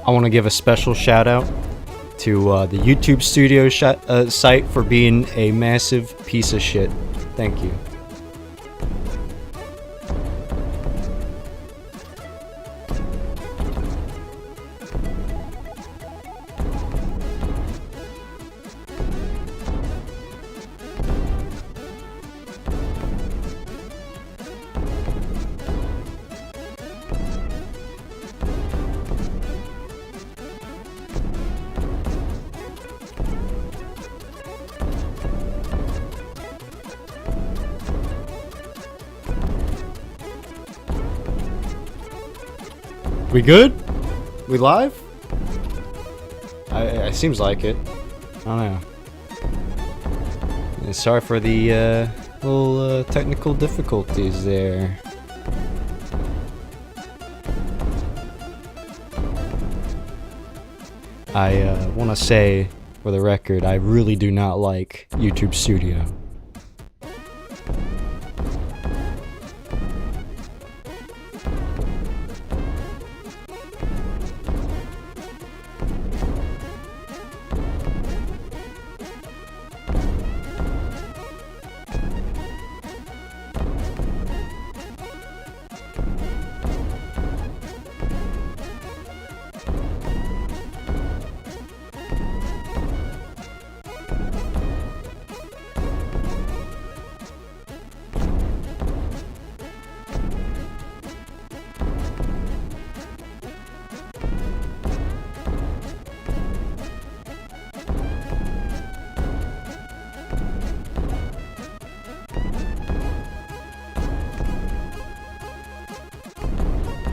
I want to give a special shout out to the YouTube Studio site for being a massive piece of shit. Thank you. We good? We live? It seems like it. I don't know. And sorry for the little technical difficulties there. I want to say, for the record, I really do not like YouTube Studio.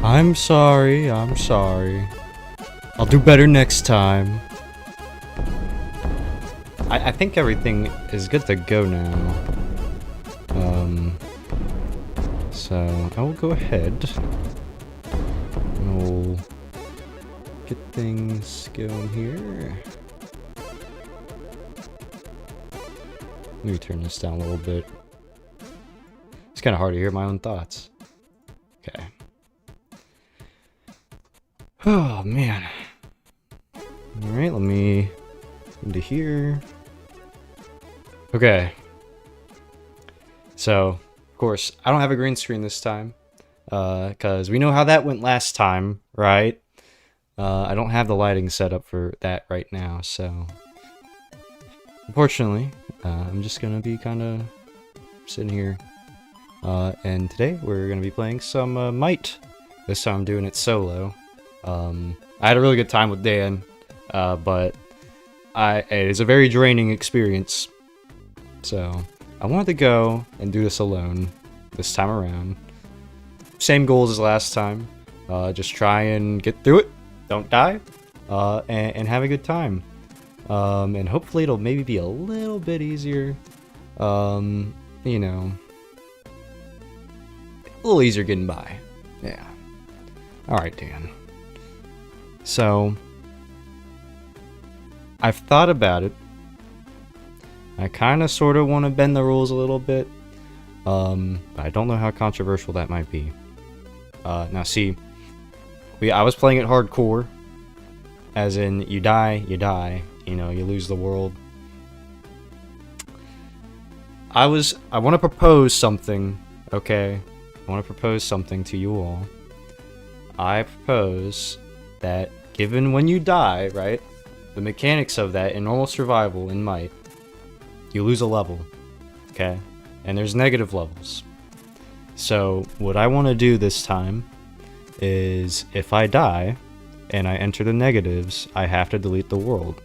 I'm sorry. I'll do better next time. I think everything is good to go now. So I will go ahead and we'll get things going here. Let me turn this down a little bit. It's kind of hard to hear my own thoughts. Okay. Oh man. Alright, let me into here. Okay. So, of course, I don't have a green screen this time. Because we know how that went last time, right? I don't have the lighting set up for that right now, so... Unfortunately, I'm just gonna be kind of sitting here. And today, we're gonna be playing some MiTE. This time I'm doing it solo. I had a really good time with Dan, but it is a very draining experience. So, I wanted to go and do this alone this time around. Same goals as last time. Just try and get through it, don't die, and have a good time. And hopefully it'll maybe be a little bit easier, you know, a little easier getting by. Yeah. Alright, Dan. So, I've thought about it. I kind of sort of want to bend the rules a little bit. But I don't know how controversial that might be. Now see, I was playing it hardcore. As in, you die, you know, you lose the world. I want to propose something, okay? I want to propose something to you all. I propose that given when you die, right, the mechanics of that in normal survival in MiTE, you lose a level, okay? And there's negative levels. So what I want to do this time is if I die and I enter the negatives, I have to delete the world.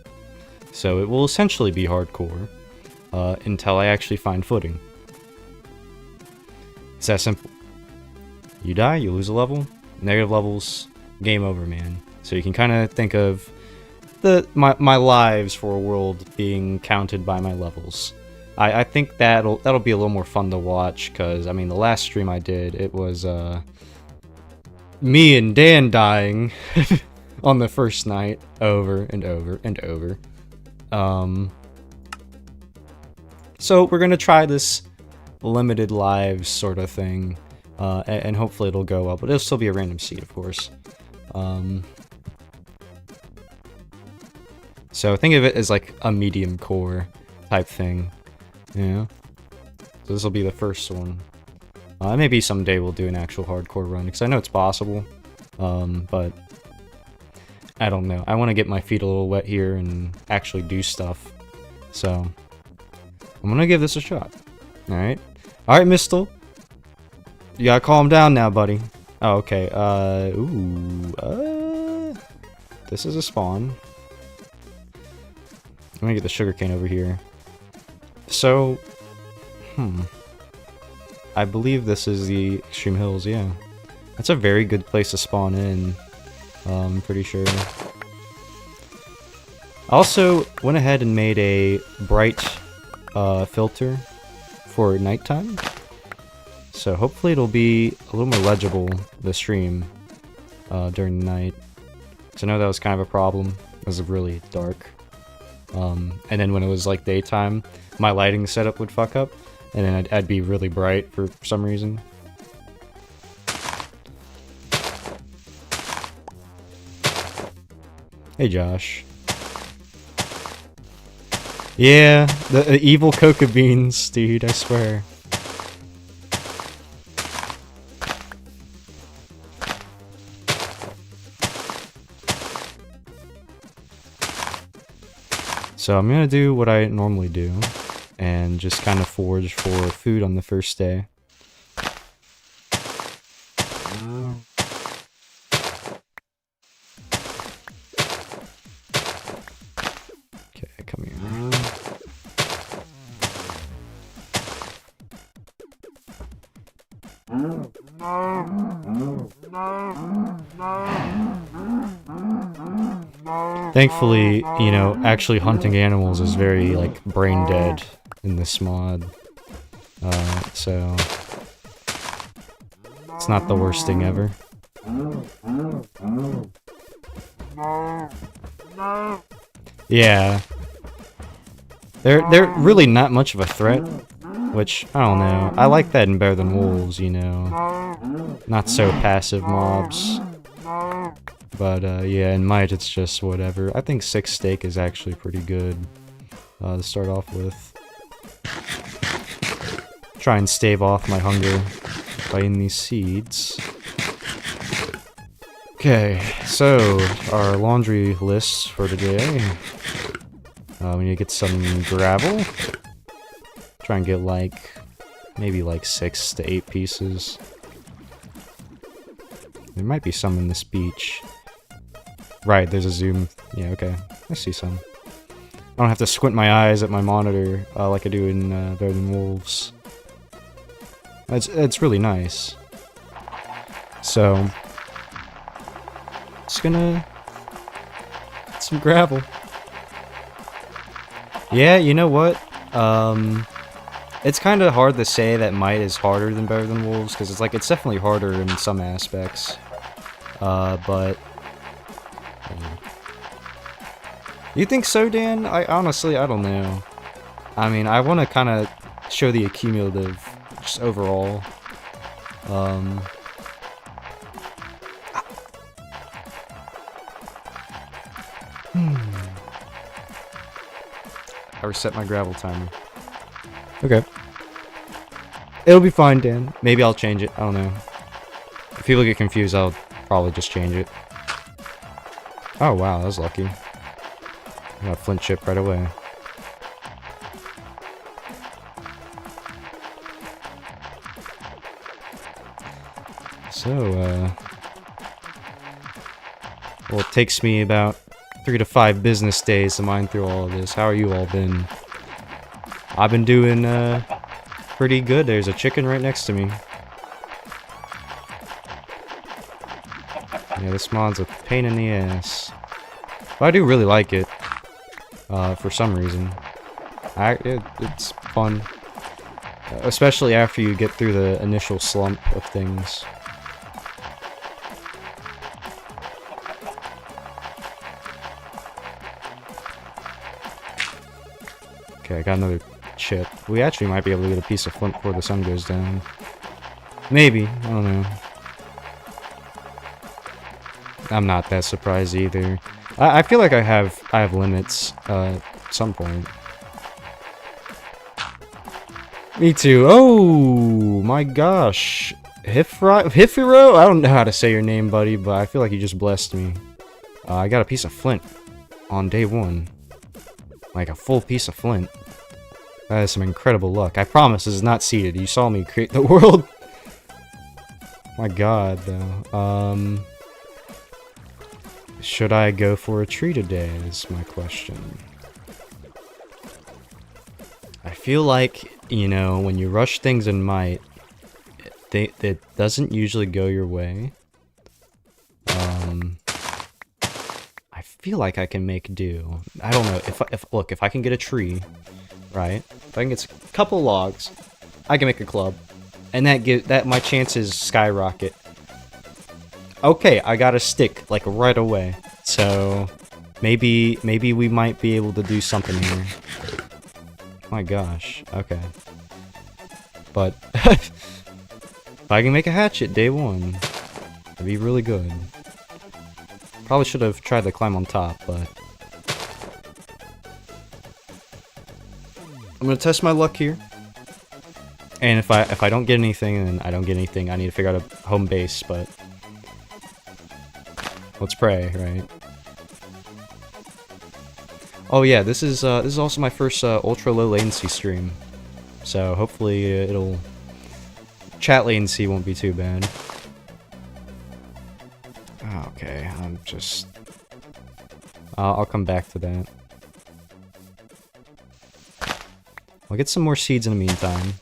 So it will essentially be hardcore until I actually find footing. It's that simple. You die, you lose a level, negative levels, game over, man. So you can kind of think of my lives for a world being counted by my levels. I think that'll be a little more fun to watch, because I mean the last stream I did, it was me and Dan dying on the first night over and over and over. So we're gonna try this limited lives sort of thing, and hopefully it'll go well, but it'll still be a random seed, of course. So think of it as like a medium core type thing. Yeah. So this will be the first one. Maybe someday we'll do an actual hardcore run, because I know it's possible. But I don't know. I want to get my feet a little wet here and actually do stuff. So I'm gonna give this a shot. Alright. Alright, Mistle. You gotta calm down now, buddy. Oh, okay. This is a spawn. I'm gonna get the sugarcane over here. So, I believe this is the Extreme Hills, yeah. That's a very good place to spawn in. I'm pretty sure. I also went ahead and made a bright filter for nighttime. So hopefully it'll be a little more legible, the stream, during the night. So I know that was kind of a problem. It was really dark. And then when it was like daytime, my lighting setup would fuck up. And then I'd be really bright for some reason. Hey Josh. Yeah, the evil coca beans, dude, I swear. So I'm gonna do what I normally do, and just kind of forage for food on the first day. Okay, come here. Thankfully, you know, actually hunting animals is very, like, brain dead in this mod. So it's not the worst thing ever. Yeah. They're really not much of a threat, which, I don't know. I like that in Better Than Wolves, you know. Not so passive mobs. But, yeah, in MiTE it's just whatever. I think 6 steak is actually pretty good to start off with. Try and stave off my hunger by eating these seeds. Okay, so our laundry list for today. We need to get some gravel. Try and get like, maybe like 6 to 8 pieces. There might be some in this beach. Right, there's a zoom. Yeah, okay. I see some. I don't have to squint my eyes at my monitor like I do in Better Than Wolves. It's really nice. So, just gonna get some gravel. Yeah, you know what? It's kind of hard to say that MiTE is harder than Better Than Wolves, because it's definitely harder in some aspects. But you think so, Dan? I don't know. I mean, I want to kind of show the accumulative, just overall. I reset my gravel timer. Okay. It'll be fine, Dan. Maybe I'll change it. I don't know. If people get confused, I'll probably just change it. Oh, wow. That was lucky. I got a flint chip right away. So, well, it takes me about 3 to 5 business days to mine through all of this. How are you all been? I've been doing, pretty good. There's a chicken right next to me. Yeah, this mod's a pain in the ass. But I do really like it. For some reason. It's fun. Especially after you get through the initial slump of things. Okay, I got another chip. We actually might be able to get a piece of flint before the sun goes down. Maybe. I don't know. I'm not that surprised either. I feel like I have limits at some point. Me too. Oh my gosh. Hifiro? I don't know how to say your name, buddy, but I feel like you just blessed me. I got a piece of flint on day 1. Like a full piece of flint. That is some incredible luck. I promise this is not seeded. You saw me create the world. My god, though. Should I go for a tree today is my question. I feel like, you know, when you rush things in MiTE, it doesn't usually go your way. I feel like I can make do. I don't know, if I can get a tree, right? If I can get a couple logs, I can make a club. And that my chances skyrocket. Okay, I got a stick, like, right away. So, maybe we might be able to do something here. My gosh, okay. But, if I can make a hatchet day 1, that'd be really good. Probably should have tried to climb on top, but... I'm gonna test my luck here. And if I don't get anything, then I don't get anything. I need to figure out a home base, but... Let's pray, right? Oh yeah, this is also my first ultra low latency stream, so hopefully it'll chat latency won't be too bad. Okay, I'm just I'll come back to that. I'll get some more seeds in the meantime.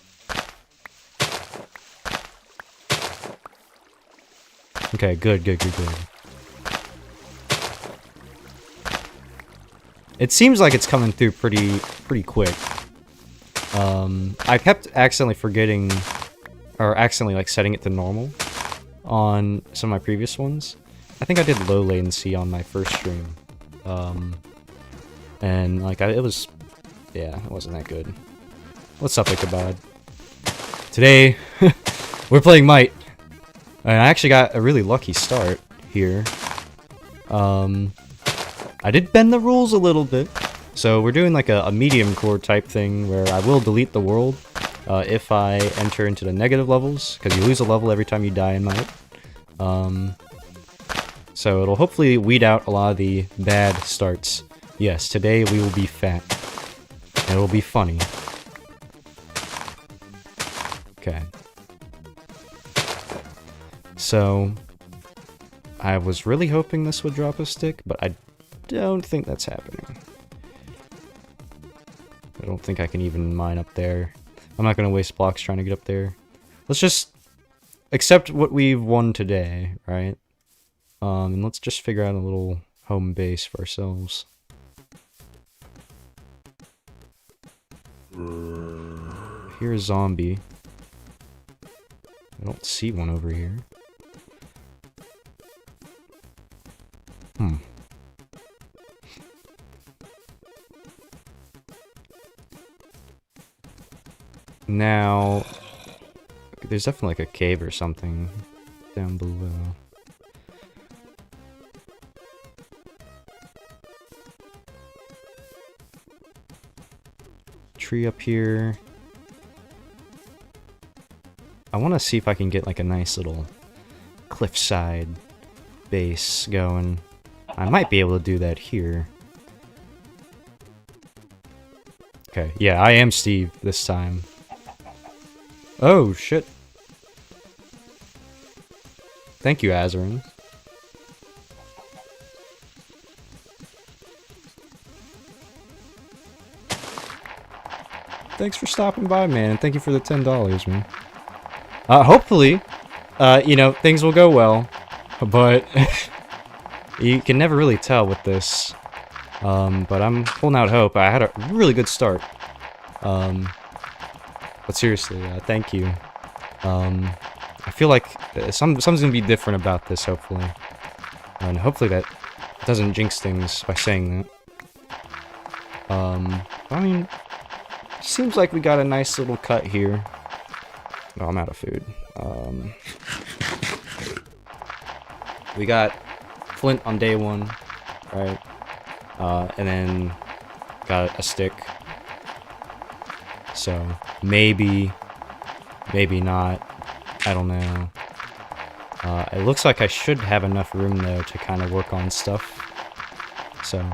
Okay, good. It seems like it's coming through pretty quick. I kept accidentally forgetting, or accidentally like setting it to normal on some of my previous ones. I think I did low latency on my first stream. And like it wasn't that good. What's up, Ichabod? Today, we're playing MiTE. And I actually got a really lucky start here. I did bend the rules a little bit. So we're doing like a medium core type thing where I will delete the world if I enter into the negative levels, because you lose a level every time you die in MiTE. So it'll hopefully weed out a lot of the bad starts. Yes, today we will be fat. And it'll be funny. Okay. So, I was really hoping this would drop a stick, but I don't think that's happening. I don't think I can even mine up there. I'm not gonna waste blocks trying to get up there. Let's just accept what we've won today, right? And let's just figure out a little home base for ourselves. Here's a zombie. I don't see one over here. Now, there's definitely like a cave or something down below. Tree up here. I want to see if I can get like a nice little cliffside base going. I might be able to do that here. Okay, yeah, I am Steve this time. Oh, shit. Thank you, Azarin. Thanks for stopping by, man, and thank you for the $10, man. Hopefully, you know, things will go well, but you can never really tell with this. But I'm holding out hope. I had a really good start. But seriously, thank you. I feel like something's gonna be different about this, hopefully. And hopefully that doesn't jinx things by saying that. I mean, seems like we got a nice little cut here. Oh, I'm out of food. We got flint on day 1. right? And then got a stick. So maybe not. I don't know. It looks like I should have enough room though to kind of work on stuff. So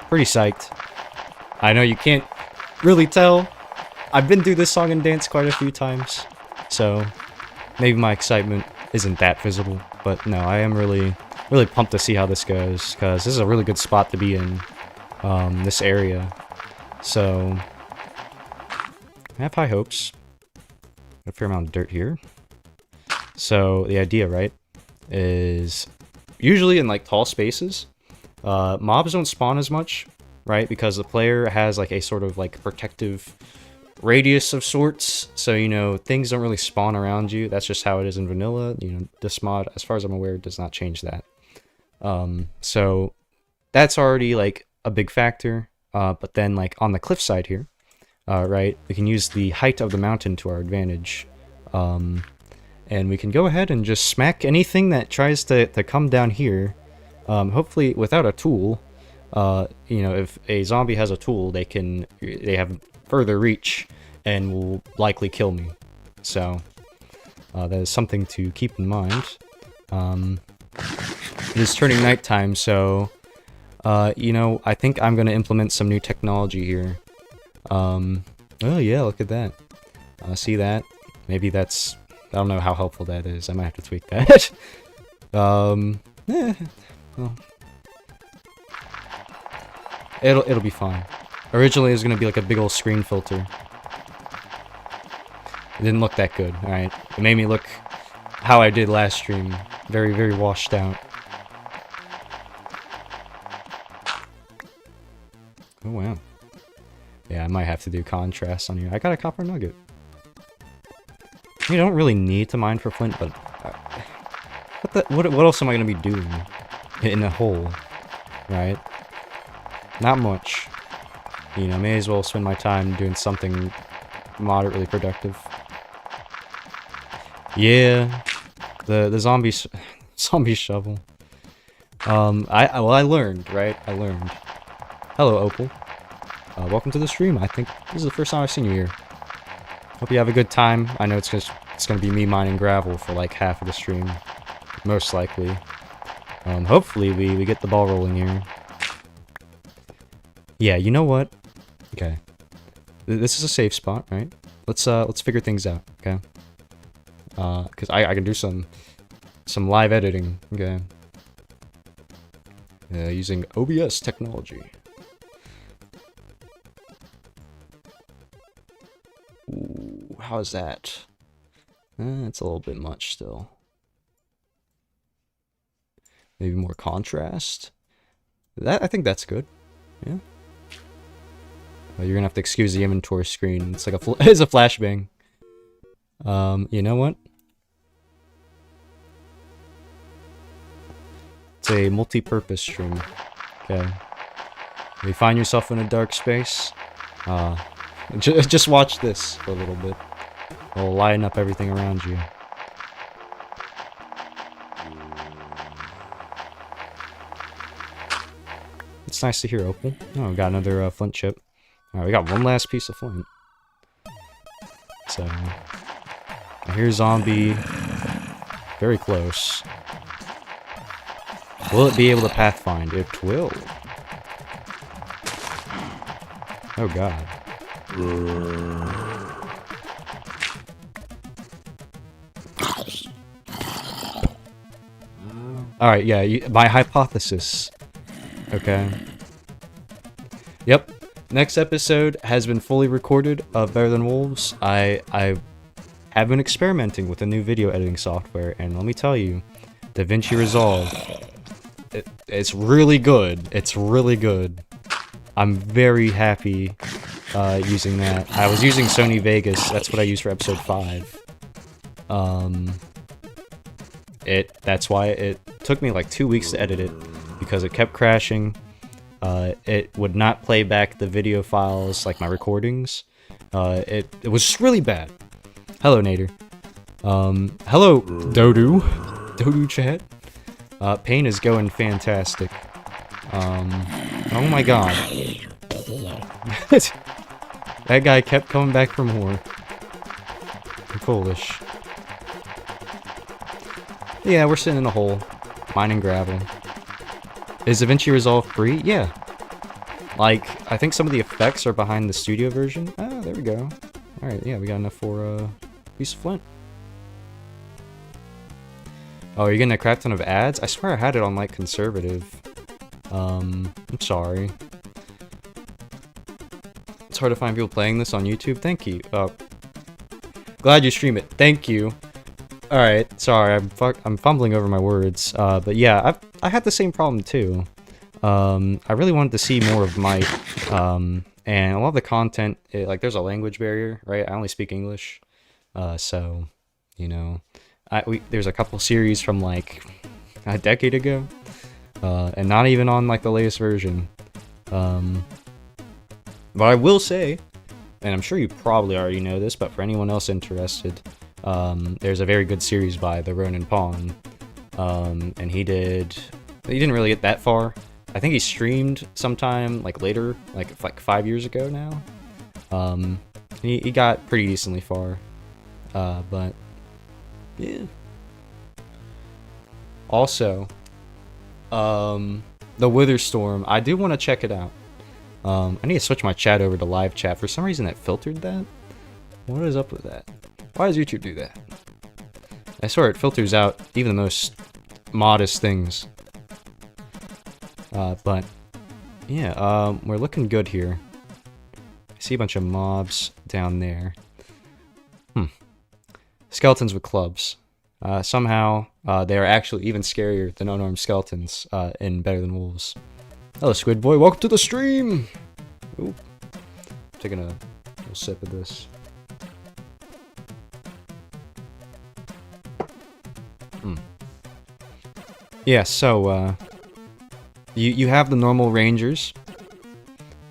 pretty psyched. I know you can't really tell. I've been through this song and dance quite a few times, so maybe my excitement isn't that visible. But no, I am really pumped to see how this goes, because this is a really good spot to be in, this area. So I have high hopes. A fair amount of dirt here. So the idea, right, is usually in like tall spaces, mobs don't spawn as much, right? Because the player has like a sort of like protective radius of sorts, so you know things don't really spawn around you. That's just how it is in vanilla. You know, this mod, as far as I'm aware, does not change that. So that's already like a big factor. But then like on the cliff side here, right, we can use the height of the mountain to our advantage, and we can go ahead and just smack anything that tries to come down here. Hopefully without a tool. You know, if a zombie has a tool, they have further reach and will likely kill me. So that is something to keep in mind. It is turning nighttime, so you know, I think I'm gonna implement some new technology here. Oh yeah, look at that. See that? Maybe that's, I don't know how helpful that is. I might have to tweak that. Well, it'll be fine. Originally, it was gonna be like a big old screen filter. It didn't look that good. All right, it made me look how I did last stream, very washed out. Oh wow. Yeah, I might have to do contrast on here. I got a copper nugget. You don't really need to mine for flint, but what else am I gonna be doing in a hole, right? Not much. You know, may as well spend my time doing something moderately productive. Yeah, the zombie shovel. I learned, right? I learned. Hello, Opal. Welcome to the stream. I think this is the first time I've seen you here. Hope you have a good time. I know it's gonna be me mining gravel for like half of the stream, most likely. Hopefully we get the ball rolling here. Yeah, you know what? Okay, this is a safe spot, right? Let's figure things out, okay? Cause I can do some live editing, okay? Using OBS technology. Ooh, how's that? It's a little bit much still. Maybe more contrast. I think that's good. Yeah. You're gonna have to excuse the inventory screen. It's like it's a flashbang. You know what? It's a multi-purpose stream. Okay. If you find yourself in a dark space, just watch this for a little bit. It'll lighten up everything around you. It's nice to hear, Opal. Oh, we got another flint chip. Alright, we got one last piece of flint. So, I hear zombie very close. Will it be able to pathfind? It will. Oh god. Alright, yeah, my hypothesis. Okay. Yep. Next episode has been fully recorded of Better Than Wolves. I have been experimenting with a new video editing software, and let me tell you, DaVinci Resolve, it's really good. It's really good. I'm very happy using that. I was using Sony Vegas. That's what I used for episode 5. That's why it took me like 2 weeks to edit it, because it kept crashing. It would not play back the video files, like my recordings. It was just really bad. Hello, Nader. Hello, Dodu chat. Pain is going fantastic. Oh my god. That guy kept coming back for more. I'm foolish. Yeah, we're sitting in a hole. Mining gravel. Is DaVinci Resolve free? Yeah. Like, I think some of the effects are behind the studio version. Oh, there we go. Alright, yeah, we got enough for a piece of flint. Oh, are you getting a crap ton of ads? I swear I had it on, like, conservative. I'm sorry. It's hard to find people playing this on YouTube. Thank you. Glad you stream it. Thank you. Alright, sorry, I'm fumbling over my words. But yeah, I had the same problem too. I really wanted to see more of MiTE, and a lot of the content, like, there's a language barrier, right? I only speak English, so, you know, there's a couple series from, like, a decade ago, and not even on, like, the latest version. But I will say, and I'm sure you probably already know this, but for anyone else interested, there's a very good series by the Ronin Pawn, and he didn't really get that far. I think he streamed sometime, like, later, like 5 years ago now. He got pretty decently far, but yeah. Also, the Wither Storm, I do want to check it out. I need to switch my chat over to live chat. For some reason that filtered that. What is up with that? Why does YouTube do that? I swear it filters out even the most modest things. But yeah, we're looking good here. I see a bunch of mobs down there. Skeletons with clubs. Somehow, they are actually even scarier than unarmed skeletons in Better Than Wolves. Hello, Squid Boy. Welcome to the stream! Ooh. Taking a little sip of this. Yeah, so, you have the normal rangers.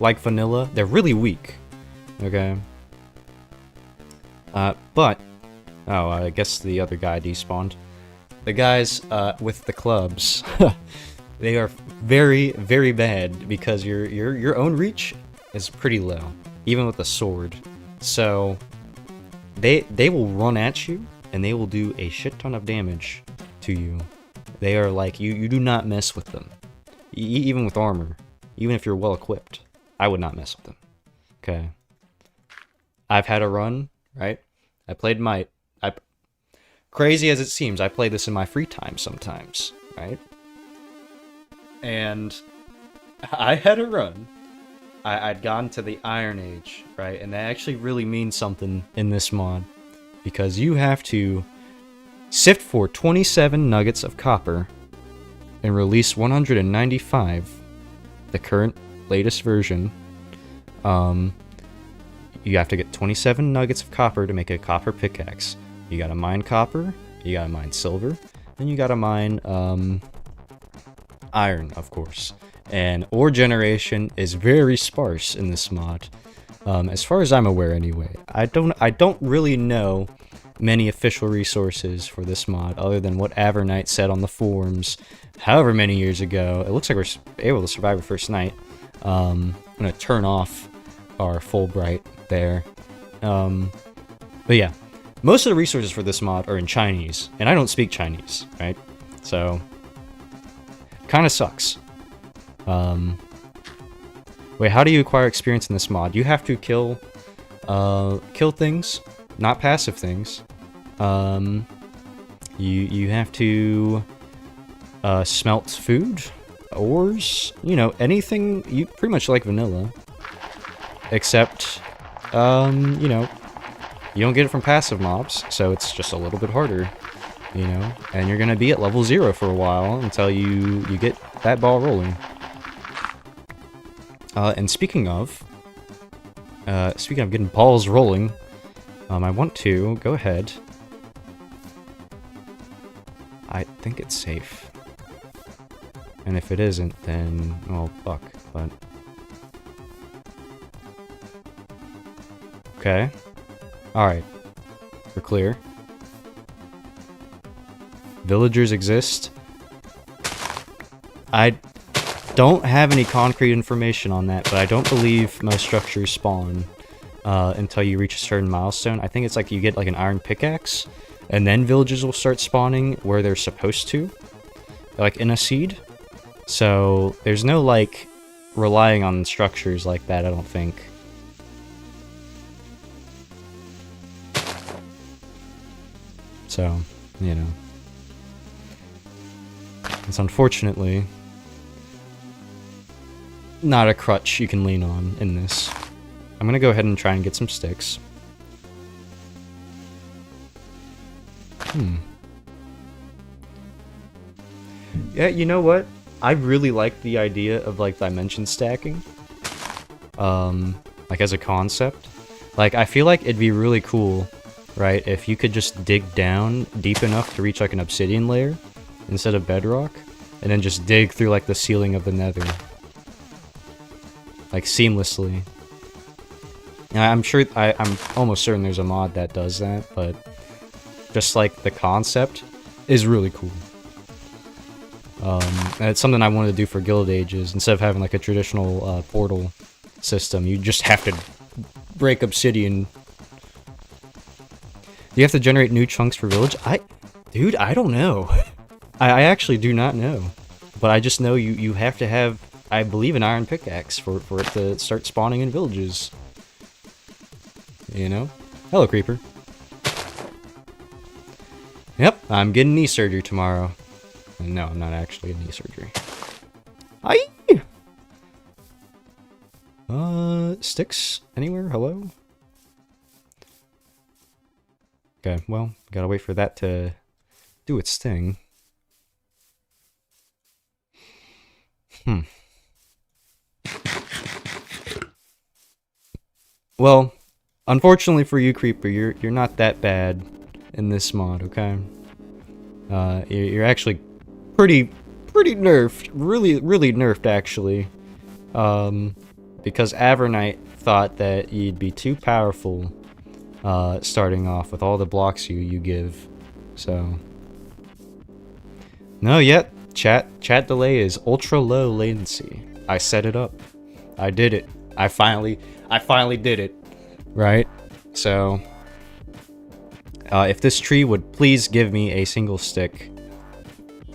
Like vanilla. They're really weak. Okay? But... Oh, I guess the other guy despawned. The guys, with the clubs. They are very, very bad because your own reach is pretty low, even with a sword. So they will run at you and they will do a shit ton of damage to you. They are like you do not mess with them, even with armor, even if you're well equipped. I would not mess with them. Okay. I've had a run, right? I played MiTE. Crazy as it seems, I play this in my free time sometimes, right? And I had a run. I'd gone to the Iron Age, right? And that actually really means something in this mod. Because you have to sift for 27 nuggets of copper and release 195, the current latest version. You have to get 27 nuggets of copper to make a copper pickaxe. You gotta mine copper, you gotta mine silver, and you gotta mine, iron, of course. And ore generation is very sparse in this mod, as far as I'm aware anyway. I don't really know many official resources for this mod other than what Avernite said on the forums however many years ago. It looks like we're able to survive the first night. I'm gonna turn off our Fulbright there. But yeah, most of the resources for this mod are in Chinese, and I don't speak Chinese, right? So kind of sucks. Wait, how do you acquire experience in this mod? You have to kill things, not passive things. You have to smelt food, ores, you know, anything. You pretty much like vanilla, except you know, you don't get it from passive mobs, so it's just a little bit harder. You know, and you're gonna be at level 0 for a while until you get that ball rolling. And speaking of getting balls rolling, I want to go ahead. I think it's safe, and if it isn't, then well, fuck. But okay, all right, we're clear. Villagers exist. don't have any concrete information on that, but I don't believe most structures spawn until you reach a certain milestone. I think it's like you get like an iron pickaxe, and then villages will start spawning where they're supposed to, like in a seed. So there's no like relying on structures like that, I don't think. So, you know. It's unfortunately not a crutch you can lean on in this. I'm gonna go ahead and try and get some sticks. Yeah, you know what? I really like the idea of like dimension stacking. Like as a concept. Like I feel like it'd be really cool, right, if you could just dig down deep enough to reach like an obsidian layer instead of bedrock, and then just dig through like the ceiling of the nether. Like seamlessly. And I'm sure, I'm almost certain there's a mod that does that, but just like the concept is really cool. And it's something I wanted to do for Guild Ages. Instead of having like a traditional portal system, you just have to break obsidian. Do you have to generate new chunks for village? Dude, I don't know. I actually do not know. But I just know you have to have, I believe, an iron pickaxe for it to start spawning in villages. You know? Hello, creeper. Yep, I'm getting knee surgery tomorrow. No, I'm not actually getting knee surgery. Hi! Sticks? Anywhere? Hello? Okay, well, gotta wait for that to do its thing. Well, unfortunately for you, Creeper, you're not that bad in this mod, okay? You're actually pretty nerfed. Really nerfed, actually. Because Avernite thought that you'd be too powerful starting off with all the blocks you give. So no, yet chat delay is ultra low latency. I set it up. I did it. I finally did it. Right? So if this tree would please give me a single stick,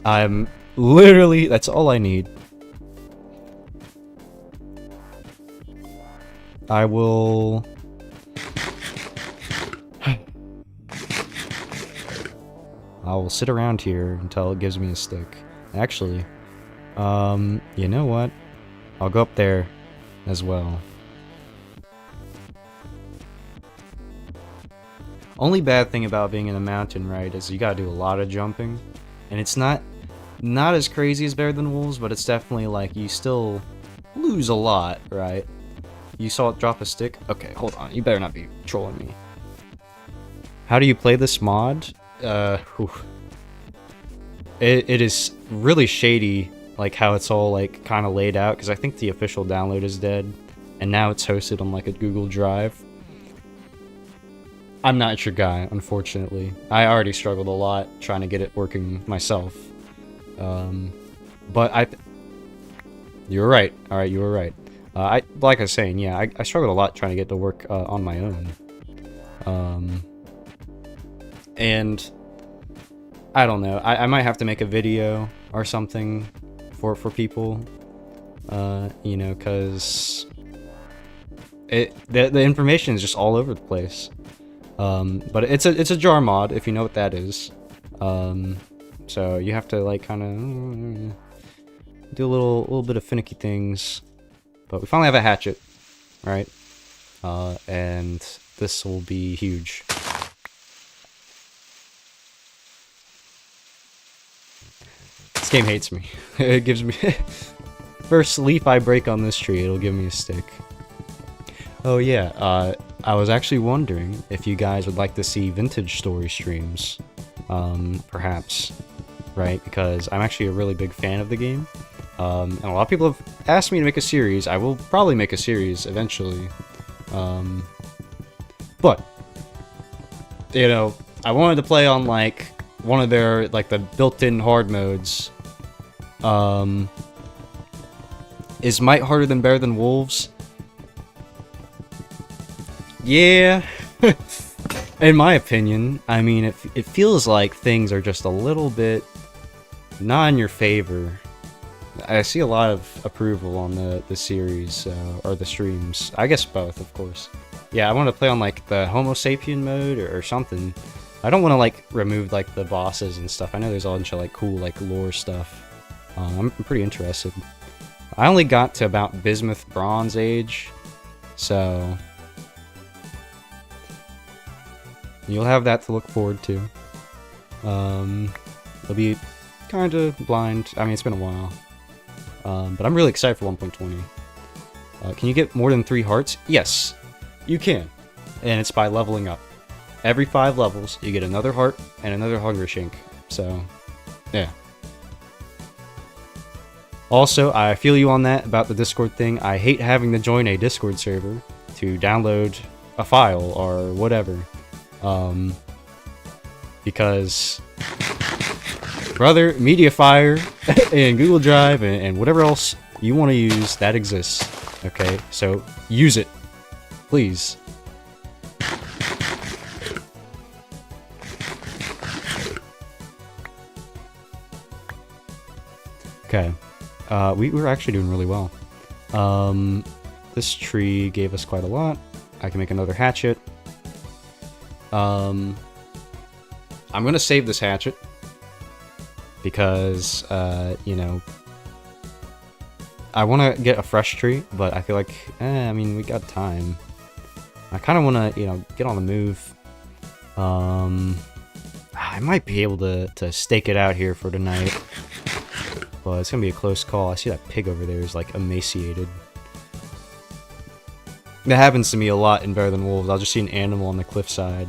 I'm literally, that's all I need. I will sit around here until it gives me a stick. Actually, you know what? I'll go up there as well. Only bad thing about being in a mountain, right, is you gotta do a lot of jumping. And it's not as crazy as Better Than Wolves, but it's definitely like you still lose a lot, right? You saw it drop a stick? Okay, hold on. You better not be trolling me. How do you play this mod? It is really shady, like how it's all like kind of laid out, because I think the official download is dead, and now it's hosted on like a Google Drive. I'm not your guy, unfortunately. I already struggled a lot trying to get it working myself. But you were right. All right, you were right. Like I was saying, yeah, I struggled a lot trying to get to work on my own. And I don't know. I might have to make a video or something for people. You know, because the information is just all over the place. But it's a jar mod, if you know what that is. So you have to like kind of do a little bit of finicky things. But we finally have a hatchet, right? And this will be huge. This game hates me. It gives me first leaf I break on this tree, it'll give me a stick. Oh yeah, I was actually wondering if you guys would like to see vintage story streams, perhaps, right? Because I'm actually a really big fan of the game. And a lot of people have asked me to make a series. I will probably make a series eventually. But, you know, I wanted to play on, like, one of their, like, the built-in hard modes. Is MiTE harder than Better Than Wolves? Yeah. In my opinion, I mean, it feels like things are just a little bit not in your favor. I see a lot of approval on the series, or the streams. I guess both, of course. Yeah, I want to play on, like, the Homo sapien mode or something. I don't want to, like, remove, like, the bosses and stuff. I know there's a bunch of, like, cool, like, lore stuff. I'm pretty interested. I only got to about Bismuth Bronze Age, so you'll have that to look forward to. It'll be kind of blind. I mean, it's been a while. But I'm really excited for 1.20. Can you get more than 3 hearts? Yes, you can. And it's by leveling up. Every 5 levels, you get another heart and another Hunger Shink. So, yeah. Also, I feel you on that about the Discord thing. I hate having to join a Discord server to download a file or whatever. Because, brother, Mediafire and Google Drive and whatever else you want to use, that exists. Okay, so use it, please. Okay, we were actually doing really well. This tree gave us quite a lot. I can make another hatchet. I'm gonna save this hatchet because, you know, I want to get a fresh tree, but I feel like, I mean, we got time. I kind of want to, you know, get on the move. I might be able to stake it out here for tonight, but it's gonna be a close call. I see that pig over there is, like, emaciated. That happens to me a lot in Better Than Wolves. I'll just see an animal on the cliffside.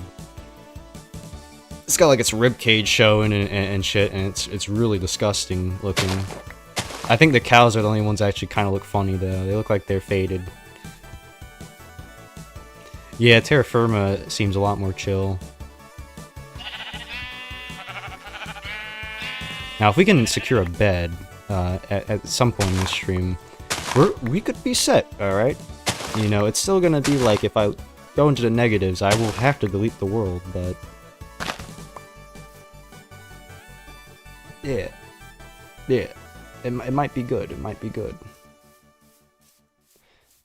It's got, like, its rib cage showing and shit, and it's really disgusting looking. I think the cows are the only ones that actually kind of look funny, though. They look like they're faded. Yeah, terra firma seems a lot more chill. Now, if we can secure a bed at some point in the stream, we could be set, alright? You know, it's still gonna be like, if I go into the negatives, I will have to delete the world, but... yeah. Yeah. It might be good. It might be good.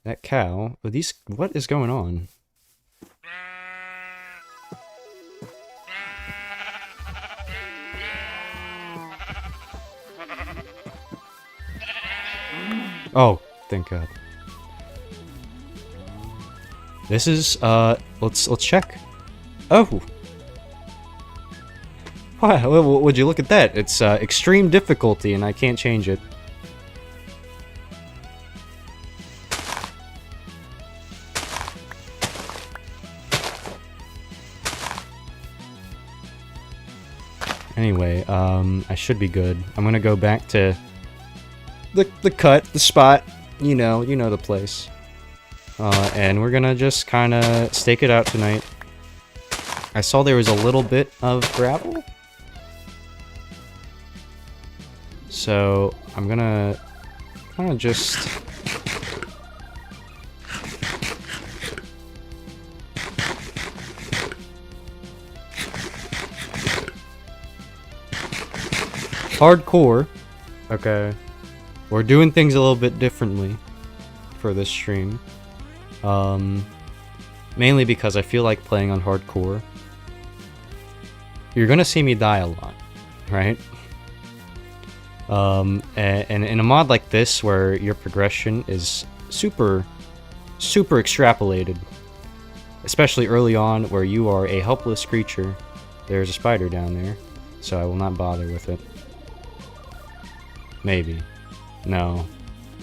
That cow... what is going on? Oh, thank God. This is, let's check. Oh! Wow, would you look at that? It's, extreme difficulty, and I can't change it. Anyway, I should be good. I'm gonna go back to the cut, the spot, you know the place. And we're gonna just kinda stake it out tonight. I saw there was a little bit of gravel. So, I'm gonna kinda just... hardcore. Okay. We're doing things a little bit differently for this stream. Mainly because I feel like playing on hardcore. You're gonna see me die a lot, right? And in a mod like this, where your progression is super extrapolated, especially early on, where you are a helpless creature, there's a spider down there, so I will not bother with it. Maybe. No.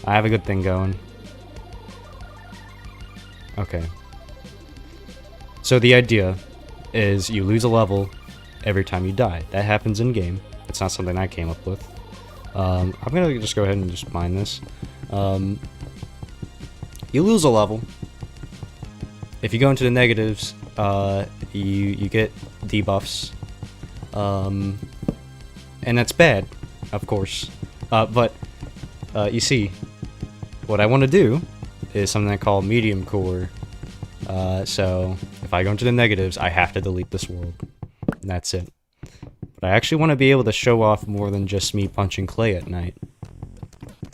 I have a good thing going. Okay. So the idea is you lose a level every time you die. That happens in game. It's not something I came up with. I'm gonna just go ahead and just mine this. You lose a level. If you go into the negatives, you get debuffs. And that's bad, of course. But you see, what I want to do is something I call medium core. So if I go into the negatives, I have to delete this world. And that's it. But I actually want to be able to show off more than just me punching clay at night.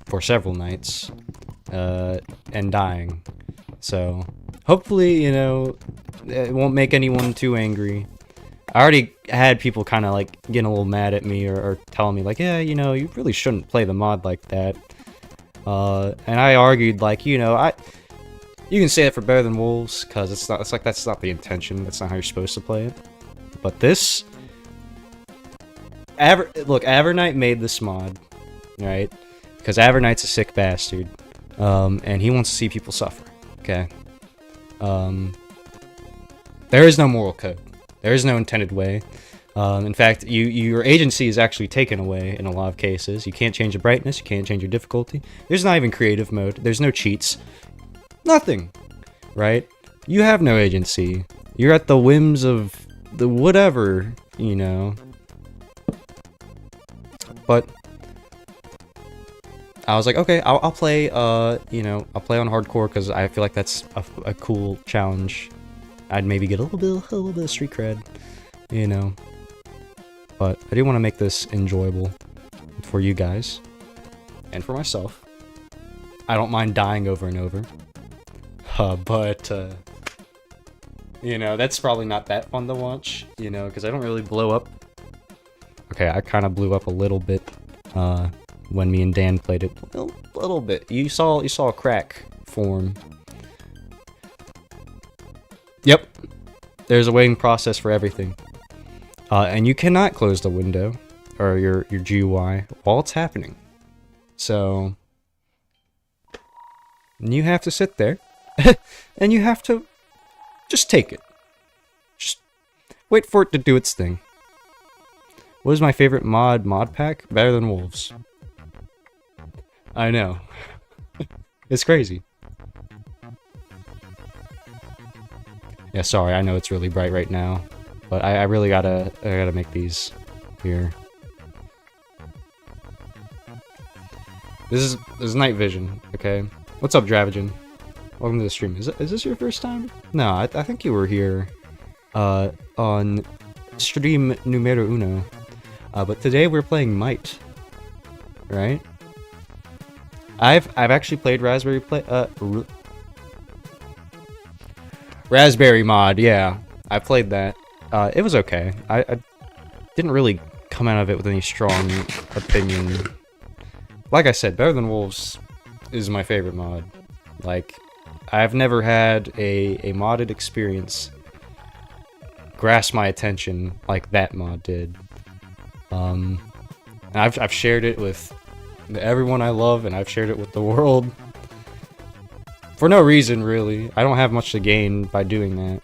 For several nights. And dying. So, hopefully, you know, it won't make anyone too angry. I already had people kind of like getting a little mad at me or telling me like, yeah, you know, you really shouldn't play the mod like that. And I argued like, you know, you can say it for Better Than Wolves because it's like that's not the intention. That's not how you're supposed to play it. But this, look, Avernite made this mod, right? Because Avernite's a sick bastard, and he wants to see people suffer. Okay. There is no moral code. There is no intended way. In fact, your agency is actually taken away in a lot of cases. You can't change the brightness. You can't change your difficulty. There's not even creative mode. There's no cheats. Nothing. Right? You have no agency. You're at the whims of the whatever, you know. But I was like, okay, I'll play, you know, I'll play on hardcore because I feel like that's a cool challenge. I'd maybe get a little bit of street cred, you know. But I do want to make this enjoyable for you guys and for myself. I don't mind dying over and over, but you know, that's probably not that fun to watch, you know, because I don't really blow up. Okay, I kind of blew up a little bit when me and Dan played it, a little bit. You saw a crack form. Yep, there's a waiting process for everything, and you cannot close the window or your GUI while it's happening. So you have to sit there, and you have to just take it. Just wait for it to do its thing. What is my favorite mod pack? Better Than Wolves. I know. It's crazy. Yeah, sorry, I know it's really bright right now, but I really gotta make these here. This is night vision, okay? What's up, Dravagen? Welcome to the stream. Is this your first time? No, I think you were here on stream numero uno. But today we're playing MiTE, right? I've actually played Raspberry mod, yeah. I played that. It was okay. I didn't really come out of it with any strong opinion. Like I said, Better Than Wolves is my favorite mod. Like, I've never had a modded experience grasp my attention like that mod did. And I've shared it with everyone I love, and I've shared it with the world. For no reason, really. I don't have much to gain by doing that.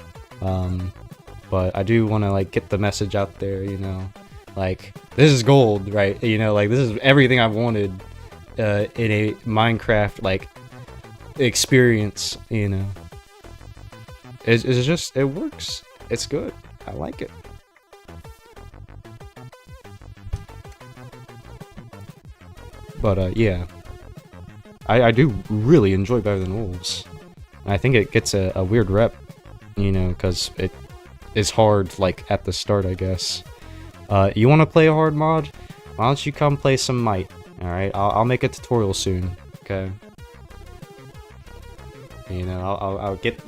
But I do want to, like, get the message out there, you know. Like, this is gold, right? You know, like, this is everything I've wanted in a Minecraft, like, experience, you know. It's just, it works. It's good. I like it. But, yeah. I do really enjoy Better Than Wolves. And I think it gets a weird rep, you know, because it is hard, like, at the start, I guess. You want to play a hard mod? Why don't you come play some MiTE, alright? I'll make a tutorial soon, okay? You know,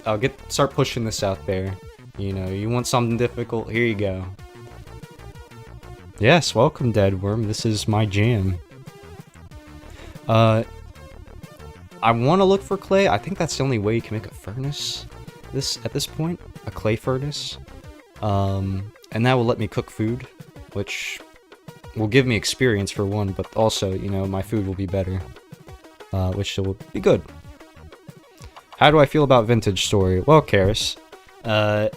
I'll start pushing this out there. You know, you want something difficult? Here you go. Yes, welcome, Deadworm. This is my jam. I want to look for clay. I think that's the only way you can make a furnace at this point. A clay furnace. And that will let me cook food, which will give me experience for one, but also, you know, my food will be better. Which will be good. How do I feel about Vintage Story? Well, Karis, I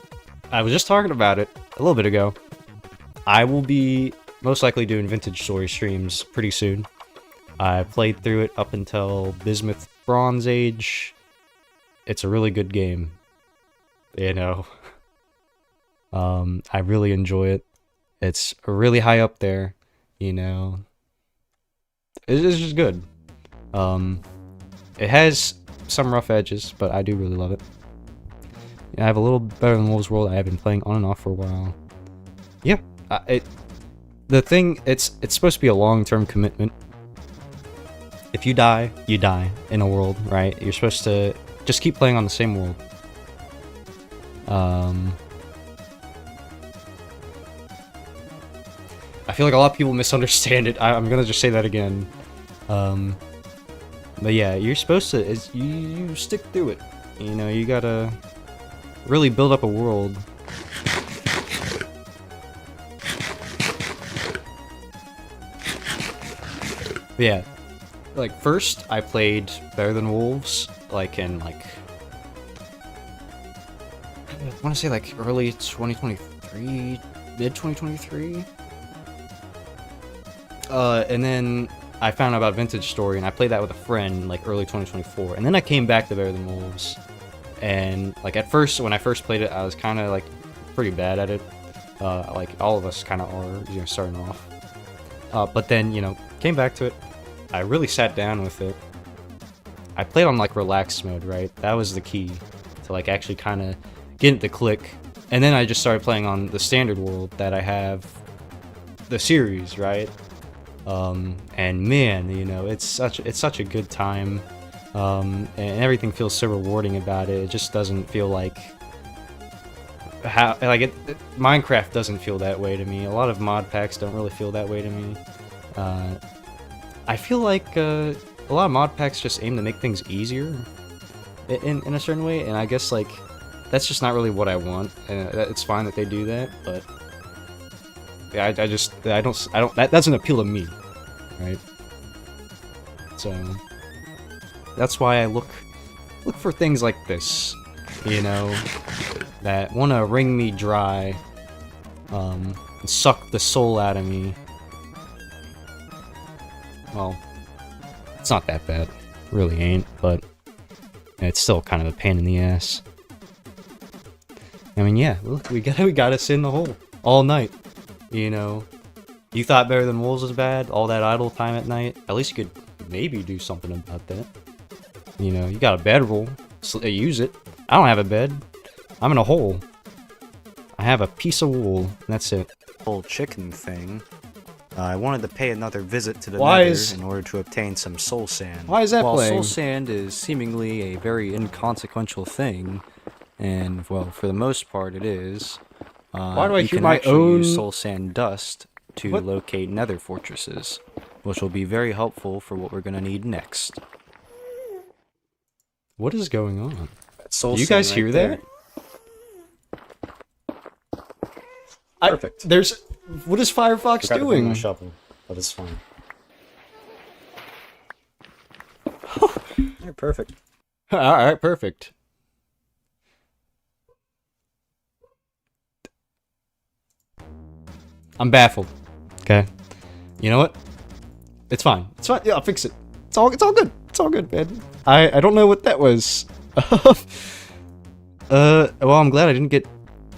was just talking about it a little bit ago. I will be most likely doing Vintage Story streams pretty soon. I played through it up until Bismuth Bronze Age. It's a really good game. You know. I really enjoy it. It's really high up there, you know. It's just good. It has some rough edges, but I do really love it. I have a little Better Than Wolves world I have been playing on and off for a while. Yeah, the thing, it's supposed to be a long-term commitment. If you die, you die in a world, right? You're supposed to just keep playing on the same world. I feel like a lot of people misunderstand it. I'm gonna just say that again. But yeah, you're supposed to, you stick through it. You know, you gotta really build up a world. But yeah, like first I played Better Than Wolves, like in like, I want to say like early 2023, mid 2023. And then I found out about Vintage Story, and I played that with a friend like early 2024. And then I came back to Better Than Wolves, and like at first, when I first played it, I was kind of like pretty bad at it. Like all of us kind of are, you know, starting off. But then, you know, came back to it. I really sat down with it. I played on like relaxed mode, right? That was the key to like actually kind of get it to click. And then I just started playing on the standard world that I have the series, right? And man, you know, it's such a good time. And everything feels so rewarding about it. It just doesn't feel like Minecraft doesn't feel that way to me. A lot of mod packs don't really feel that way to me. I feel like a lot of mod packs just aim to make things easier in a certain way, and I guess like that's just not really what I want. It's fine that they do that, but yeah, I don't that doesn't appeal to me, right? So that's why I look for things like this, you know, that want to wring me dry, and suck the soul out of me. Well, it's not that bad. It really ain't, but it's still kind of a pain in the ass. I mean, yeah, look, we got us in the hole all night. You know, you thought Better Than Wolves was bad, all that idle time at night. At least you could maybe do something about that. You know, you got a bedroll, so use it. I don't have a bed. I'm in a hole. I have a piece of wool, and that's it. Whole chicken thing. I wanted to pay another visit to the Why Nether in order to obtain some soul sand. Why is that While playing? soul sand is seemingly a very inconsequential thing, and well, for the most part it is. Why do I you hear can my actually own use soul sand dust to What? locate nether fortresses, which will be very helpful for what we're gonna need next. What is going on? Soul Do you sand guys right hear there. that? Perfect. What is Firefox Forgot to bring my doing? shovel, but it's fine. You're perfect. Alright, perfect. I'm baffled. Okay. You know what? It's fine. It's fine. Yeah, I'll fix it. It's all good. It's all good, man. I don't know what that was. Well, I'm glad I didn't get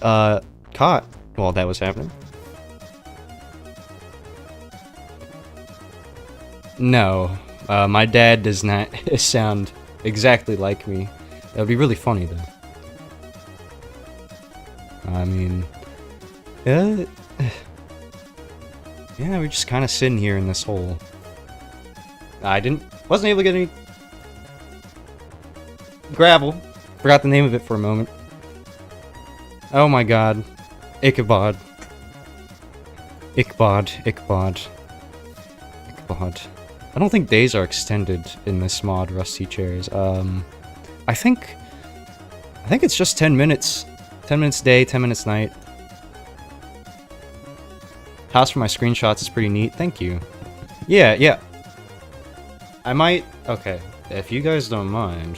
caught while that was happening. No. My dad does not sound exactly like me. That would be really funny, though. I mean, yeah, we're just kind of sitting here in this hole. Wasn't able to get any gravel. Forgot the name of it for a moment. Oh my god. Ichabod. Ichabod. I don't think days are extended in this mod, Rusty Chairs. I think it's just 10 minutes. 10 minutes day, 10 minutes night. House for my screenshots is pretty neat. Thank you. Yeah. I might... Okay, if you guys don't mind,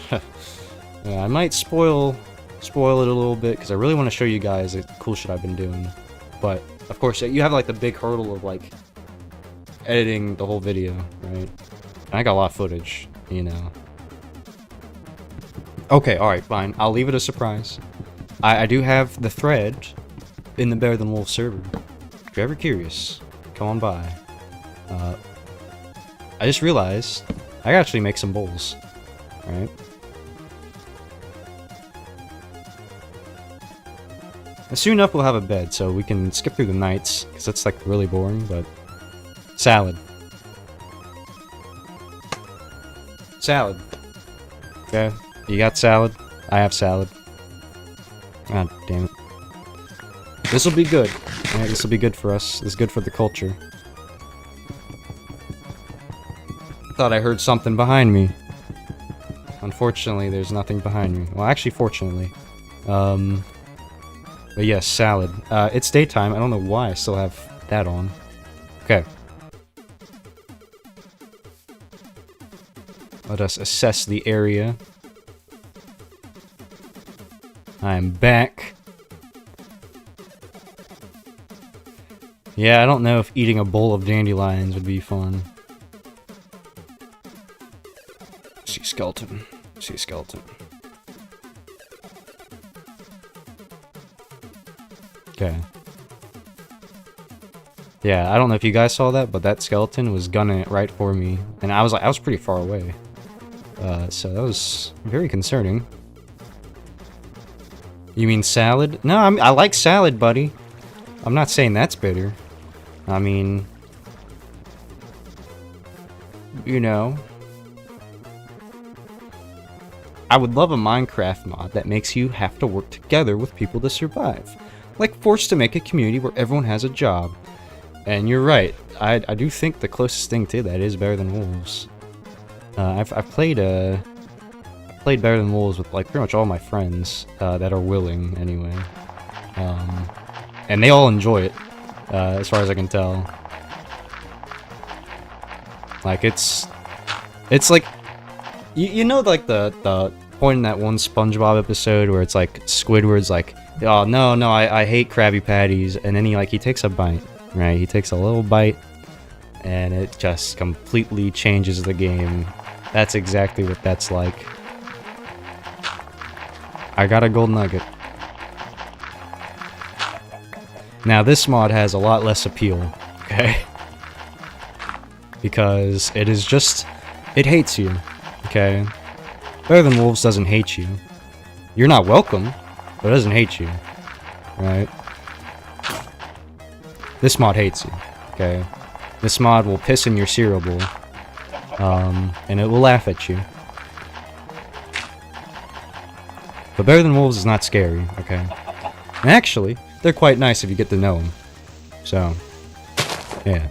I might spoil it a little bit, because I really want to show you guys the cool shit I've been doing. But, of course, you have, like, the big hurdle of, like, editing the whole video, right? And I got a lot of footage, you know. Okay, alright, fine. I'll leave it a surprise. I do have the thread in the Better Than Wolves server. If you're ever curious, come on by. I just realized I gotta actually make some bowls. right? And soon enough we'll have a bed, so we can skip through the nights, because that's like really boring, but... Salad. Salad. Okay, you got salad? I have salad. God damn it. This'll be good. Alright, this'll be good for us. This is good for the culture. Thought I heard something behind me. Unfortunately, there's nothing behind me. Well, actually, fortunately. But yes, salad. It's daytime. I don't know why I still have that on. Okay. Let us assess the area. I am back. Yeah, I don't know if eating a bowl of dandelions would be fun. See skeleton. See skeleton. Okay. Yeah, I don't know if you guys saw that, but that skeleton was gunning it right for me, and I was pretty far away. So that was very concerning. You mean salad? No, I like salad, buddy. I'm not saying that's bitter. I mean, you know, I would love a Minecraft mod that makes you have to work together with people to survive. Like forced to make a community where everyone has a job. And you're right, I do think the closest thing to that is Better Than Wolves. I've played Better Than Wolves with like pretty much all my friends that are willing anyway. And they all enjoy it, as far as I can tell. Like it's like, you know, like the point in that one SpongeBob episode where it's like Squidward's like, oh no, I hate Krabby Patties, and then he takes a bite, right? He takes a little bite, and it just completely changes the game. That's exactly what that's like. I got a gold nugget. Now this mod has a lot less appeal, okay? Because it is just, it hates you, okay? Better Than Wolves doesn't hate you. You're not welcome, but it doesn't hate you, right? This mod hates you, okay? This mod will piss in your cereal bowl, and it will laugh at you. But Better Than Wolves is not scary, okay? And actually, they're quite nice if you get to know them. So, yeah.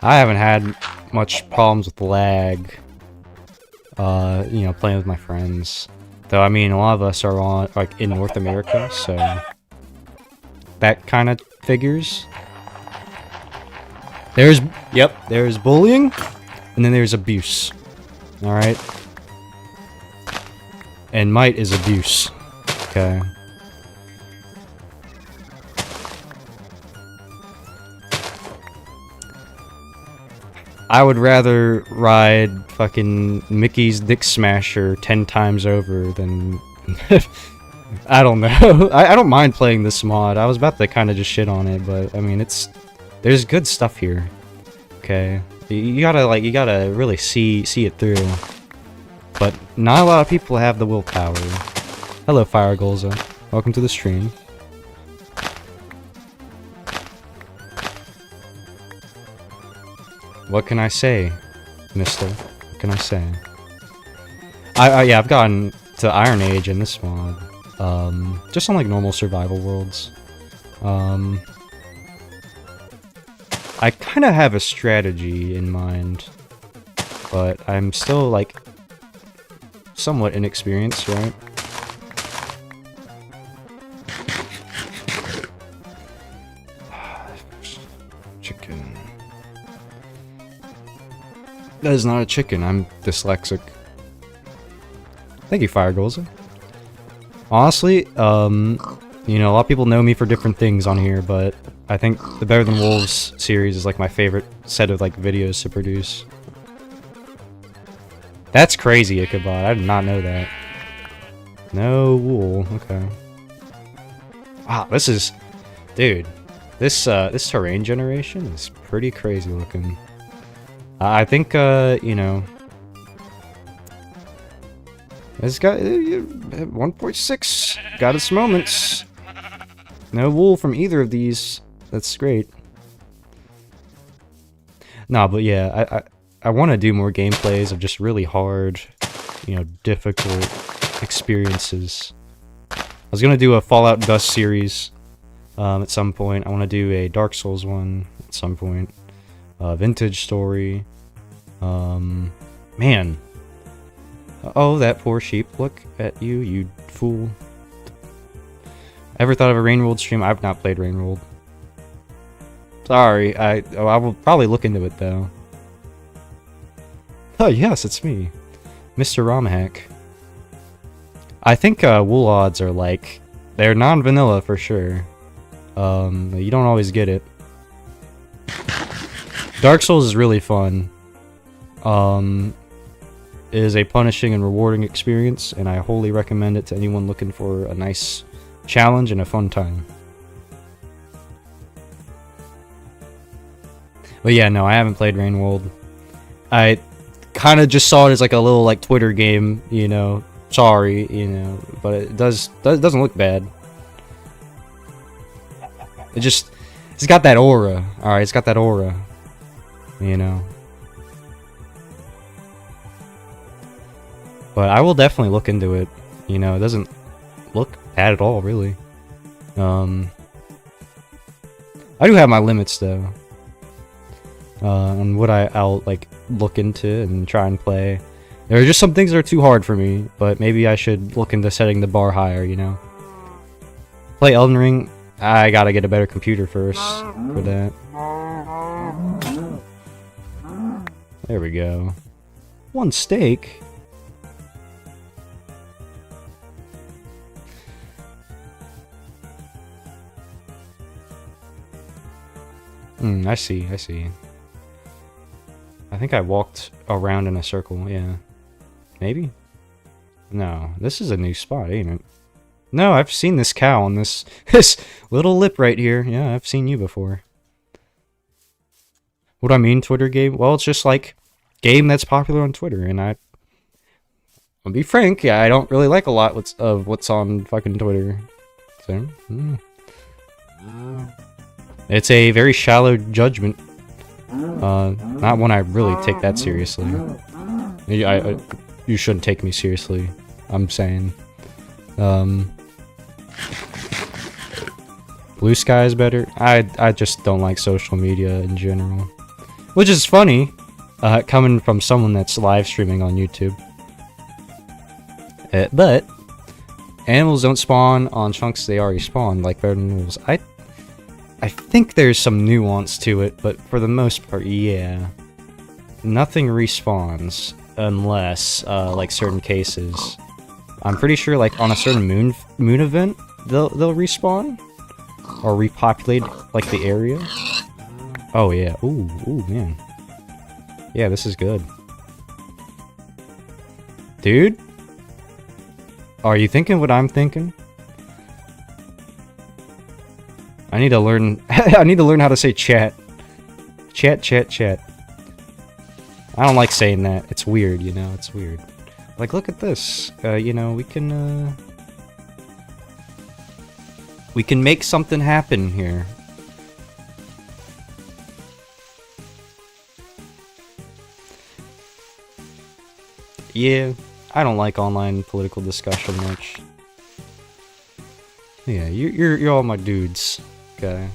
I haven't had much problems with lag, you know, playing with my friends. Though, I mean, a lot of us are on, like, in North America, so that kind of figures. There's bullying, and then there's abuse. Alright? And MiTE is abuse. Okay. I would rather ride fucking Mickey's Dick Smasher 10 times over than... I don't know. I don't mind playing this mod. I was about to kind of just shit on it, but I mean, there's good stuff here. Okay. You gotta really see it through. But not a lot of people have the willpower. Hello, Fire Golza. Welcome to the stream. What can I say, mister? What can I say? Yeah, I've gotten to Iron Age in this mod. Just on like normal survival worlds. I kind of have a strategy in mind, but I'm still like somewhat inexperienced, right? Chicken. That is not a chicken. I'm dyslexic. Thank you, Fire Golza. Honestly, you know, a lot of people know me for different things on here, but I think the Better Than Wolves series is like my favorite set of like videos to produce. That's crazy, Ichabod. I did not know that. No wool. Okay. Wow, this is... Dude. This terrain generation is pretty crazy looking. I think, you know, it's got 1.6. Got its moments. No wool from either of these. That's great. Nah, but yeah, I want to do more gameplays of just really hard, you know, difficult experiences. I was gonna do a Fallout Dust series at some point. I want to do a Dark Souls one at some point. Vintage Story. Man. Oh, that poor sheep. Look at you, you fool. Ever thought of a Rainworld stream? I've not played Rainworld. Sorry, I will probably look into it though. Oh yes, it's me, Mr. Romhack. I think wool odds are like, they're non-vanilla for sure. You don't always get it. Dark Souls is really fun. It is a punishing and rewarding experience, and I wholly recommend it to anyone looking for a nice challenge and a fun time. But yeah, no, I haven't played Rainworld. I kind of just saw it as like a little like Twitter game, you know. Sorry, you know, but it doesn't look bad. It's got that aura. All right, it's got that aura, you know. But I will definitely look into it. You know, it doesn't look bad at all, really. I do have my limits though. On what I'll like look into and try and play. There are just some things that are too hard for me, but maybe I should look into setting the bar higher, you know. Play Elden Ring, I gotta get a better computer first for that. There we go. One steak? I see, I see. I think I walked around in a circle, yeah. Maybe? No, this is a new spot, ain't it? No, I've seen this cow on this little lip right here. Yeah, I've seen you before. What I mean, Twitter game? Well, it's just like game that's popular on Twitter, and I'll be frank, yeah, I don't really like a lot of what's on fucking Twitter. So, it's a very shallow judgment. Not one I really take that seriously. You shouldn't take me seriously, I'm saying. Blue Sky is better. I just don't like social media in general. Which is funny, coming from someone that's live streaming on YouTube. But animals don't spawn on chunks they already spawned, like better than wolves. I think there's some nuance to it, but for the most part, yeah. Nothing respawns unless, like certain cases. I'm pretty sure, like on a certain moon event, they'll respawn or repopulate like the area. Oh yeah, ooh man. Yeah, this is good, dude. Are you thinking what I'm thinking? I need to learn. I need to learn how to say chat. Chat. I don't like saying that. It's weird, you know. It's weird. Like, look at this. You know, we can make something happen here. Yeah, I don't like online political discussion much. Yeah, you're all my dudes. Okay,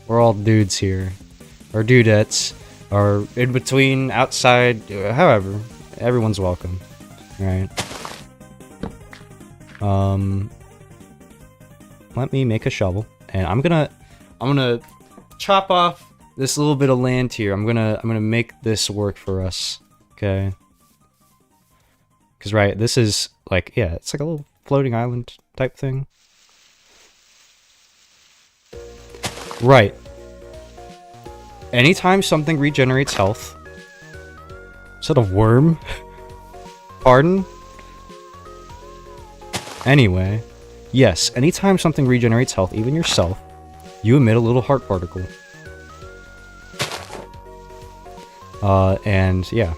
we're all dudes here, or dudettes, or in between, outside, however, everyone's welcome. Right. Let me make a shovel, and I'm gonna chop off this little bit of land here. I'm gonna make this work for us. Okay. Cause right, this is like, yeah, it's like a little floating island type thing. Right. Anytime something regenerates health. Is that a worm? Pardon? Anyway. Yes, anytime something regenerates health, even yourself, you emit a little heart particle. And yeah,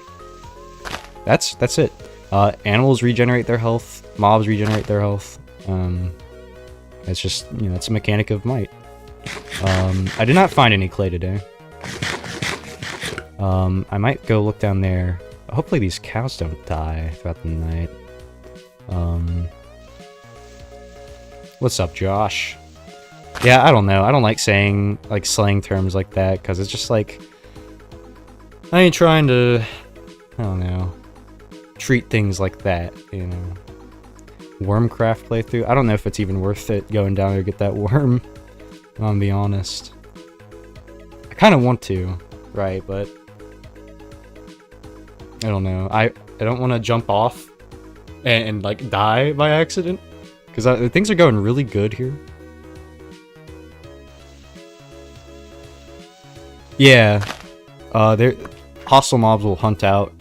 that's it. Animals regenerate their health, mobs regenerate their health. It's just, you know, it's a mechanic of MiTE. I did not find any clay today. I might go look down there. Hopefully these cows don't die throughout the night. What's up, Josh? Yeah, I don't know. I don't like saying, like, slang terms like that, because it's just like, I ain't trying to, I don't know, treat things like that, you know. Wormcraft playthrough? I don't know if it's even worth it going down there to get that worm, I'm gonna be honest. I kind of want to, right, but I don't know. I don't want to jump off and like die by accident, because things are going really good here. Yeah, hostile mobs will hunt out,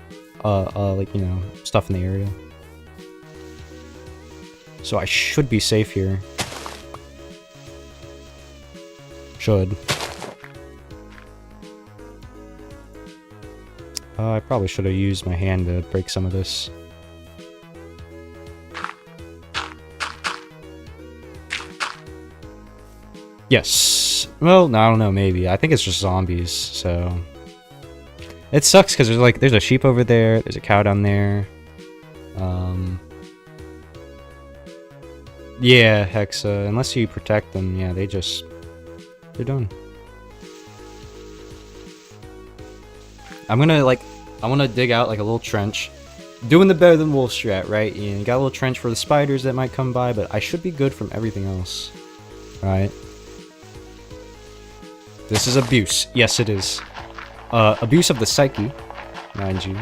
like, you know, stuff in the area. So I should be safe here. Should. I probably should have used my hand to break some of this. Yes. Well, no, I don't know, maybe. I think it's just zombies, so... It sucks, because there's a sheep over there, there's a cow down there. Yeah, Hexa. Unless you protect them, yeah, they're done. I want to dig out like a little trench. Doing the better than wolf strat, right? You got a little trench for the spiders that might come by, but I should be good from everything else. Right? This is abuse. Yes, it is. Abuse of the psyche, mind you.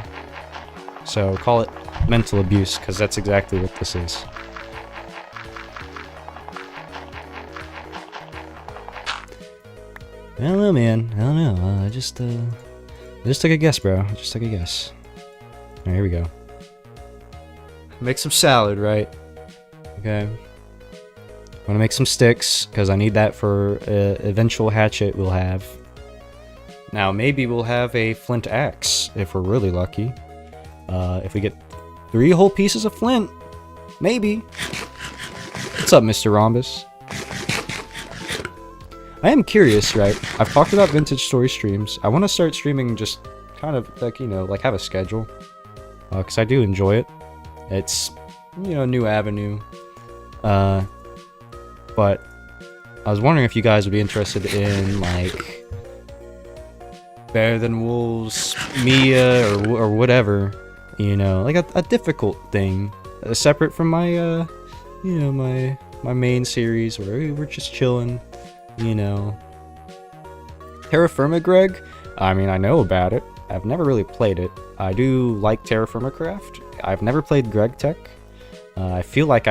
So call it mental abuse, because that's exactly what this is. I don't know, man. I don't know. I just took a guess, bro. I just took a guess. Alright, here we go. Make some salad, right? Okay. I'm gonna make some sticks, because I need that for eventual hatchet we'll have. Now, maybe we'll have a flint axe, if we're really lucky. If we get 3 whole pieces of flint. Maybe. What's up, Mr. Rhombus? I am curious, right? I've talked about vintage story streams. I want to start streaming just kind of like, you know, like have a schedule. Because I do enjoy it. It's, you know, a new avenue. But I was wondering if you guys would be interested in, like, Better Than Wolves, Mia, or whatever. You know, like a difficult thing. Separate from my, you know, my main series where we're just chilling. You know, Terra Firma, Greg? I mean, I know about it. I've never really played it. I do like Terra Firma Craft. I've never played Greg Tech. I feel like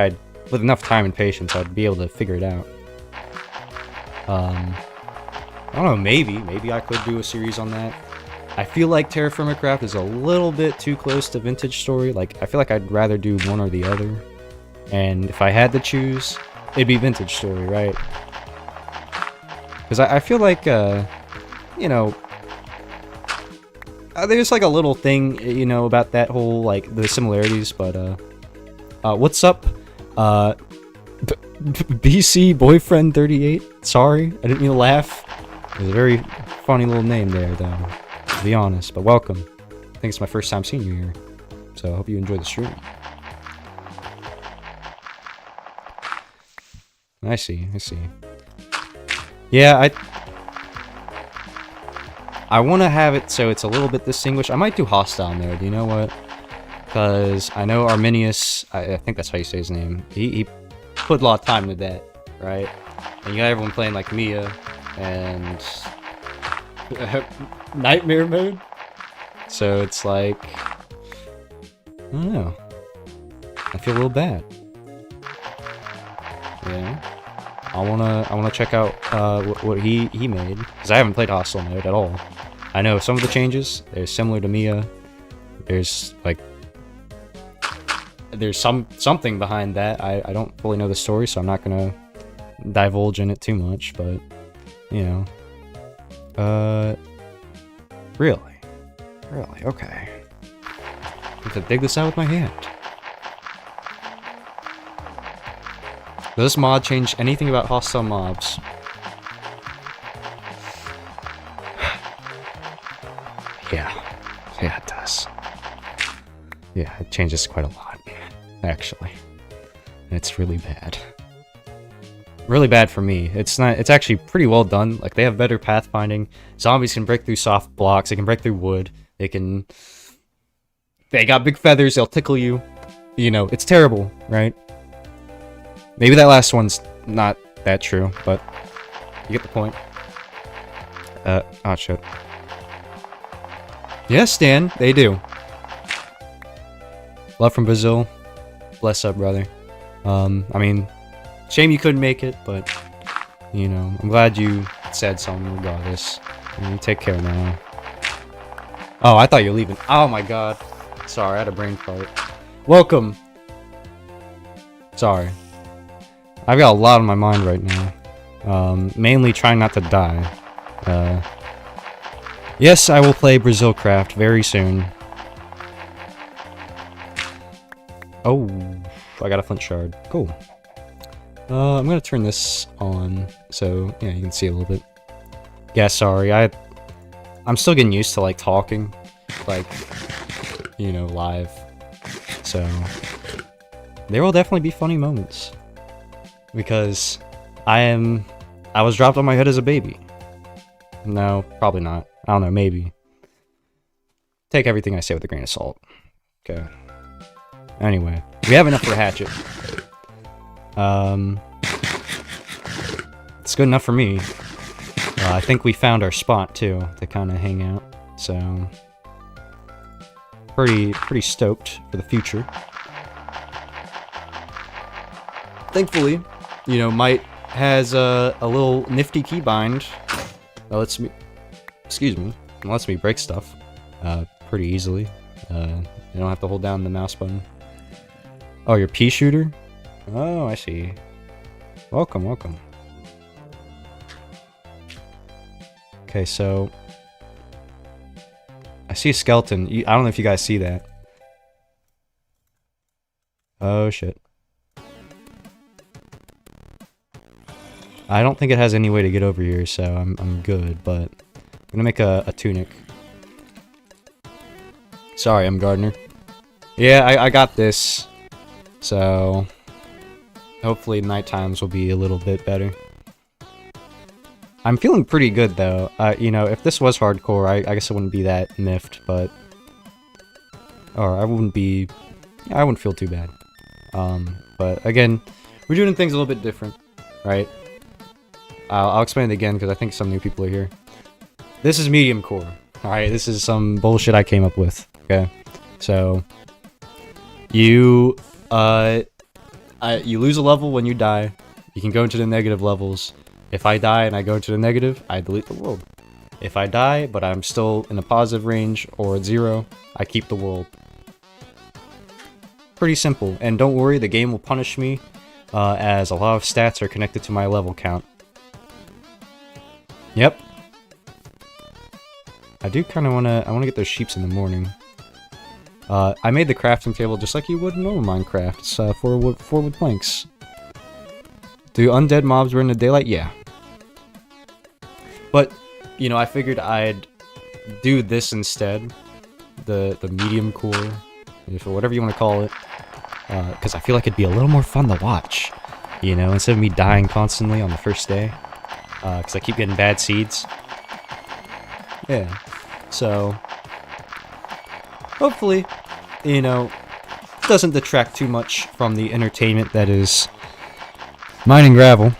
with enough time and patience, I'd be able to figure it out. I don't know, maybe I could do a series on that. I feel like Terra Firma Craft is a little bit too close to Vintage Story. Like, I feel like I'd rather do one or the other. And if I had to choose, it'd be Vintage Story, right? Because I feel like, you know, there's like a little thing, you know, about that whole, like, the similarities, but, what's up, BC Boyfriend 38? Sorry, I didn't mean to laugh. It's a very funny little name there, though, to be honest, but welcome. I think it's my first time seeing you here, so I hope you enjoy the stream. I see. Yeah, I want to have it so it's a little bit distinguished. I might do hostile mode, you know what? Because I know Arminius, I think that's how you say his name, he put a lot of time into that, right? And you got everyone playing like Mia and Nightmare mode. So it's like, I don't know. I feel a little bad. Yeah. I wanna check out what he made, because I haven't played hostile mode at all. I know some of the changes, they're similar to Mia. There's like something behind that. I don't fully know the story, so I'm not gonna divulge in it too much, but you know. Really? Really? Okay. I have to dig this out with my hand. Does this mod change anything about hostile mobs? Yeah. Yeah, it does. Yeah, it changes quite a lot, actually. And it's really bad. Really bad for me. It's actually pretty well done. Like, they have better pathfinding. Zombies can break through soft blocks, they can break through wood, they got big feathers, they'll tickle you. You know, it's terrible, right? Maybe that last one's not that true, but you get the point. Oh shit. Yes, Dan, they do. Love from Brazil. Bless up, brother. I mean, shame you couldn't make it, but, you know, I'm glad you said something regardless. You take care now. Oh, I thought you were leaving. Oh my god. Sorry, I had a brain fart. Welcome. Sorry. I've got a lot on my mind right now. Mainly trying not to die. Yes, I will play Brazil Craft very soon. Oh, I got a flint shard. Cool. I'm gonna turn this on so yeah, you can see a little bit. Yeah, sorry, I'm still getting used to like talking, like, you know, live. So there will definitely be funny moments because I was dropped on my head as a baby. No, probably not. I don't know, maybe. Take everything I say with a grain of salt. Okay. Anyway, we have enough for a hatchet. It's good enough for me. I think we found our spot too to kind of hang out. So pretty stoked for the future. Thankfully, you know, MiTE has a little nifty keybind that lets me, lets me break stuff pretty easily. You don't have to hold down the mouse button. Oh, you're pea shooter? Oh, I see. Welcome, welcome. Okay, so I see a skeleton. I don't know if you guys see that. Oh shit. I don't think it has any way to get over here, so I'm good, but I'm gonna make a tunic. Sorry, I'm gardener. Yeah, I got this. So hopefully night times will be a little bit better. I'm feeling pretty good though. You know, if this was hardcore, I guess I wouldn't be that miffed, but or I wouldn't feel too bad. But again, we're doing things a little bit different, right? I'll explain it again because I think some new people are here. This is medium core. Alright, this is some bullshit I came up with. Okay. So you lose a level when you die. You can go into the negative levels. If I die and I go into the negative, I delete the world. If I die, but I'm still in a positive range or at 0, I keep the world. Pretty simple. And don't worry, the game will punish me as a lot of stats are connected to my level count. Yep. I do kind of want to get those sheeps in the morning. I made the crafting table just like you would in normal Minecraft. It's 4 wood planks. Do undead mobs run in the daylight? Yeah. But, you know, I figured I'd do this instead. The medium core, or whatever you want to call it. Because I feel like it'd be a little more fun to watch. You know, instead of me dying constantly on the first day. Because I keep getting bad seeds. Yeah. So hopefully, you know, it doesn't detract too much from the entertainment that is mining gravel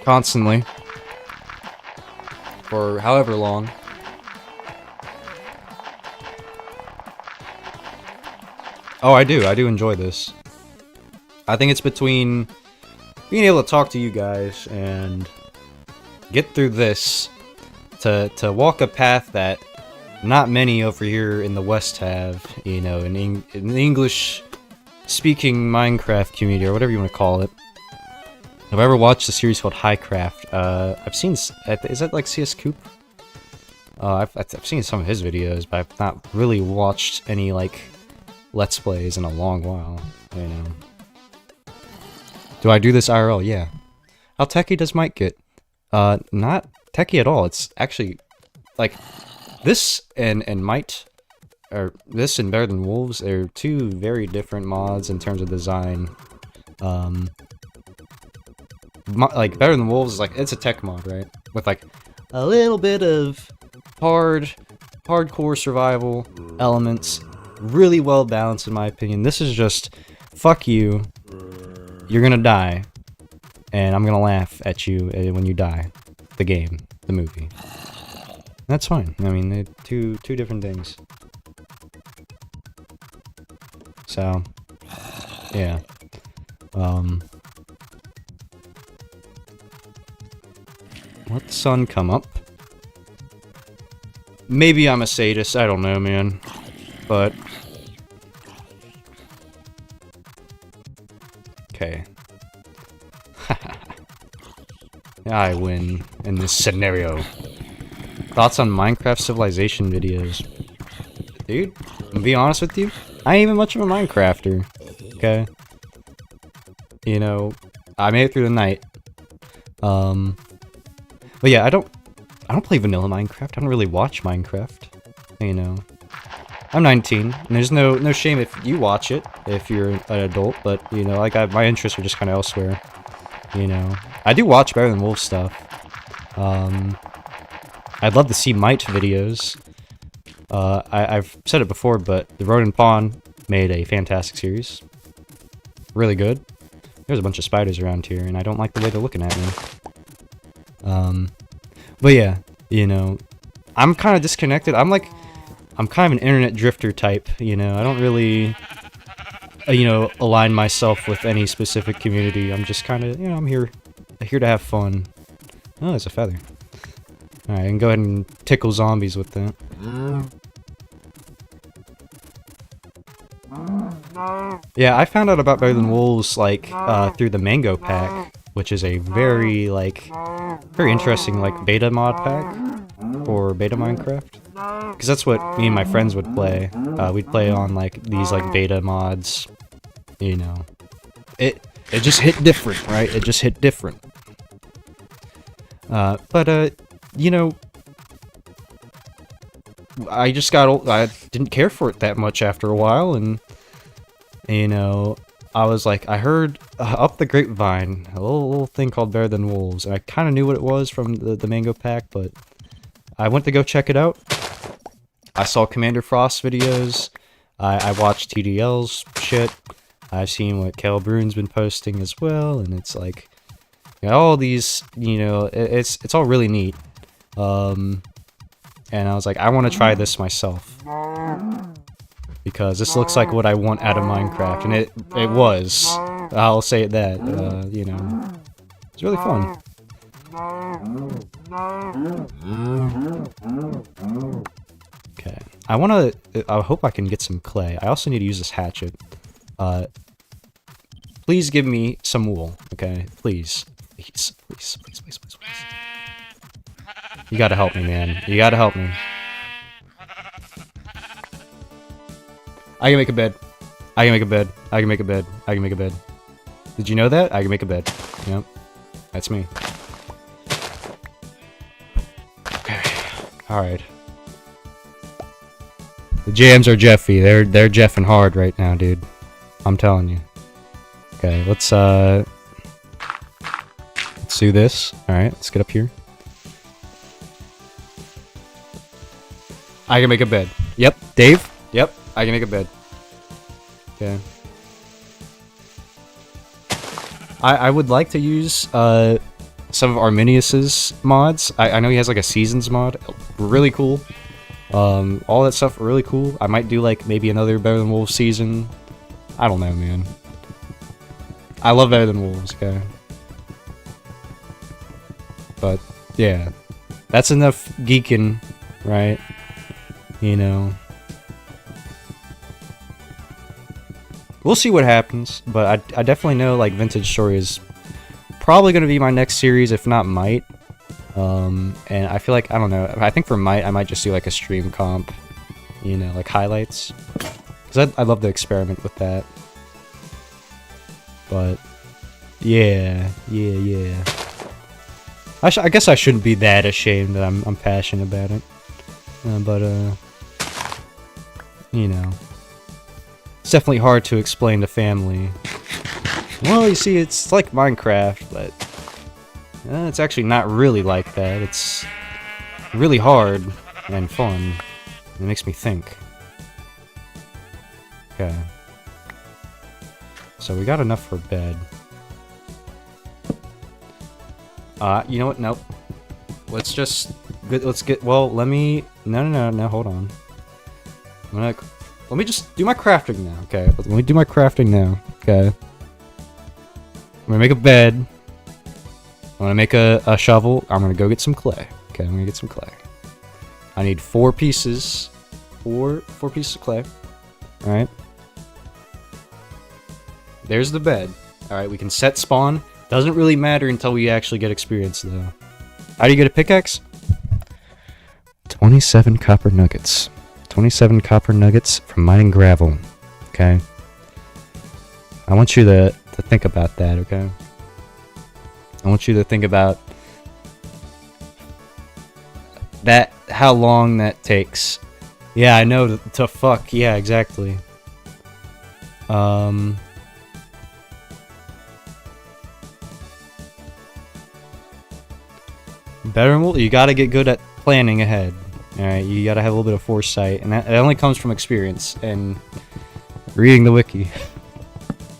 constantly for however long. Oh, I do enjoy this. I think it's between being able to talk to you guys and get through this to walk a path that not many over here in the West have, you know, in the English-speaking Minecraft community, or whatever you want to call it. I've ever watched a series called Highcraft. I've seen, is that like CS Coop? I've seen some of his videos, but I've not really watched any like Let's Plays in a long while, you know. Do I do this IRL? Yeah. How techie does MiTE get? Not techie at all. It's actually, like, this and MiTE, or this and Better Than Wolves, are two very different mods in terms of design. Like, Better Than Wolves is like, it's a tech mod, right? With like, a little bit of hardcore survival elements. Really well balanced in my opinion. This is just, fuck you, you're gonna die, and I'm gonna laugh at you when you die. The game, the movie. That's fine. I mean, they're two different things. So, yeah. Let the sun come up. Maybe I'm a sadist, I don't know, man. But... okay. I win in this scenario. Thoughts on Minecraft Civilization videos? Dude, to be honest with you, I ain't even much of a Minecrafter. Okay? You know, I made it through the night. But yeah, I don't play vanilla Minecraft. I don't really watch Minecraft. You know. I'm 19, and there's no shame if you watch it, if you're an adult, but, you know, like, my interests are just kind of elsewhere. You know. I do watch Better Than Wolves stuff. I'd love to see MiTE videos. I've said it before, but the Road and Pawn made a fantastic series. Really good. There's a bunch of spiders around here, and I don't like the way they're looking at me. But yeah, you know, I'm kind of disconnected. I'm kind of an internet drifter type, you know. I don't really, you know, align myself with any specific community. I'm just kind of, you know, I'm here to have fun. Oh, there's a feather. Alright, I can go ahead and tickle zombies with that. Yeah, I found out about Better Than Wolves, like, through the Mango pack, which is a very, like, very interesting, like, beta mod pack for beta Minecraft. Because that's what me and my friends would play. We'd play on, like, these, like, beta mods, you know. It just hit different, right? It just hit different. You know, I just got old. I didn't care for it that much after a while, and, you know, I was like, I heard up the grapevine a little thing called Better Than Wolves, and I kind of knew what it was from the Mango pack, but I went to go check it out. I saw Commander Frost videos. I watched TDL's shit. I've seen what Kel Brune's been posting as well, and it's like, you know, all these, you know, it's all really neat. And I was like, I want to try this myself. Because this looks like what I want out of Minecraft, and it was. I'll say it that, you know. It's really fun. Okay. I hope I can get some clay. I also need to use this hatchet. Please give me some wool, okay? Please. Please, please, please, please, please, please. You gotta help me, man. You gotta help me. I can make a bed. I can make a bed. I can make a bed. I can make a bed. Did you know that? I can make a bed. Yep. That's me. Okay. Alright. The jams are Jeffy. They're Jeffing hard right now, dude. I'm telling you. Okay, let's do this. Alright, let's get up here. I can make a bed. Yep, Dave? Yep, I can make a bed. Okay. I would like to use some of Arminius's mods. I know he has like a seasons mod. Really cool. All that stuff really cool. I might do like maybe another Better Than Wolves season. I don't know, man. I love Better Than Wolves, okay? But, yeah. That's enough geeking, right? You know. We'll see what happens, but I definitely know, like, Vintage Story is probably gonna be my next series, if not MiTE. And I feel like, I don't know, I think for MiTE I might just do like a stream comp, you know, like highlights, because I love to experiment with that. But yeah. I guess I shouldn't be that ashamed that I'm passionate about it. But you know, it's definitely hard to explain to family. Well, you see, it's like Minecraft, but it's actually not really like that. It's really hard and fun. It makes me think. Okay. So we got enough for bed. You know what? Nope. Let's get, well, let me, no, hold on. Let me just do my crafting now, okay? Let me do my crafting now, okay? I'm gonna make a bed. I'm gonna make a shovel. I'm gonna go get some clay. Okay, I'm gonna get some clay. I need 4 pieces. Four pieces of clay. Alright. There's the bed. Alright, we can set spawn. Doesn't really matter until we actually get experience, though. How do you get a pickaxe? 27 copper nuggets. 27 copper nuggets from mining gravel. Okay? I want you to think about that, okay? I want you to think about that, how long that takes. Yeah, I know, to fuck. Yeah, exactly. Better, you gotta get good at planning ahead. Alright, you gotta have a little bit of foresight, and that only comes from experience and reading the wiki.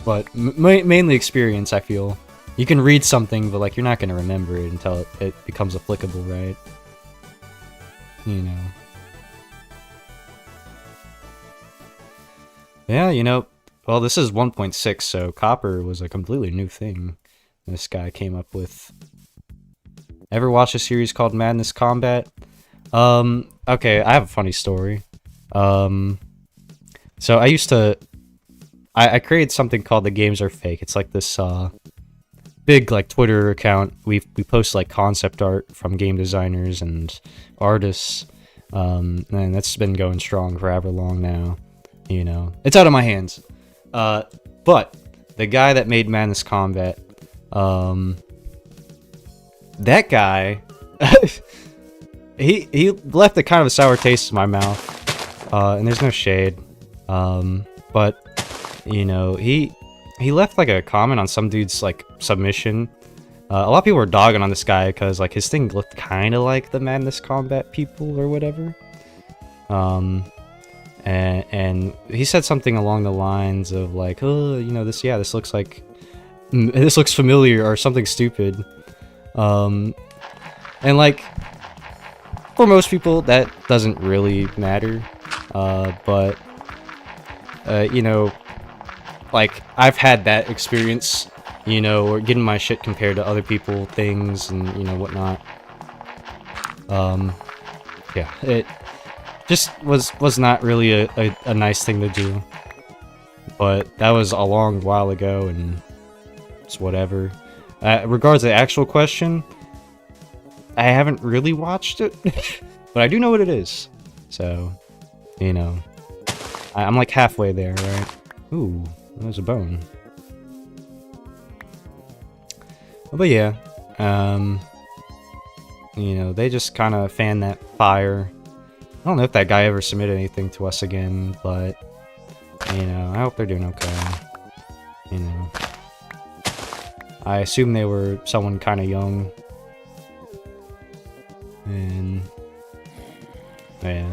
But mainly experience, I feel. You can read something, but like you're not gonna remember it until it becomes applicable, right? You know. Yeah, you know, well, this is 1.6, so copper was a completely new thing this guy came up with. Ever watch a series called Madness Combat? Okay, I have a funny story. So I used to... I created something called The Games Are Fake. It's like this, big, like, Twitter account. We post, like, concept art from game designers and artists. And that's been going strong forever long now. You know, it's out of my hands. But the guy that made Madness Combat, that guy, he left a kind of a sour taste in my mouth. And there's no shade. But you know, he left like a comment on some dude's like submission. A lot of people were dogging on this guy because like his thing looked kind of like the Madness Combat people or whatever. And he said something along the lines of like, oh, you know, this looks like, this looks familiar or something stupid. And like, for most people that doesn't really matter. But you know, like I've had that experience, you know, or getting my shit compared to other people, things, and you know, whatnot. Yeah, it just was not really a nice thing to do. But that was a long while ago, and it's whatever. Regards to the actual question, I haven't really watched it, but I do know what it is. So, you know, I'm like halfway there, right? Ooh, there's a bone. But yeah, you know, they just kind of fanned that fire. I don't know if that guy ever submitted anything to us again, but, you know, I hope they're doing okay. You know, I assume they were someone kind of young. And, yeah,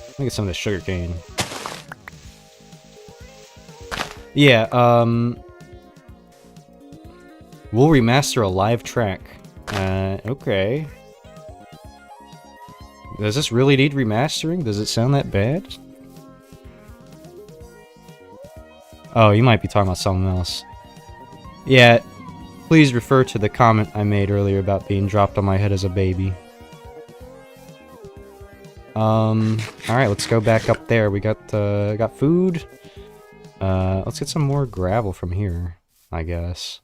let me get some of the sugar cane. Yeah, we'll remaster a live track. Okay. Does this really need remastering? Does it sound that bad? Oh, you might be talking about something else. Yeah, please refer to the comment I made earlier about being dropped on my head as a baby. Alright, let's go back up there. We got food. Let's get some more gravel from here, I guess.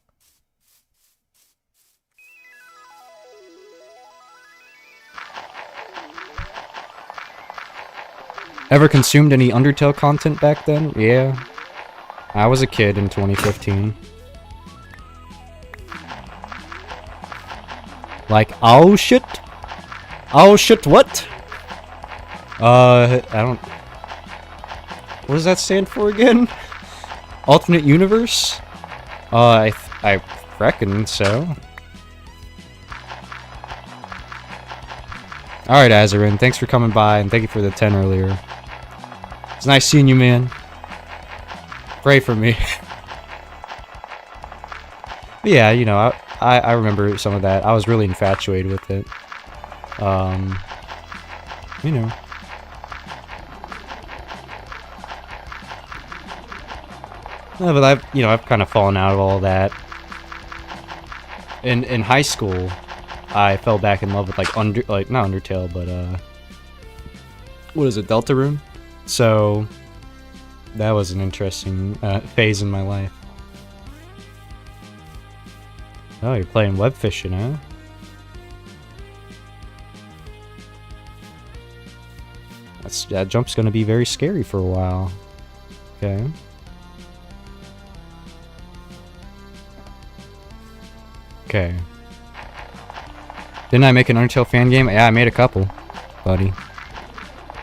Ever consumed any Undertale content back then? Yeah. I was a kid in 2015. Like, oh shit! Oh shit, what? I don't... What does that stand for again? Alternate universe? I reckon so. Alright, Azarin, thanks for coming by, and thank you for the 10 earlier. It's nice seeing you, man. Pray for me. But yeah, you know, I remember some of that. I was really infatuated with it. You know. No, but I've kind of fallen out of all that. In high school, I fell back in love with not Undertale, but what is it, Deltarune? So that was an interesting phase in my life. Oh, you're playing web fishing, huh? That jump's gonna be very scary for a while. Okay. Okay. Didn't I make an Undertale fan game? Yeah, I made a couple, buddy.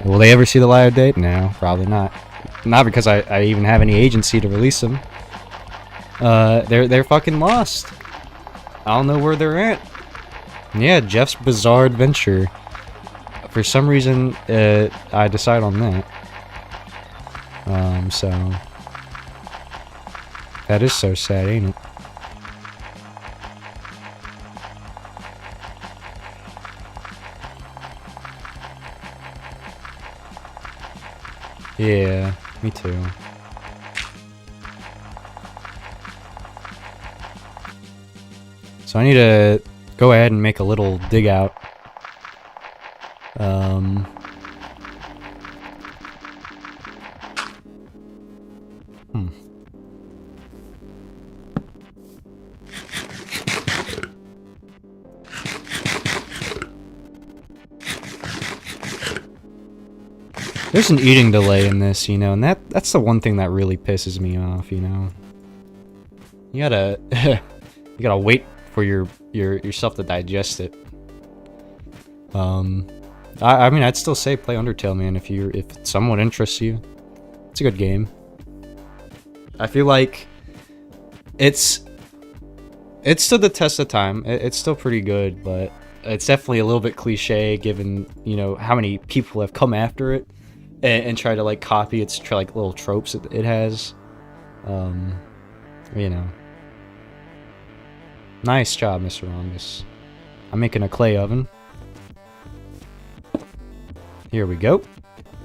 Will they ever see the light of day? No, probably not. Not because I even have any agency to release them. They're fucking lost. I don't know where they're at. Yeah, Jeff's Bizarre Adventure. For some reason, I decide on that. So... That is so sad, ain't it? Yeah, me too. So I need to go ahead and make a little dig out. There's an eating delay in this, you know, and that's the one thing that really pisses me off, you know. You gotta you gotta wait for yourself to digest it. I mean, I'd still say play Undertale, man, if it somewhat interests you. It's a good game. I feel like it stood the test of time. It's still pretty good, but it's definitely a little bit cliche given, you know, how many people have come after it and try to like copy its like little tropes it has. You know. Nice job, Mr. Rhombus. I'm making a clay oven. Here we go.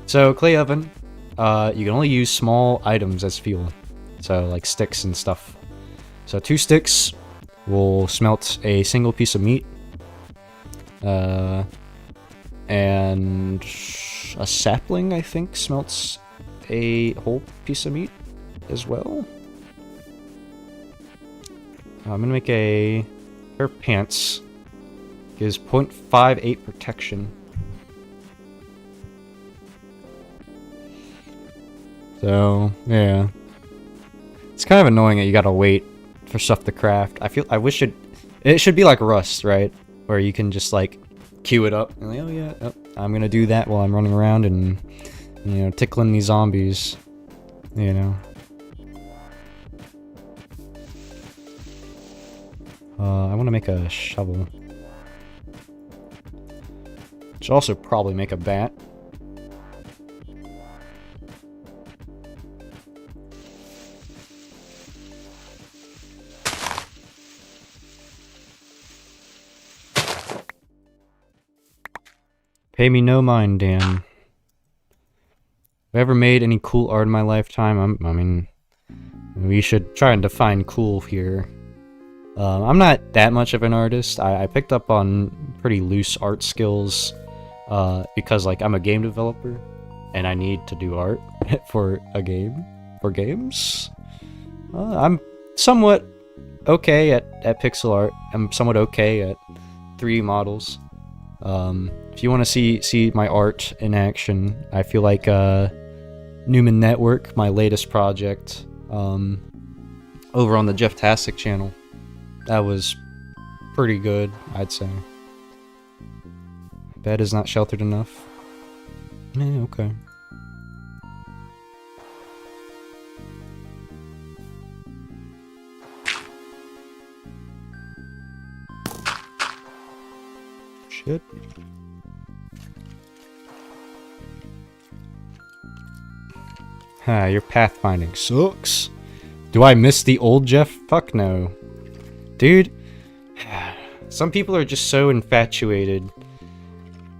So, clay oven, you can only use small items as fuel. So, like sticks and stuff. So, 2 sticks will smelt a single piece of meat. And a sapling, I think, smelts a whole piece of meat as well. I'm gonna make a pair of pants. Gives 0.58 protection. So, yeah. It's kind of annoying that you gotta wait for stuff to craft. I wish it should be like Rust, right? Where you can just like queue it up and like, oh yeah, I'm gonna do that while I'm running around and, you know, tickling these zombies, you know. I want to make a shovel. Should also probably make a bat. Pay me no mind, Dan. Have I ever made any cool art in my lifetime? I mean, we should try and define cool here. I'm not that much of an artist. I picked up on pretty loose art skills because, like, I'm a game developer and I need to do art for a game, for games. I'm somewhat okay at pixel art. I'm somewhat okay at 3D models. If if you want to see my art in action, I feel like Newman Network, my latest project, over on the Jeff Tastic channel, that was pretty good, I'd say. Bed is not sheltered enough. Okay. Shit. Your pathfinding sucks. Do I miss the old Jeff? Fuck no. Dude, some people are just so infatuated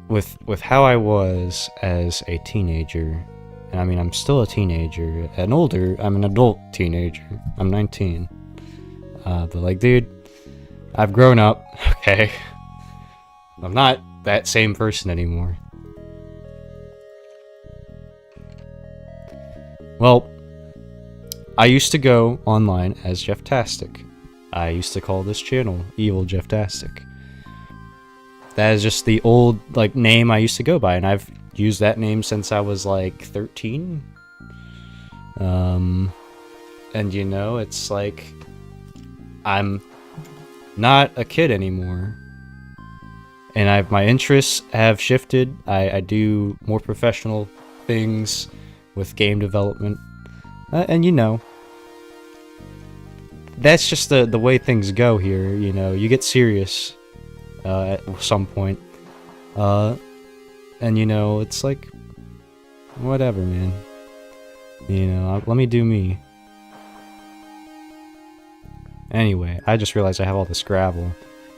with how I was as a teenager. And I mean, I'm still a teenager. And older, I'm an adult teenager. I'm 19. But like, dude, I've grown up, okay? I'm not that same person anymore. Well, I used to go online as Jeff Tastic. I used to call this channel Evil Jeff Tastic. That is just the old like name I used to go by, and I've used that name since I was like 13. And you know, it's like I'm not a kid anymore. And my interests have shifted. I do more professional things with game development. And you know, that's just the way things go here, you know. You get serious at some point. And you know, it's like, whatever, man. You know, let me do me. Anyway, I just realized I have all this gravel.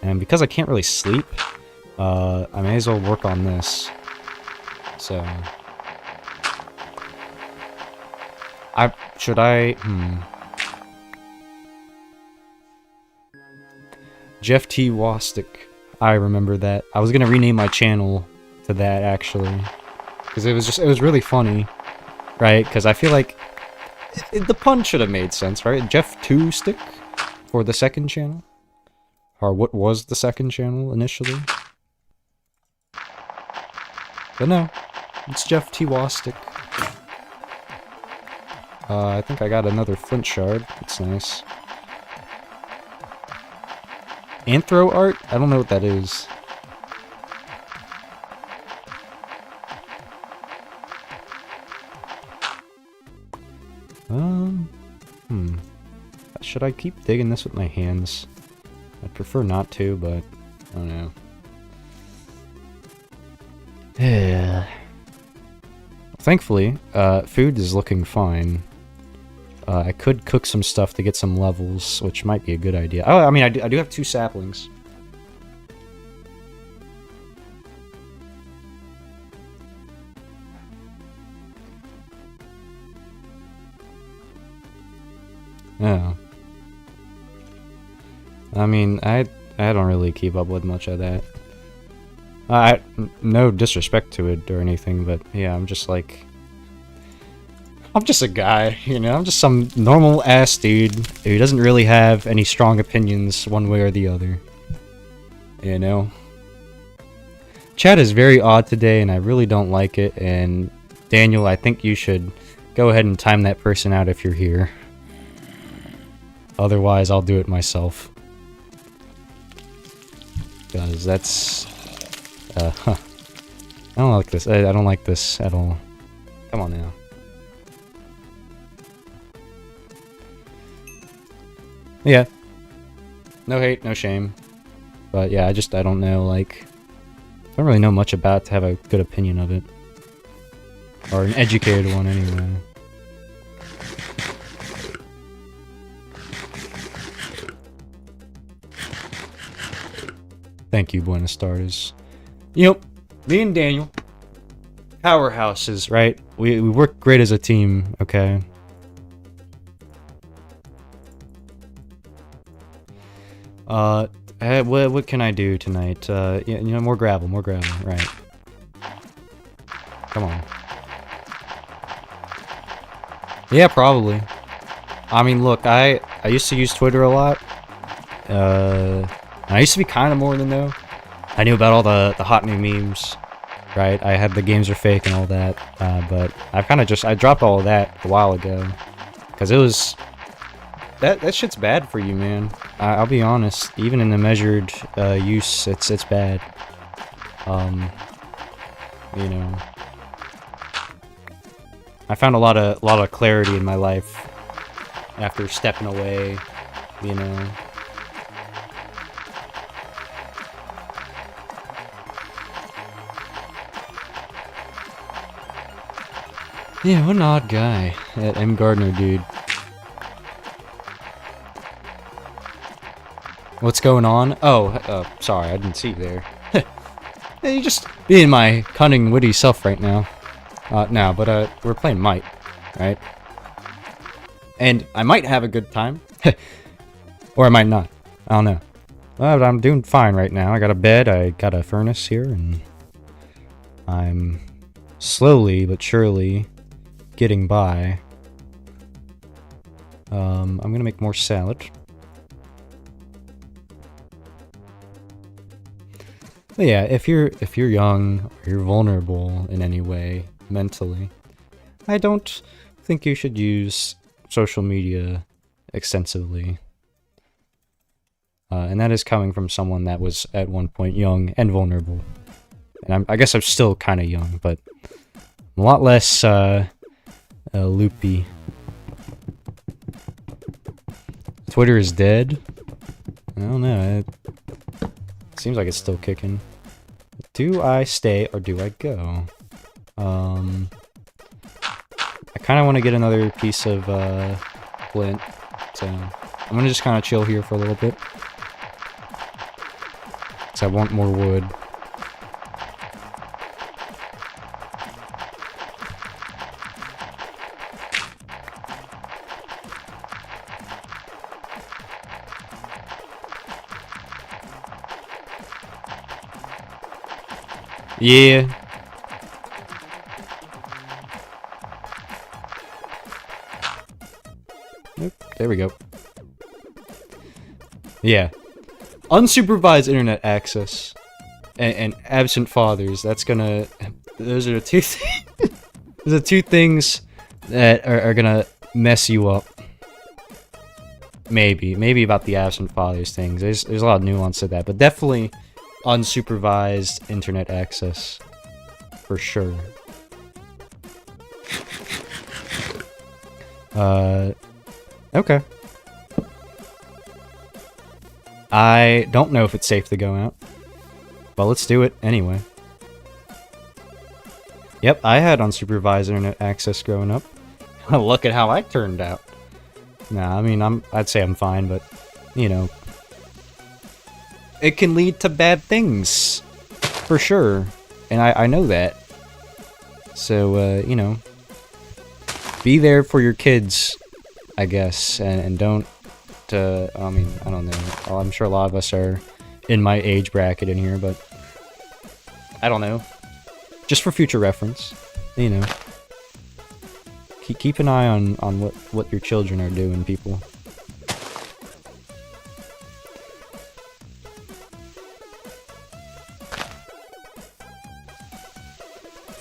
And because I can't really sleep, I may as well work on this. So... Jeff T. Wastick. I remember that. I was gonna rename my channel to that, actually. Because it was really funny. Right? Because I feel like... the pun should have made sense, right? Jeff 2 Stick? For the second channel? Or what was the second channel, initially? But no. It's Jeff T. Wastick. I think I got another flint shard. That's nice. Anthro art? I don't know what that is. Should I keep digging this with my hands? I'd prefer not to, but I don't know. Yeah. Thankfully, food is looking fine. I could cook some stuff to get some levels, which might be a good idea. Oh, I mean, I do have 2 saplings. Oh. I mean, I don't really keep up with much of that. No disrespect to it or anything, but yeah, I'm just like... I'm just a guy, you know? I'm just some normal-ass dude who doesn't really have any strong opinions one way or the other. You know? Chat is very odd today, and I really don't like it, and Daniel, I think you should go ahead and time that person out if you're here. Otherwise, I'll do it myself. Because that's... I don't like this. I don't like this at all. Come on now. Yeah. No hate, no shame. But yeah, I don't know, like... I don't really know much about it to have a good opinion of it. Or an educated one, anyway. Thank you, Buenos Tardes. You know, me and Daniel, powerhouses, right? We work great as a team, okay? What can I do tonight? You know, more gravel, right. Come on. Yeah, probably. I mean, look, I used to use Twitter a lot. I used to be kind of more than though. I knew about all the hot new memes. right? I had the games are fake and all that, but I've kind of I dropped all of that a while ago, because it was, that shit's bad for you, man. I'll be honest, even in the measured use, it's bad. You know, I found a lot of clarity in my life after stepping away, you know. Yeah, what an odd guy, that M. Gardner dude. What's going on? Oh, sorry, I didn't see you there. Hey, you just being my cunning, witty self right now. No, but we're playing MiTE, right? And I might have a good time, or I might not. I don't know. But I'm doing fine right now. I got a bed, I got a furnace here, and I'm slowly but surely getting by. I'm gonna make more salad. But yeah, if you're young or you're vulnerable in any way mentally, I don't think you should use social media extensively. And that is coming from someone that was at one point young and vulnerable. And I guess I'm still kind of young, but I'm a lot less loopy. Twitter is dead? I don't know. It seems like it's still kicking. Do I stay or do I go? I kind of want to get another piece of flint, so I'm gonna just kind of chill here for a little bit. Cause I want more wood. Yeah. Nope, there we go. Yeah. Unsupervised internet access and absent fathers, that's gonna... Those are the two things... Those are the two things that are gonna mess you up. Maybe about the absent fathers things. There's a lot of nuance to that, but definitely unsupervised internet access, for sure. Okay. I don't know if it's safe to go out, but let's do it anyway. Yep, I had unsupervised internet access growing up. Look at how I turned out. Nah, I mean, I'd say I'm fine, but, you know, it can lead to bad things, for sure, and I know that. So, you know, be there for your kids, I guess, and don't, I mean, I don't know, I'm sure a lot of us are in my age bracket in here, but I don't know, just for future reference, you know, keep an eye on what your children are doing, people.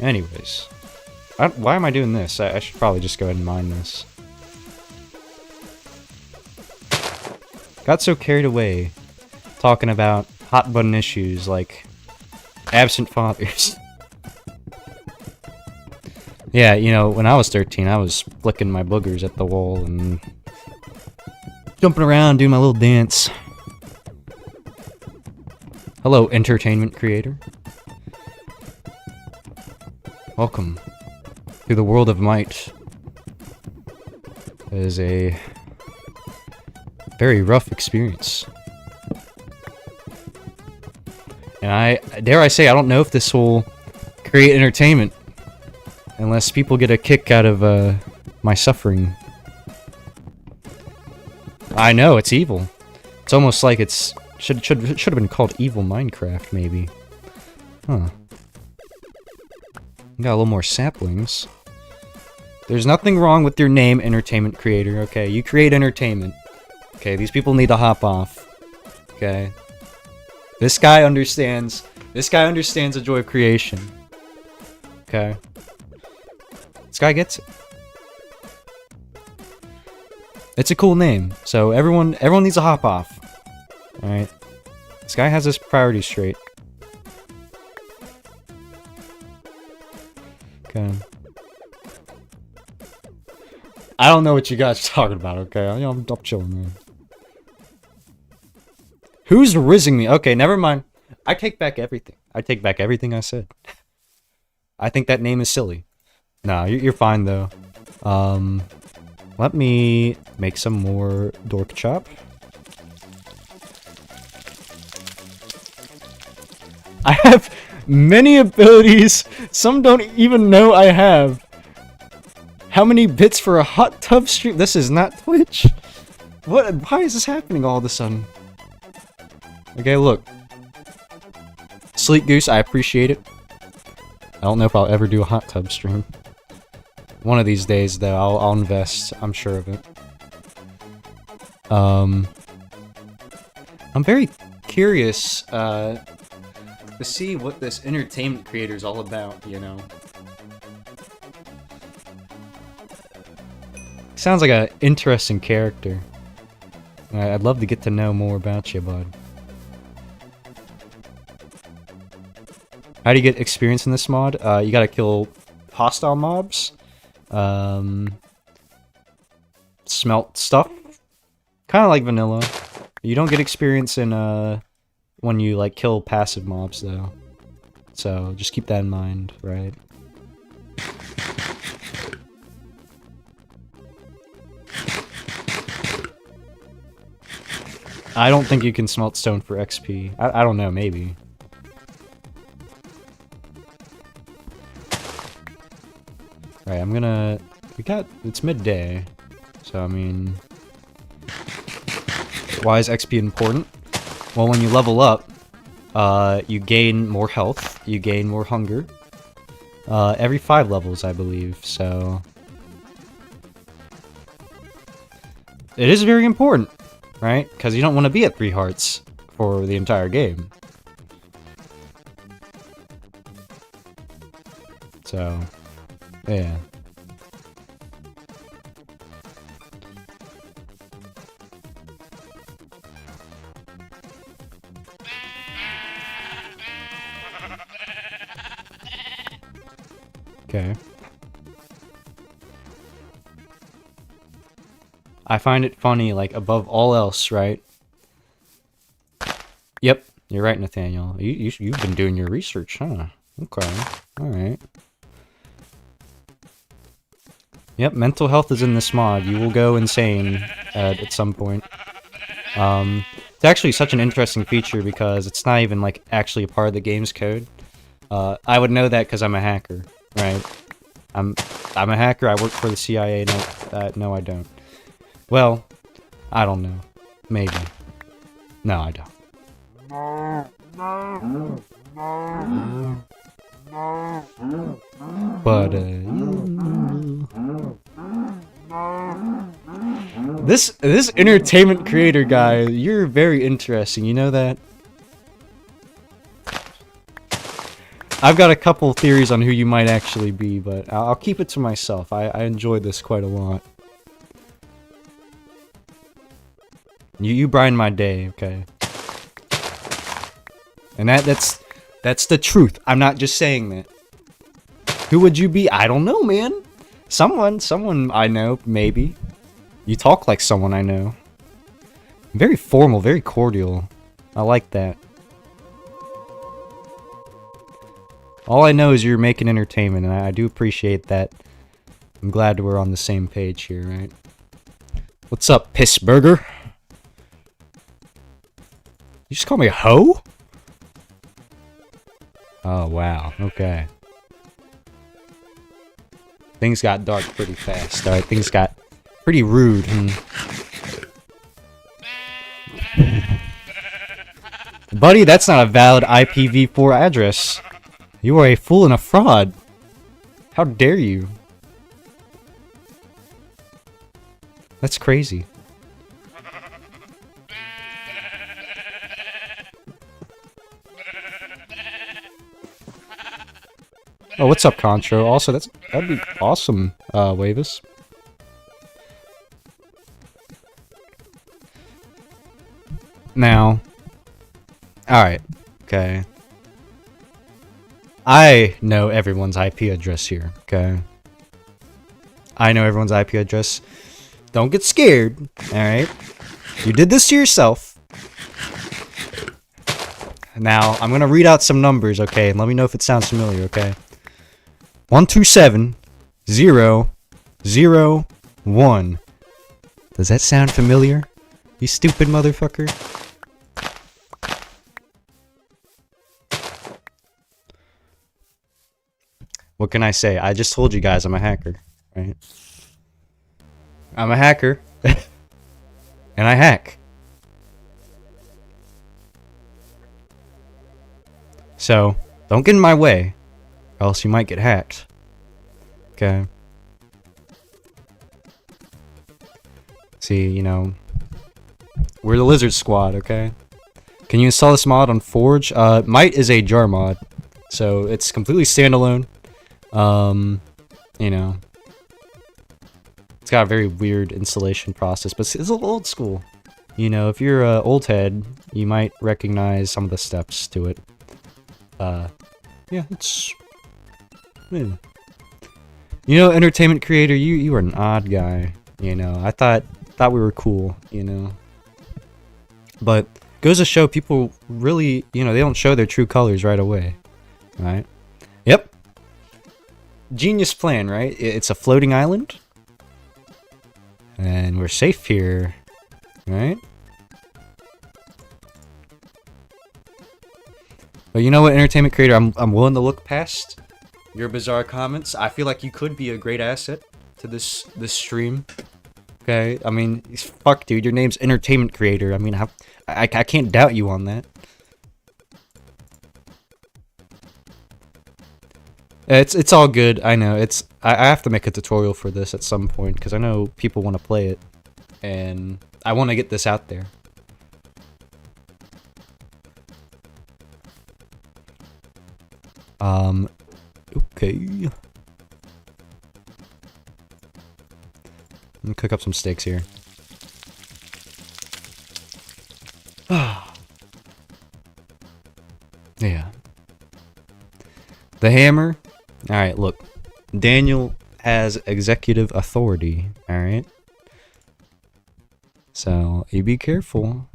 Anyways, why am I doing this? I should probably just go ahead and mine this. Got so carried away talking about hot button issues like absent fathers. Yeah, you know, when I was 13, I was flicking my boogers at the wall and jumping around, doing my little dance. Hello, entertainment creator. Welcome to the world of MiTE. It is a very rough experience. And I dare I say, I don't know if this will create entertainment unless people get a kick out of my suffering. I know, it's evil. It's almost like it's should have been called Evil Minecraft, maybe. Huh. Got a little more saplings. There's nothing wrong with your name, entertainment creator, okay? You create entertainment. Okay, these people need to hop off. Okay? This guy understands the joy of creation. Okay. This guy gets it. It's a cool name, so everyone needs to hop off. Alright. This guy has his priorities straight. Okay. I don't know what you guys are talking about, okay? I'm chilling, man. Who's rizzing me? Okay, never mind. I take back everything. I take back everything I said. I think that name is silly. No, you're fine, though. Let me make some more dork chop. I have many abilities. Some don't even know I have. How many bits for a hot tub stream? This is not Twitch. What? Why is this happening all of a sudden? Okay, look. Sleek Goose, I appreciate it. I don't know if I'll ever do a hot tub stream. One of these days, though, I'll invest. I'm sure of it. I'm very curious to see what this entertainment creator is all about, you know. Sounds like an interesting character. I'd love to get to know more about you, bud. How do you get experience in this mod? You gotta kill hostile mobs. Smelt stuff. Kind of like vanilla. You don't get experience in, when you, like, kill passive mobs, though. So, just keep that in mind, right? I don't think you can smelt stone for XP. I don't know, maybe. Alright, I'm gonna... It's midday. So, I mean... Why is XP important? Well, when you level up, you gain more health, you gain more hunger. Every 5 levels, I believe, so... It is very important, right? Because you don't want to be at 3 hearts for the entire game. So, yeah. Okay. I find it funny, like, above all else, right? Yep, you're right, Nathaniel. You've been doing your research, huh? Okay, alright. Yep, mental health is in this mod. You will go insane at some point. It's actually such an interesting feature because it's not even, like, actually a part of the game's code. I would know that because I'm a hacker, right? I'm a hacker, I work for the CIA, no I don't. Well, I don't know. Maybe. No, I don't. But, This entertainment creator guy, you're very interesting, you know that? I've got a couple theories on who you might actually be, but I'll keep it to myself. I enjoyed this quite a lot. You brighten my day, okay? And that's the truth. I'm not just saying that. Who would you be? I don't know, man. Someone I know, maybe. You talk like someone I know. Very formal, very cordial. I like that. All I know is you're making entertainment, and I do appreciate that. I'm glad we're on the same page here, right? What's up, Piss Burger? You just call me a hoe? Oh, wow. Okay. Things got dark pretty fast, alright? Things got pretty rude. Buddy, that's not a valid IPv4 address. You are a fool and a fraud. How dare you? That's crazy. Oh, what's up, Contro? Also, that'd be awesome, Wavis. Now, alright, okay. I know everyone's IP address here, okay? I know everyone's IP address. Don't get scared, alright? You did this to yourself. Now, I'm gonna read out some numbers, okay? And let me know if it sounds familiar, okay? 127-0-0-1. Does that sound familiar? You stupid motherfucker. What can I say? I just told you guys I'm a hacker, right? I'm a hacker. And I hack. So, don't get in my way, or else you might get hacked. Okay? See, you know, we're the Lizard Squad, okay? Can you install this mod on Forge? MiTE is a jar mod, so it's completely standalone. You know, it's got a very weird installation process, but it's a little old school. You know, if you're an old head, you might recognize some of the steps to it. Yeah, it's... Yeah. You know, entertainment creator, you are an odd guy, you know. I thought we were cool, you know. But goes to show people really, you know, they don't show their true colors right away. Right? Yep. Genius plan, right? It's a floating island. And we're safe here. Right? But you know what, entertainment creator, I'm willing to look past your bizarre comments. I feel like you could be a great asset to this stream. Okay, I mean, fuck, dude, your name's entertainment creator. I mean, I can't doubt you on that. It's all good. I know. I have to make a tutorial for this at some point because I know people want to play it, and I want to get this out there. Okay. I'm gonna cook up some steaks here. Yeah. The hammer. Alright, look. Daniel has executive authority, alright? So, you be careful.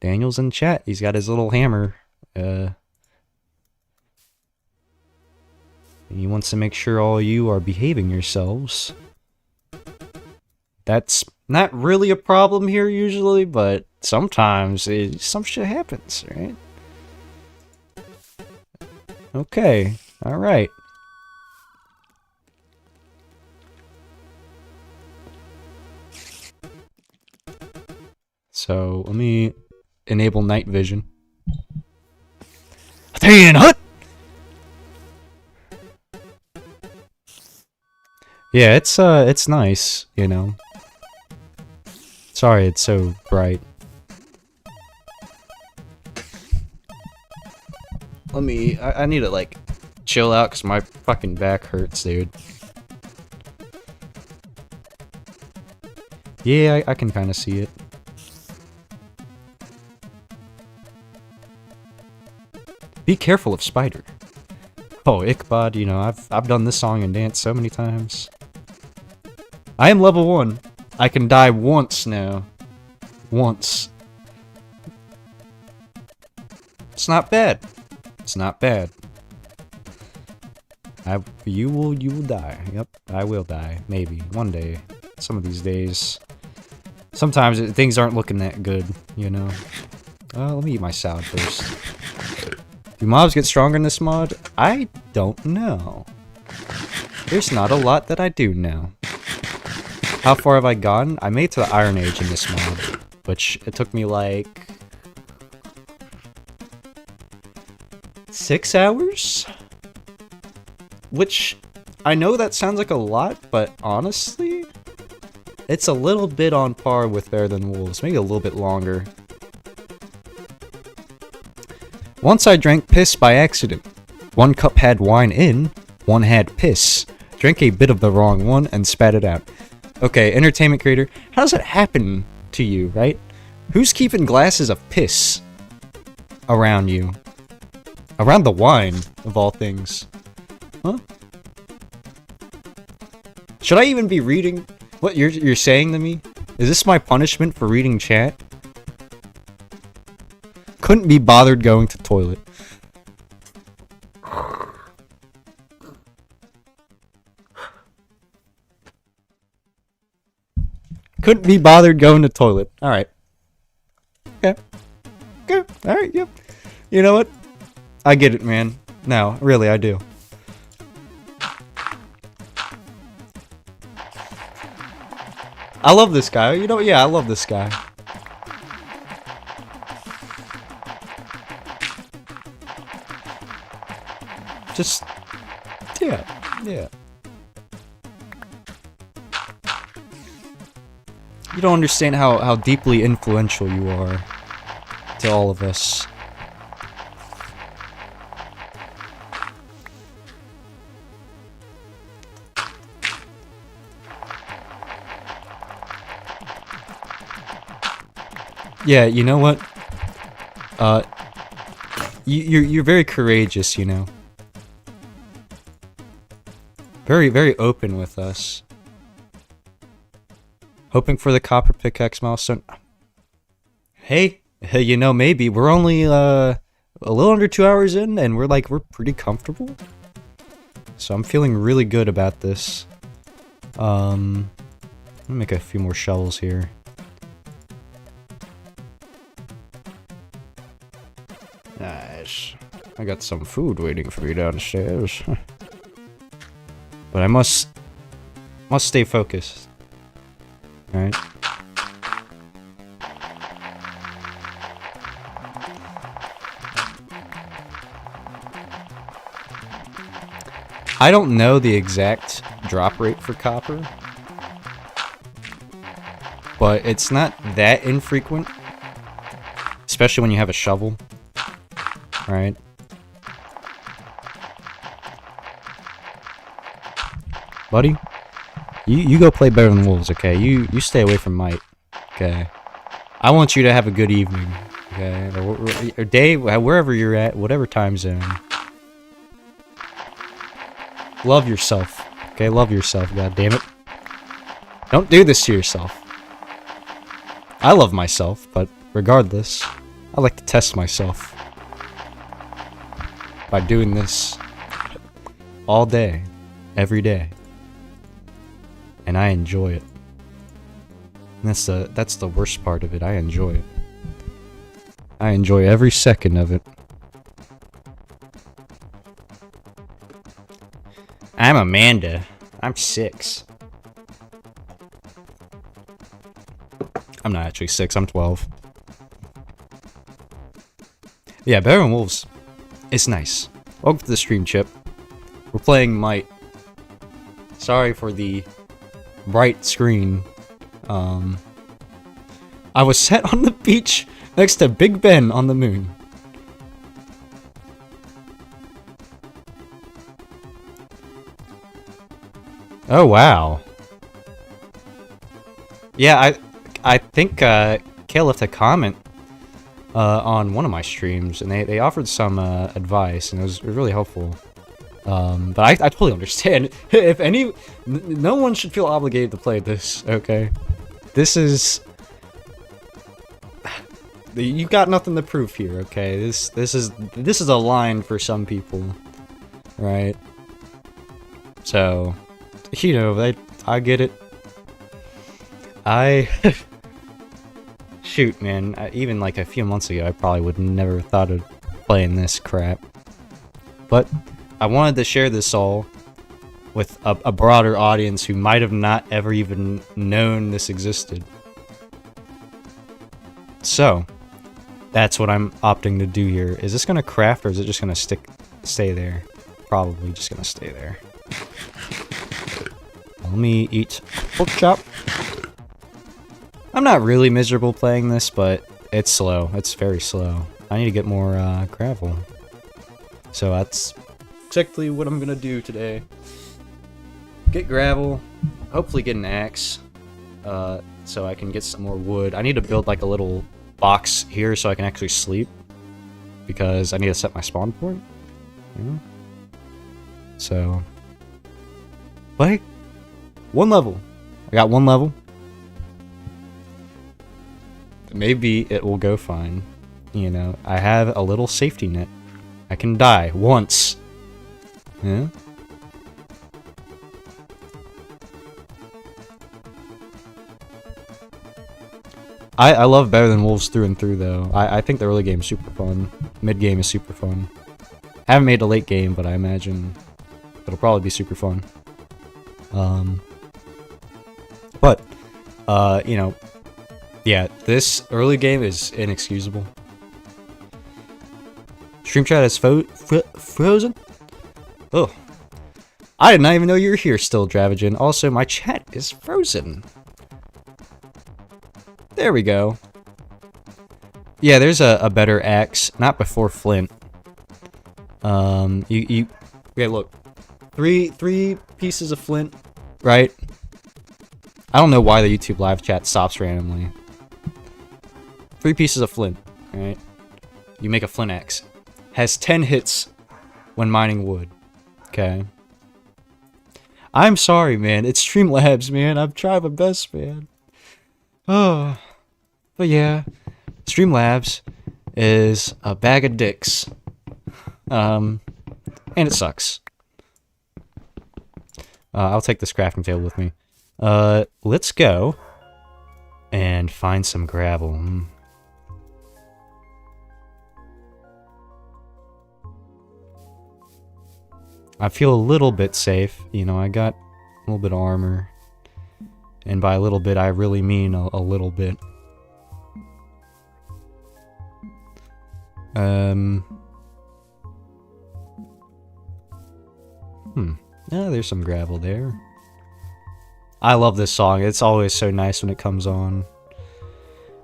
Daniel's in chat. He's got his little hammer. He wants to make sure all you are behaving yourselves. That's not really a problem here usually, but sometimes some shit happens, right? Okay, alright. So, let me enable night vision. Hut! Yeah, it's nice, you know. Sorry it's so bright. I need to, like, chill out because my fucking back hurts, dude. Yeah, I can kind of see it. Be careful of Spider. Oh, Ichabod, you know, I've done this song and dance so many times. I am level 1. I can die once now. Once. It's not bad. It's not bad. You will die. Yep, I will die. Maybe. One day. Some of these days. Sometimes things aren't looking that good, you know. Let me eat my salad first. Do mobs get stronger in this mod? I don't know. There's not a lot that I do know. How far have I gone? I made it to the Iron Age in this mod, which it took me like 6 hours? Which, I know that sounds like a lot, but honestly, it's a little bit on par with Better Than Wolves, maybe a little bit longer. Once I drank piss by accident. 1 cup had wine in, 1 had piss. Drank a bit of the wrong one and spat it out. Okay, entertainment creator, how does that happen to you, right? Who's keeping glasses of piss around you? Around the wine, of all things. Huh? Should I even be reading what you're saying to me? Is this my punishment for reading chat? Couldn't be bothered going to toilet. Couldn't be bothered going to toilet. Alright. Okay. Okay. Alright, yep. You know what? I get it, man. No, really, I do. I love this guy. You know, yeah, I love this guy. Just, yeah. You don't understand how deeply influential you are to all of us. Yeah, you know what? You're very courageous, you know. Very open with us. Hoping for the copper pickaxe milestone. Hey, you know, maybe we're only a little under 2 hours in, and we're pretty comfortable. So I'm feeling really good about this. Let me make a few more shovels here. Nice. I got some food waiting for me downstairs. But I must stay focused. Alright. I don't know the exact drop rate for copper, but it's not that infrequent, especially when you have a shovel. Right? Buddy, you go play better than wolves, okay? You stay away from MiTE, okay? I want you to have a good evening, okay? Or day, wherever you're at, whatever time zone. Love yourself, okay? Love yourself, goddammit. Don't do this to yourself. I love myself, but regardless, I like to test myself by doing this all day, every day. And I enjoy it. And that's the worst part of it. I enjoy it. I enjoy every second of it. I'm Amanda. I'm 6. I'm not actually 6, I'm 12. Yeah, Better than Wolves. It's nice. Welcome to the stream, Chip. We're playing MiTE. Sorry for the bright screen. I was set on the beach next to Big Ben on the moon. Oh, wow. Yeah, I think Kale left a comment on one of my streams, and they offered some advice, and it was really helpful. But I totally understand. If no one should feel obligated to play this, okay? This is... You got nothing to prove here, okay? This is a line for some people, right? So, you know, I get it. Shoot, man. Even like a few months ago, I probably would never thought of playing this crap. But I wanted to share this all with a broader audience who might have not ever even known this existed. So, that's what I'm opting to do here. Is this gonna craft, or is it just gonna stay there? Probably just gonna stay there. Let me eat pork chop. I'm not really miserable playing this, but it's slow. It's very slow. I need to get more gravel. So that's exactly what I'm gonna do today. Get gravel, hopefully get an axe, so I can get some more wood. I need to build like a little box here so I can actually sleep, because I need to set my spawn point. Yeah. So, but hey, 1 level. I got 1 level. Maybe it will go fine. You know, I have a little safety net. I can die once. Yeah. I love Better Than Wolves through and through, though. I think the early game is super fun. Mid game is super fun. Haven't made a late game, but I imagine it'll probably be super fun. But you know, yeah, this early game is inexcusable. Stream chat is frozen? Oh. I did not even know you were here still, Dravagen. Also, my chat is frozen. There we go. Yeah, there's a better axe. Not before Flint. Okay, look. Three pieces of flint, right? I don't know why the YouTube live chat stops randomly. 3 pieces of flint, alright? You make a flint axe. Has 10 hits when mining wood. Okay. I'm sorry, man. It's Streamlabs, man. I'm trying my best, man. Oh. But yeah. Streamlabs is a bag of dicks. And it sucks. I'll take this crafting table with me. Let's go and find some gravel. I feel a little bit safe. You know, I got a little bit of armor. And by a little bit, I really mean a little bit. Yeah, there's some gravel there. I love this song. It's always so nice when it comes on.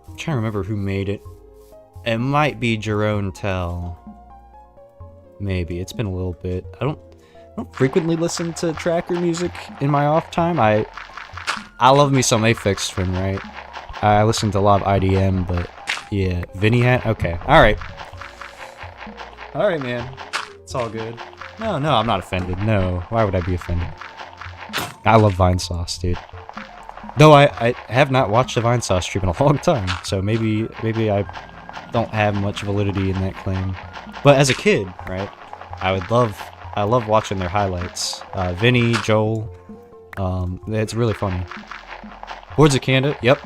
I'm trying to remember who made it. It might be Jerome Tell. Maybe. It's been a little bit. I don't frequently listen to tracker music in my off time. I love me some Aphex Twin, right? I listen to a lot of IDM, but yeah. Vinny Hat? Okay. Alright. Alright, man. It's all good. No, I'm not offended. No. Why would I be offended? I love Vine Sauce, dude. Though I have not watched a Vine Sauce stream in a long time, so maybe I don't have much validity in that claim. But as a kid, right, I love watching their highlights. Vinny, Joel, it's really funny. Hordes of Canada, yep.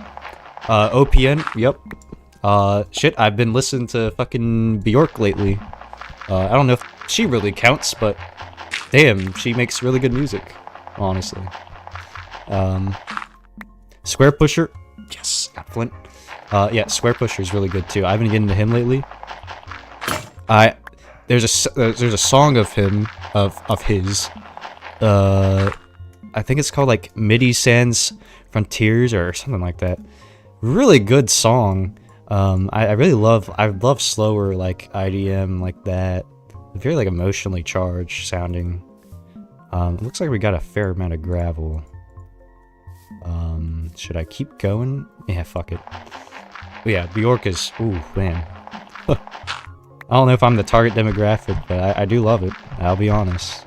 OPN, yep. Shit, I've been listening to fucking Bjork lately. I don't know if she really counts, but damn, she makes really good music, honestly. Square Pusher, yes, got Flint. Yeah, Square Pusher is really good too. I've been getting into him lately. There's a song of him, of his. I think it's called like MIDI Sans Frontiers or something like that. Really good song. I love slower like IDM like that. Very like emotionally charged sounding. It looks like we got a fair amount of gravel. Should I keep going? Yeah, fuck it. But yeah, Bjork is, ooh, man. I don't know if I'm the target demographic, but I do love it. I'll be honest.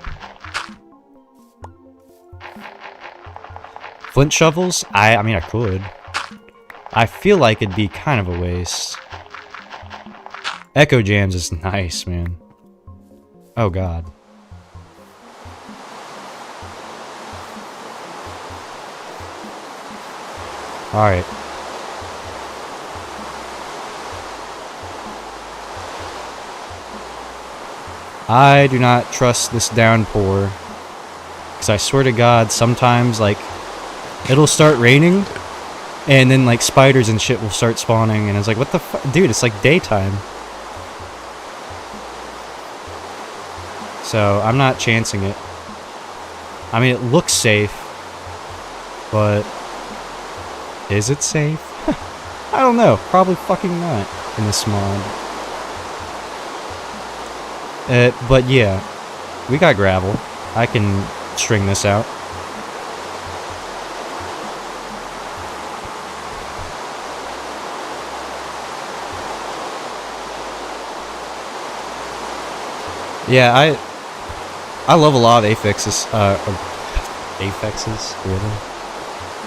Flint shovels? I mean, I could. I feel like it'd be kind of a waste. Echo Jams is nice, man. Oh, God. Alright. I do not trust this downpour. Because I swear to God, sometimes, like, it'll start raining, and then, like, spiders and shit will start spawning, and it's like, what the fuck? Dude, it's like daytime. So, I'm not chancing it. I mean, it looks safe, but is it safe? I don't know. Probably fucking not in this mod. But yeah. We got gravel. I can string this out. Yeah, I love a lot of affixes. Affixes, really.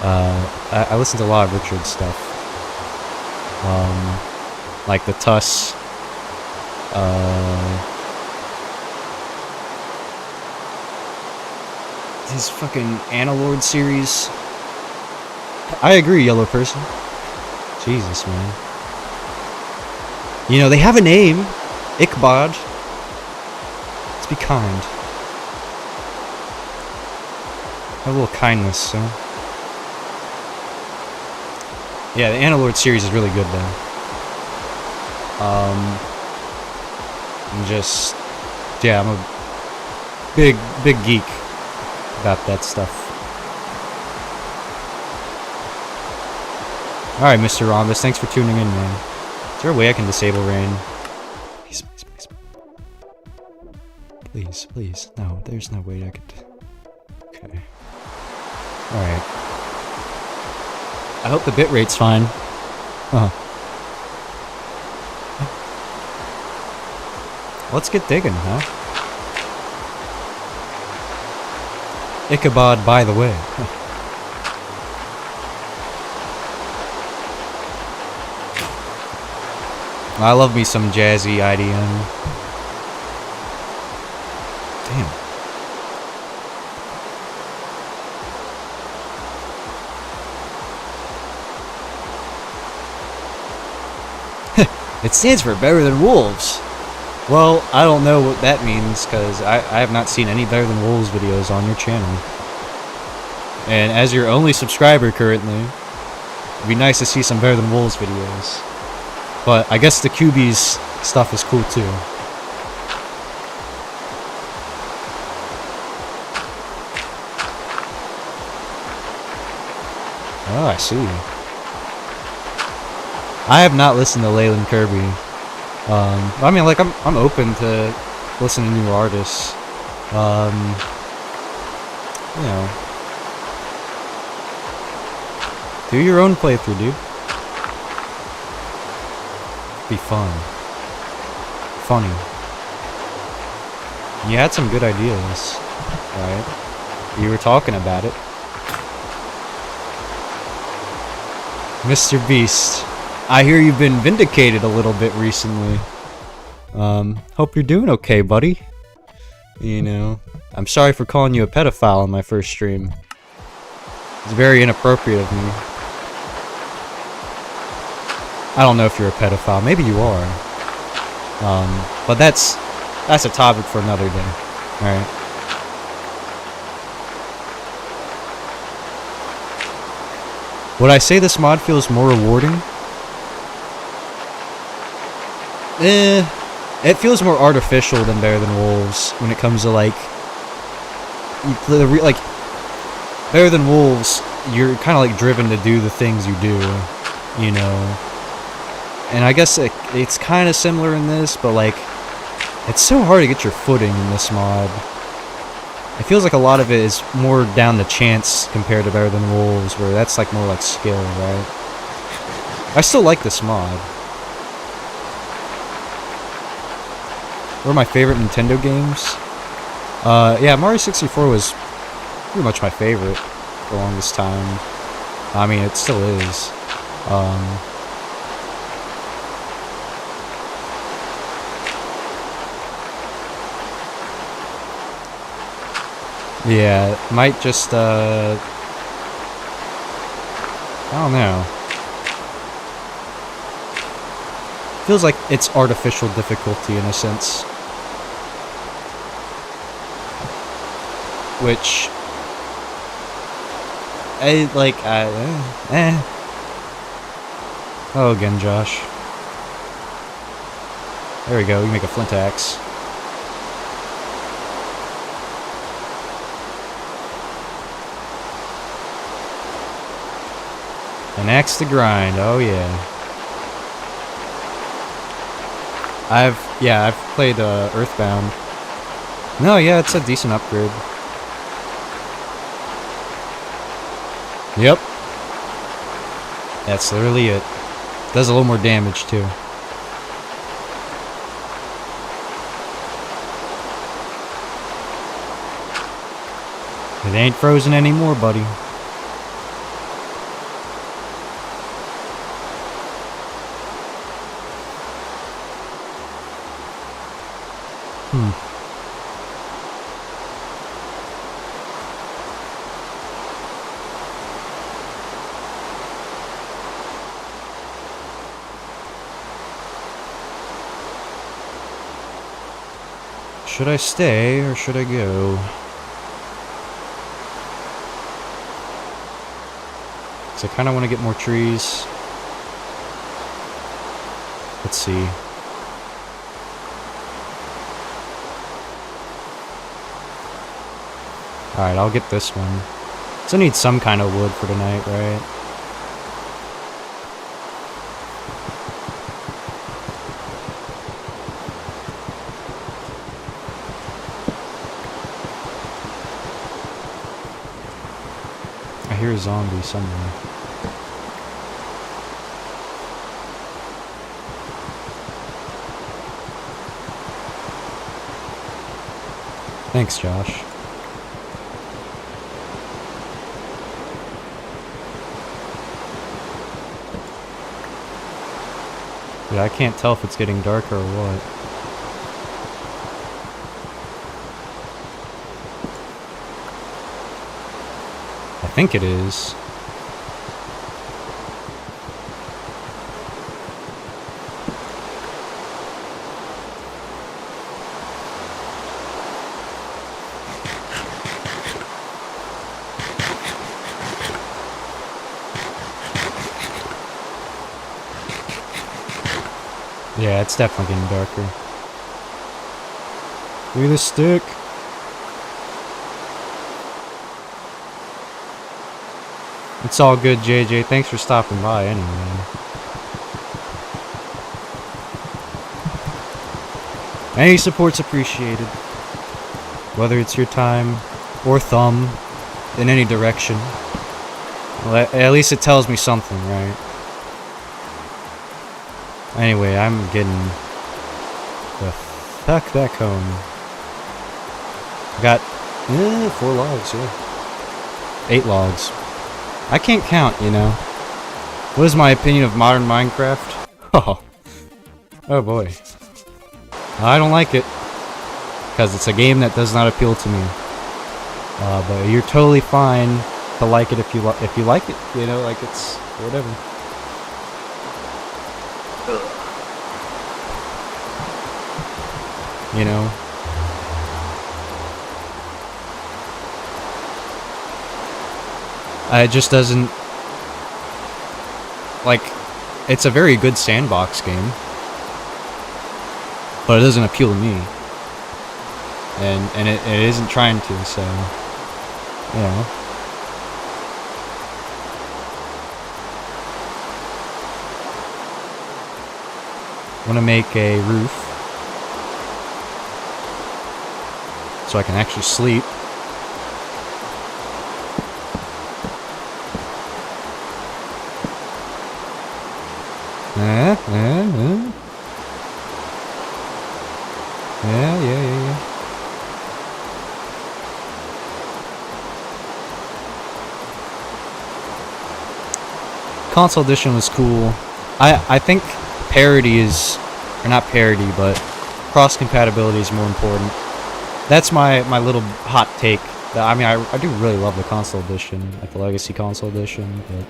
I listen to a lot of Richard stuff. Like the Tuss. His fucking Analord series. I agree, Yellow Person. Jesus, man. You know, they have a name. Ichabod. Let's be kind. Have a little kindness, so. Yeah, the Analord series is really good, though. I'm just... Yeah, I'm a big geek about that stuff. Alright, Mr. Rhombus, thanks for tuning in, man. Is there a way I can disable rain? Please, please, please. Please, please. No, there's no way I could... Okay. Alright. I hope the bitrate's fine. Let's get digging, huh? Ichabod, by the way. I love me some jazzy IDM. Damn. It stands for Better Than Wolves. Well, I don't know what that means, because I have not seen any Better Than Wolves videos on your channel. And as your only subscriber currently, it'd be nice to see some Better Than Wolves videos. But I guess the QB's stuff is cool too. Oh, I see. I have not listened to Leyland Kirby. I mean, like, I'm open to listening to new artists. You know, do your own playthrough, dude. Be fun. Funny. You had some good ideas, right? You were talking about it. Mr. Beast, I hear you've been vindicated a little bit recently. Hope you're doing okay, buddy. You know, I'm sorry for calling you a pedophile on my first stream. It's very inappropriate of me. I don't know if you're a pedophile. Maybe you are. But that's a topic for another day. Alright. Would I say this mod feels more rewarding? It feels more artificial than Better Than Wolves when it comes to like Better Than Wolves, you're kind of like driven to do the things you do, you know. And I guess it's kind of similar in this, but like it's so hard to get your footing in this mod. It feels like a lot of it is more down to chance compared to Better Than Wolves, where that's like more like skill, right? I still like this mod. What are my favorite Nintendo games? Yeah, Mario 64 was pretty much my favorite for the longest time. I mean, it still is. Yeah, it might just, I don't know. Feels like it's artificial difficulty in a sense. Which... Oh, again, Josh. There we go, we can make a flint axe. An axe to grind, oh yeah. I've played Earthbound. No, yeah, it's a decent upgrade. Yep. That's literally it. Does a little more damage, too. It ain't frozen anymore, buddy. Should I stay or should I go? Because I kind of want to get more trees. Let's see. Alright, I'll get this one. Still need some kind of wood for tonight, right? I hear a zombie somewhere. Thanks, Josh. Yeah, I can't tell if it's getting darker or what. I think it is. Yeah, it's definitely getting darker. Look at this stick. It's all good, JJ. Thanks for stopping by anyway. Any support's appreciated. Whether it's your time or thumb in any direction. Well, at least it tells me something, right? Anyway, I'm getting the fuck back home. Got 4 logs, yeah. 8 logs. I can't count, you know. What is my opinion of modern Minecraft? Oh boy. I don't like it. Because it's a game that does not appeal to me. But you're totally fine to like it if you like it. You know, like it's whatever. You know? It just doesn't... Like, it's a very good sandbox game. But it doesn't appeal to me. And it isn't trying to, so... You know. I want to make a roof. So I can actually sleep. Yeah. Console edition was cool. I think parity is, or not parity, but cross compatibility is more important. That's my little hot take. I mean, I do really love the console edition, like the Legacy console edition, but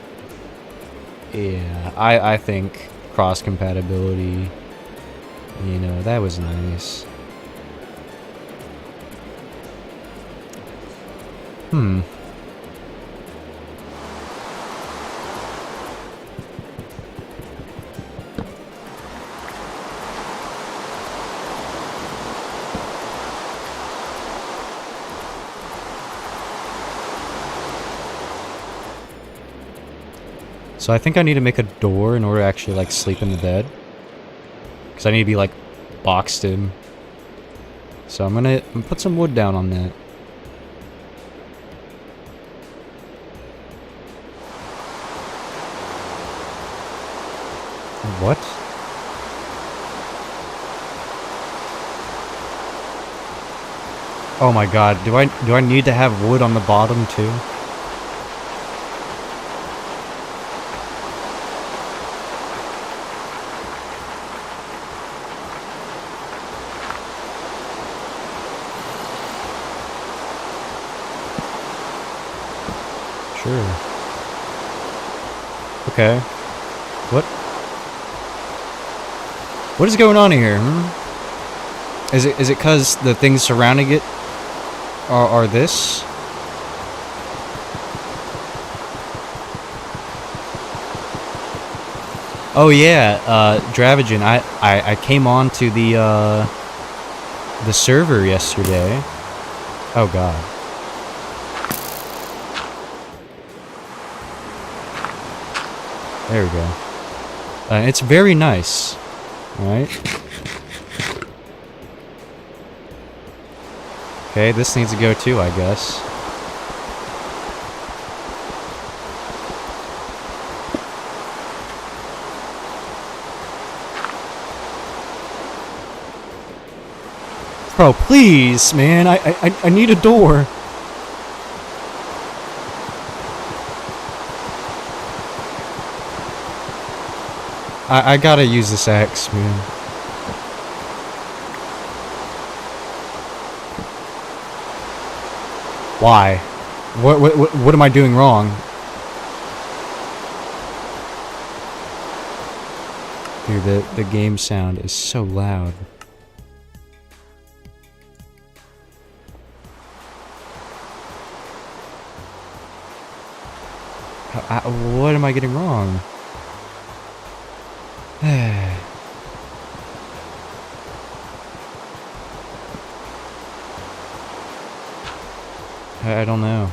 yeah, I think cross compatibility, you know, that was nice. So I think I need to make a door in order to actually, like, sleep in the bed. Because I need to be, like, boxed in. So I'm gonna put some wood down on that. What? Oh my god, do I need to have wood on the bottom too? Sure. Okay. What is going on here? Is it cause the things surrounding it are this? Oh yeah, Dravagen, I came on to the server yesterday. Oh god. There we go. It's very nice. Alright. Okay, this needs to go too, I guess. Bro, please, man, I need a door. I gotta use this axe, man. Why? What am I doing wrong? Dude, the game sound is so loud. What am I getting wrong? I don't know.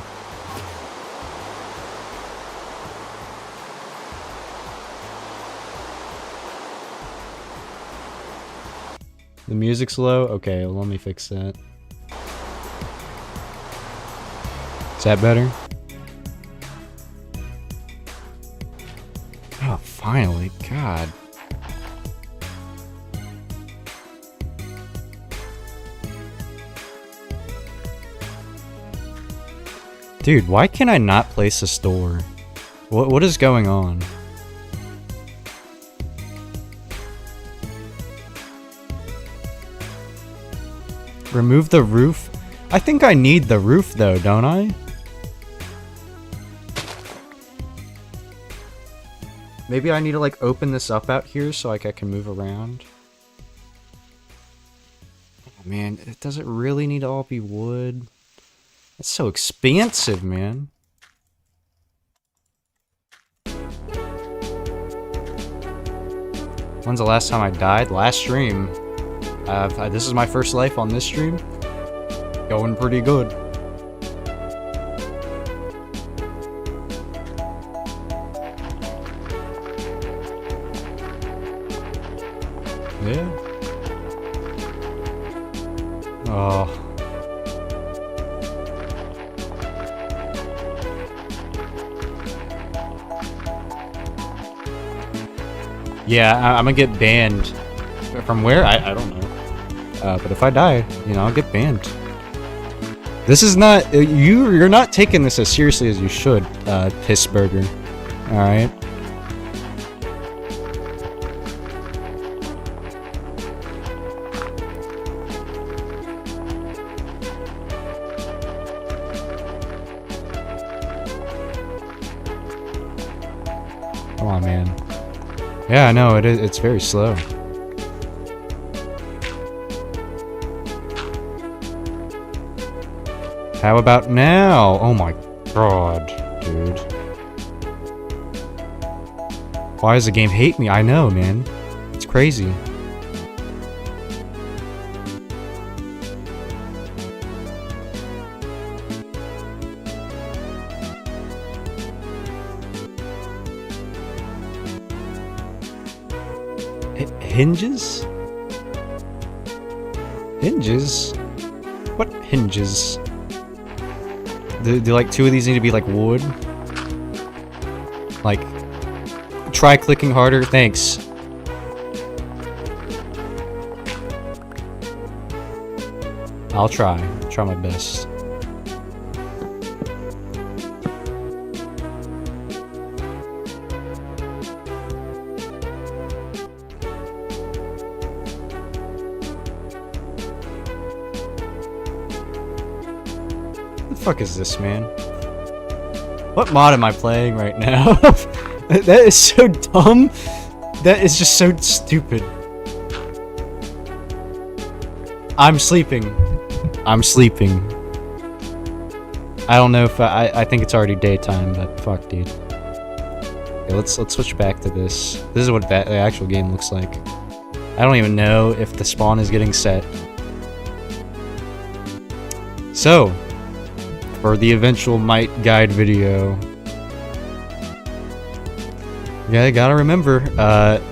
The music's low? Okay, well, let me fix that. Is that better? Oh, finally. God. Dude, why can I not place a store? What is going on? Remove the roof? I think I need the roof though, don't I? Maybe I need to like open this up out here so like I can move around. Oh man, does it really need to all be wood? It's so expensive, man. When's the last time I died? Last stream. This is my first life on this stream. Going pretty good. Yeah. Oh. Yeah, I'm gonna get banned. From where? I don't know. But if I die, you know, I'll get banned. This is not... You're not taking this as seriously as you should, Pissburger. Alright? Come on, man. Yeah, I know, it's very slow. How about now? Oh my god, dude. Why does the game hate me? I know, man. It's crazy. Hinges? Hinges? What hinges? Do like 2 of these need to be like wood? Like, try clicking harder. Thanks. I'll try my best. What the fuck is this, man? What mod am I playing right now? That is so dumb. That is just so stupid. I'm sleeping. I'm sleeping. I don't know if I think it's already daytime, but fuck, dude. Okay, let's switch back to this. This is what the actual game looks like. I don't even know if the spawn is getting set. So, for the eventual MiTE guide video, yeah, gotta remember,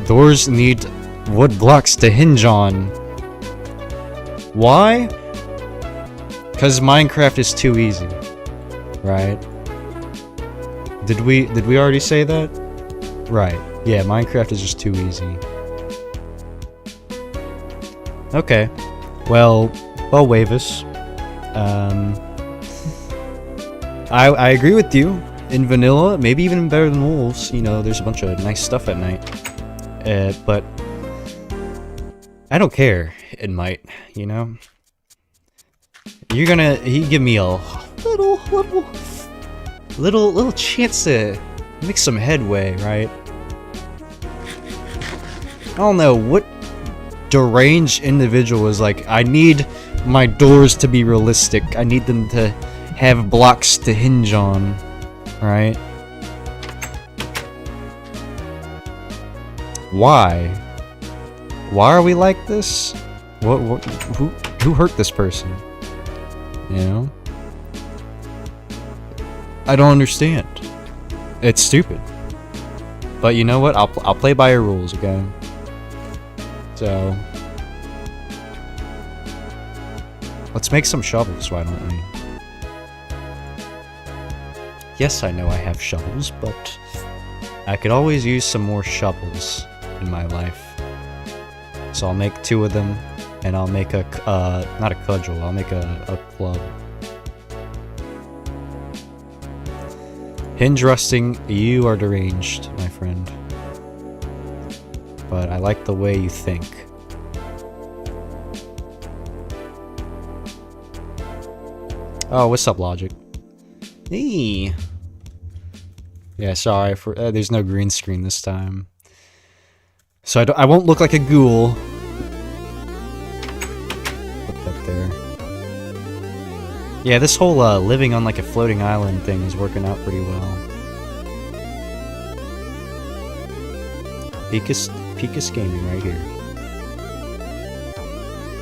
doors need wood blocks to hinge on. Why? Because Minecraft is too easy, right? Did we already say that? Right. Yeah, Minecraft is just too easy. Okay. Well, Wavis. I agree with you. In vanilla, maybe even better than wolves. You know, there's a bunch of nice stuff at night. But I don't care in MiTE, you know? He give me a little chance to make some headway, right? I don't know what deranged individual is like, I need my doors to be realistic. I need them to have blocks to hinge on, right? Why? Why are we like this? Who hurt this person? You know? I don't understand. It's stupid. But you know what? I'll play by your rules, okay? So let's make some shovels, why don't we? Yes, I know I have shovels, but I could always use some more shovels in my life. So I'll make 2 of them, and I'll make a, not a cudgel, I'll make a club. Hinge rusting, you are deranged, my friend. But I like the way you think. Oh, what's up, Logic? Hey! Yeah, sorry, for there's no green screen this time. So I won't look like a ghoul. Put that there. Yeah, this whole living on like a floating island thing is working out pretty well. Picus Gaming right here.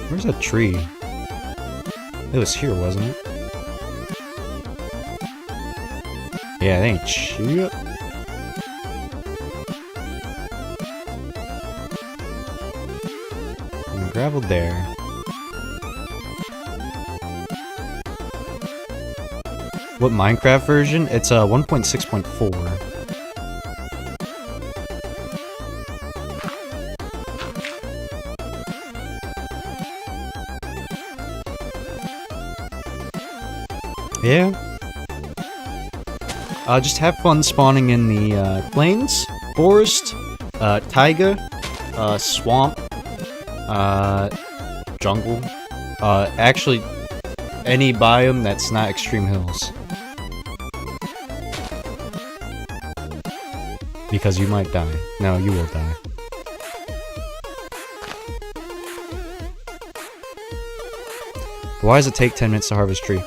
Where's that tree? It was here, wasn't it? Yeah, it ain't shit. And gravel there. What Minecraft version? It's 1.6.4. Yeah. Just have fun spawning in the plains, forest, taiga, swamp, jungle. Actually, any biome that's not extreme hills. Because you might die. No, you will die. Why does it take 10 minutes to harvest tree?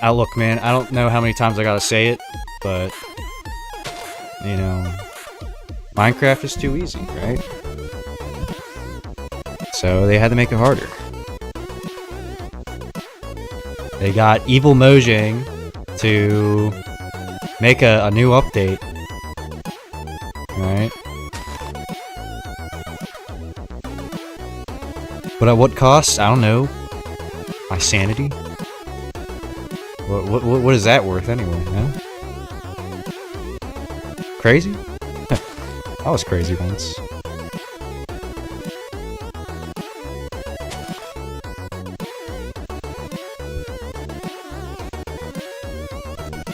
Look, man, I don't know how many times I gotta say it, but, you know, Minecraft is too easy, right? So they had to make it harder. They got Evil Mojang to make a new update, right? But at what cost? I don't know. My sanity? What is that worth anyway, huh? Crazy? I was crazy once.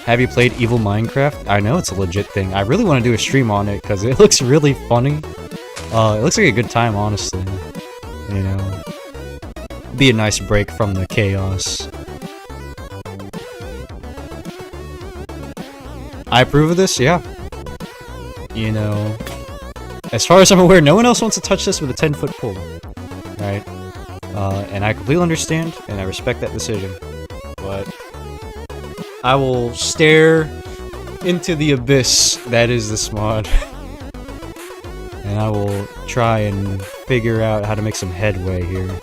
Have you played Evil Minecraft? I know it's a legit thing. I really want to do a stream on it because it looks really funny. It looks like a good time, honestly. You know, be a nice break from the chaos. I approve of this, yeah. You know, as far as I'm aware, no one else wants to touch this with a 10-foot pole, right? And I completely understand, and I respect that decision. But I will stare into the abyss that is this mod, and I will try and figure out how to make some headway here.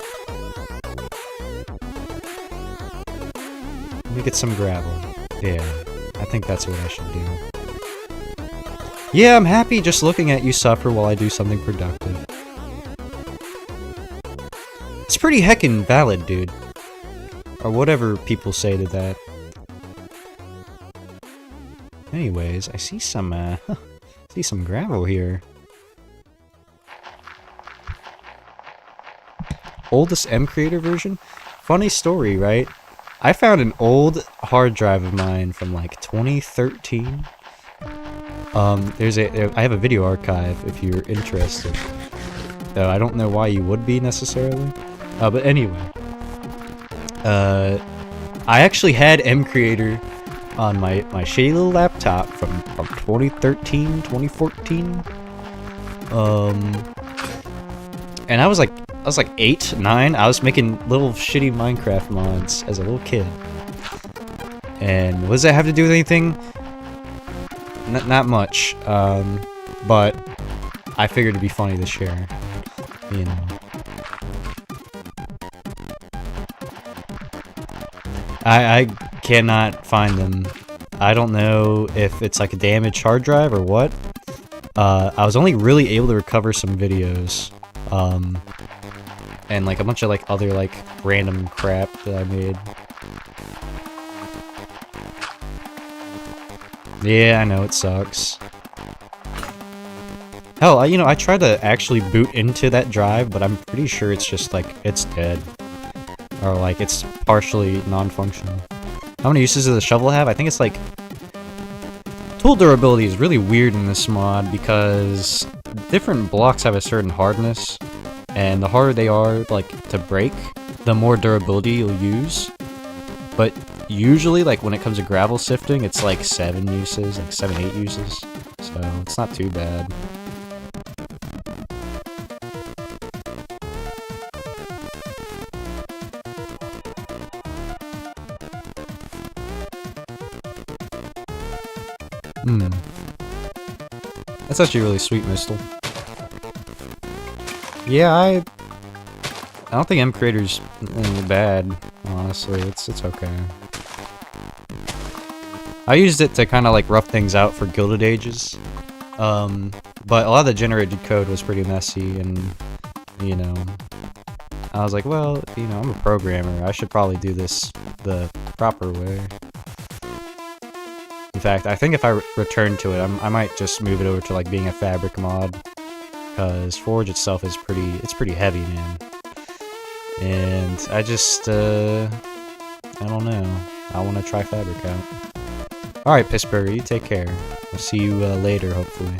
Let me get some gravel. Yeah, I think that's what I should do. Yeah, I'm happy just looking at you suffer while I do something productive. It's pretty heckin' valid, dude. Or whatever people say to that. Anyways, I see some, see some gravel here. Oldest M Creator version? Funny story, right? I found an old hard drive of mine from like 2013. I have a video archive if you're interested. Though I don't know why you would be necessarily. But anyway. I actually had M Creator on my shitty little laptop from 2013, 2014. And I was like 8, 9. I was making little shitty Minecraft mods as a little kid. And what does that have to do with anything? Not much. But I figured it'd be funny to share. You know. I cannot find them. I don't know if it's like a damaged hard drive or what. I was only really able to recover some videos. And like a bunch of like other like random crap that I made. Yeah, I know, it sucks. Hell, I tried to actually boot into that drive, but I'm pretty sure it's just like, it's dead. Or like, it's partially non-functional. How many uses does the shovel have? I think it's like... Tool durability is really weird in this mod because different blocks have a certain hardness, and the harder they are like to break, the more durability you'll use. But usually, like when it comes to gravel sifting, it's like 7 uses, like 7, 8 uses. So it's not too bad. That's actually really sweet, Mistle. Yeah, I don't think M Creator's bad, honestly. It's okay. I used it to kind of like rough things out for Gilded Ages. But a lot of the generated code was pretty messy, and you know, I was like, well, I'm a programmer. I should probably do this the proper way. In fact, I think if I return to it, I might just move it over to like being a fabric mod, because Forge itself is pretty heavy, man. And I just, I don't know. I want to try fabric out. Alright, Pissburger, you take care. I'll see you later, hopefully.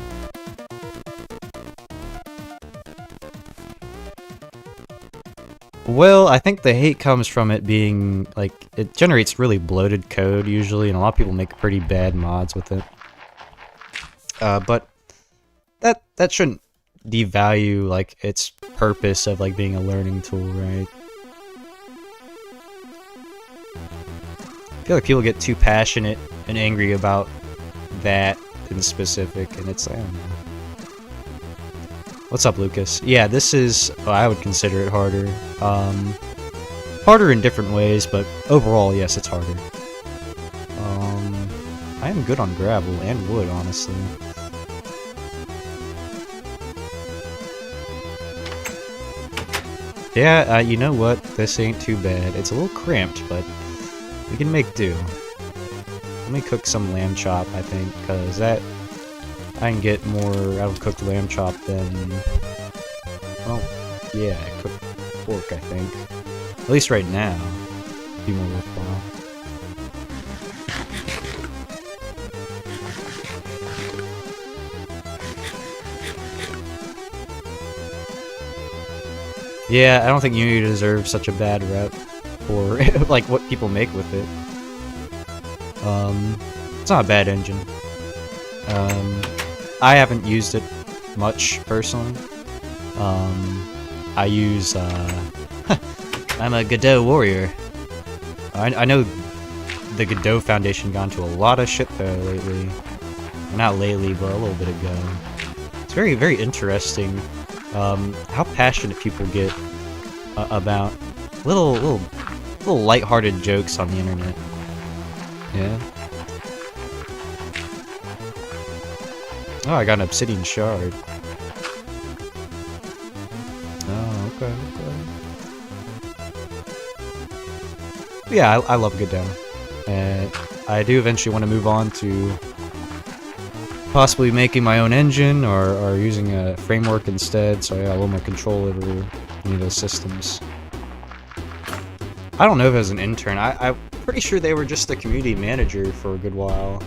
Well, I think the hate comes from it being, like, it generates really bloated code, usually, and a lot of people make pretty bad mods with it. But that shouldn't devalue, like, its purpose of, like, being a learning tool, right? I feel like people get too passionate and angry about that in specific, and it's, I don't know. What's up, Lucas? Yeah, this is, well, I would consider it harder. Harder in different ways, but overall, yes, it's harder. I am good on gravel and wood, honestly. Yeah, you know what? This ain't too bad. It's a little cramped, but we can make do. Let me cook some lamb chop, I think, because that... I can get more out of cooked lamb chop than... Well, yeah, cooked pork, I think. At least right now. Be more worthwhile. Yeah, I don't think Unity deserves such a bad rep for like what people make with it. It's not a bad engine. I haven't used it much personally. I use I'm a Godot warrior. I know the Godot Foundation got into a lot of shit though lately. Well, not lately, but a little bit ago. It's very, very interesting how passionate people get about little lighthearted jokes on the internet. Yeah. Oh, I got an obsidian shard. Oh, okay, okay. Yeah, I love Godot. And I do eventually want to move on to possibly making my own engine or using a framework instead, so I got a little more control over any of those systems. I don't know if it was an intern. I'm pretty sure they were just the community manager for a good while.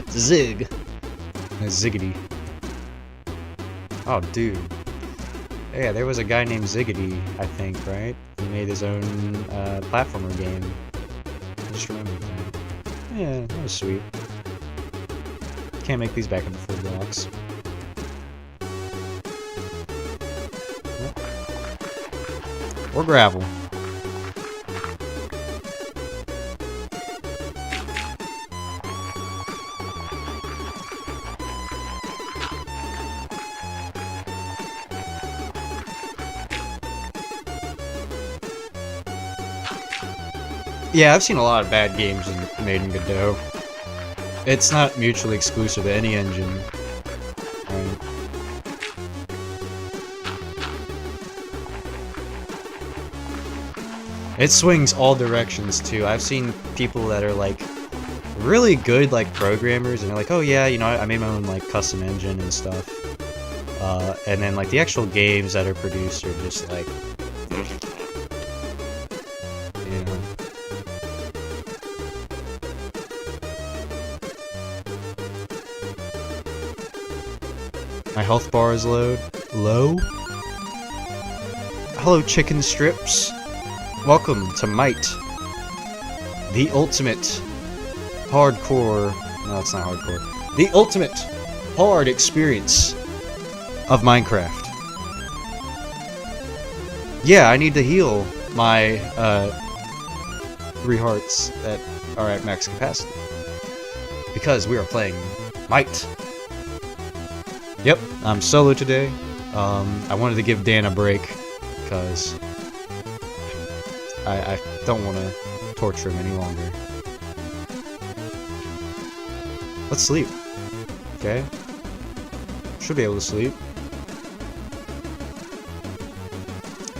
Zig. Ziggity. Oh, dude. Yeah, there was a guy named Ziggity, I think, right? He made his own platformer game. I just remember that. Yeah, that was sweet. Can't make these back into full blocks. Or gravel. Yeah, I've seen a lot of bad games made in Godot. It's not mutually exclusive to any engine. Right? It swings all directions too. I've seen people that are like really good like programmers and they're like, oh yeah, you know, I made my own like custom engine and stuff. And then like the actual games that are produced are just like, you know. My health bar is low. Hello, chicken strips. Welcome to MiTE. The ultimate hardcore... No, it's not hardcore. The ultimate hard experience of Minecraft. Yeah, I need to heal my 3 hearts that are at max capacity. Because we are playing MiTE. Yep, I'm solo today. I wanted to give Dan a break because I don't want to torture him any longer. Let's sleep. Okay? Should be able to sleep.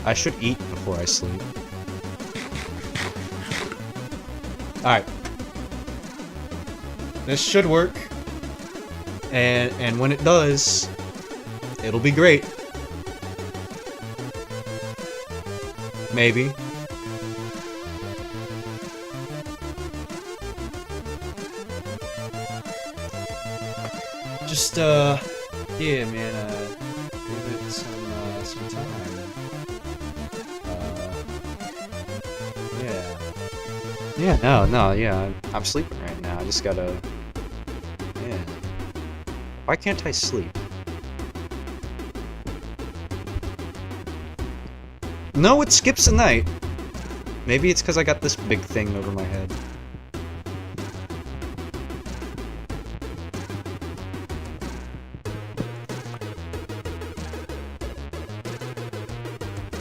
I should eat before I sleep. Alright. This should work. And when it does, it'll be great. Maybe. Just, yeah, man, give it some time. Yeah. Yeah, no, yeah, I'm sleeping right now. I just gotta, yeah. Why can't I sleep? No, it skips a night. Maybe it's because I got this big thing over my head.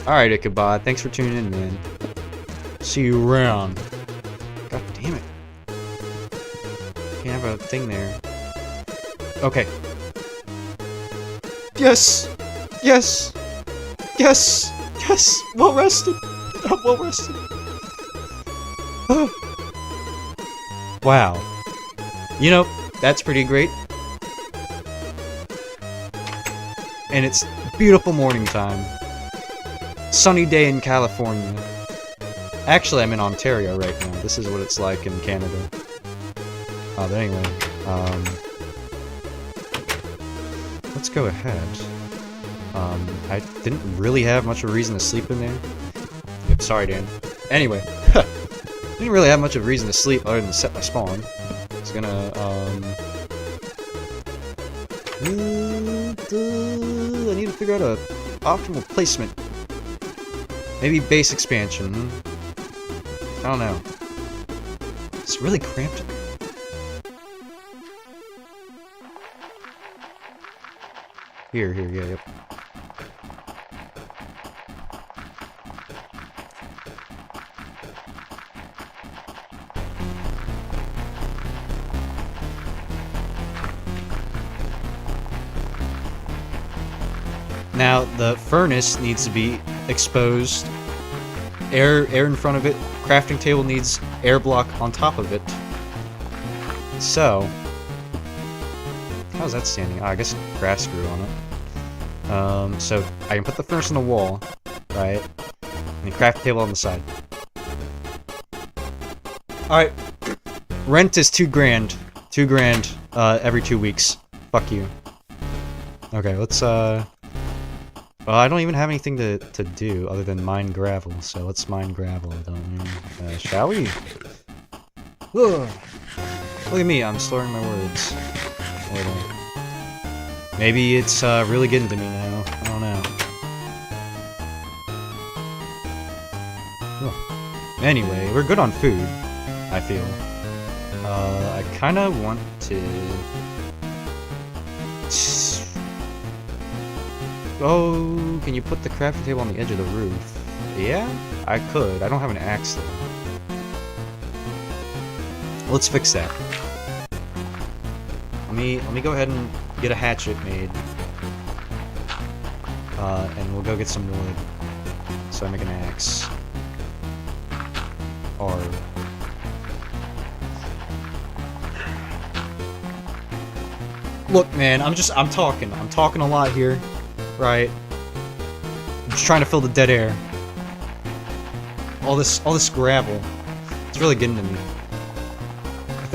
Alright, Ichabod. Thanks for tuning in, man. See you around. God damn it. Can't have a thing there. Okay. Yes! Yes! Yes! Yes! Well rested! I'm well rested. Wow. You know, that's pretty great. And it's beautiful morning time. Sunny day in California. Actually, I'm in Ontario right now. This is what it's like in Canada. But anyway, let's go ahead. I didn't really have much of a reason to sleep in there. Yep, sorry, Dan. Anyway, didn't really have much of a reason to sleep other than set my spawn. I was gonna, I need to figure out a optimal placement. Maybe base expansion. I don't know. It's really cramped. Here, yeah, yep. Now, the furnace needs to be exposed. Air in front of it. Crafting table needs air block on top of it. So, how's that standing? Oh, I guess grass grew on it. So I can put the furnace on the wall, right? And the crafting table on the side. Alright. Rent is $2,000. $2,000, every 2 weeks. Fuck you. Okay, let's, well, I don't even have anything to do other than mine gravel, so let's mine gravel, don't we? Shall we? Ugh. Look at me, I'm slurring my words. A little. Maybe it's, really getting to me now. I don't know. Ugh. Anyway, we're good on food, I feel. I kinda want to... Oh, can you put the crafting table on the edge of the roof? Yeah, I could. I don't have an axe though. Let's fix that. Let me go ahead and get a hatchet made. And we'll go get some wood. So I make an axe. Or... Look, man, I'm talking a lot here. Right. I'm just trying to fill the dead air. All this gravel. It's really getting to me.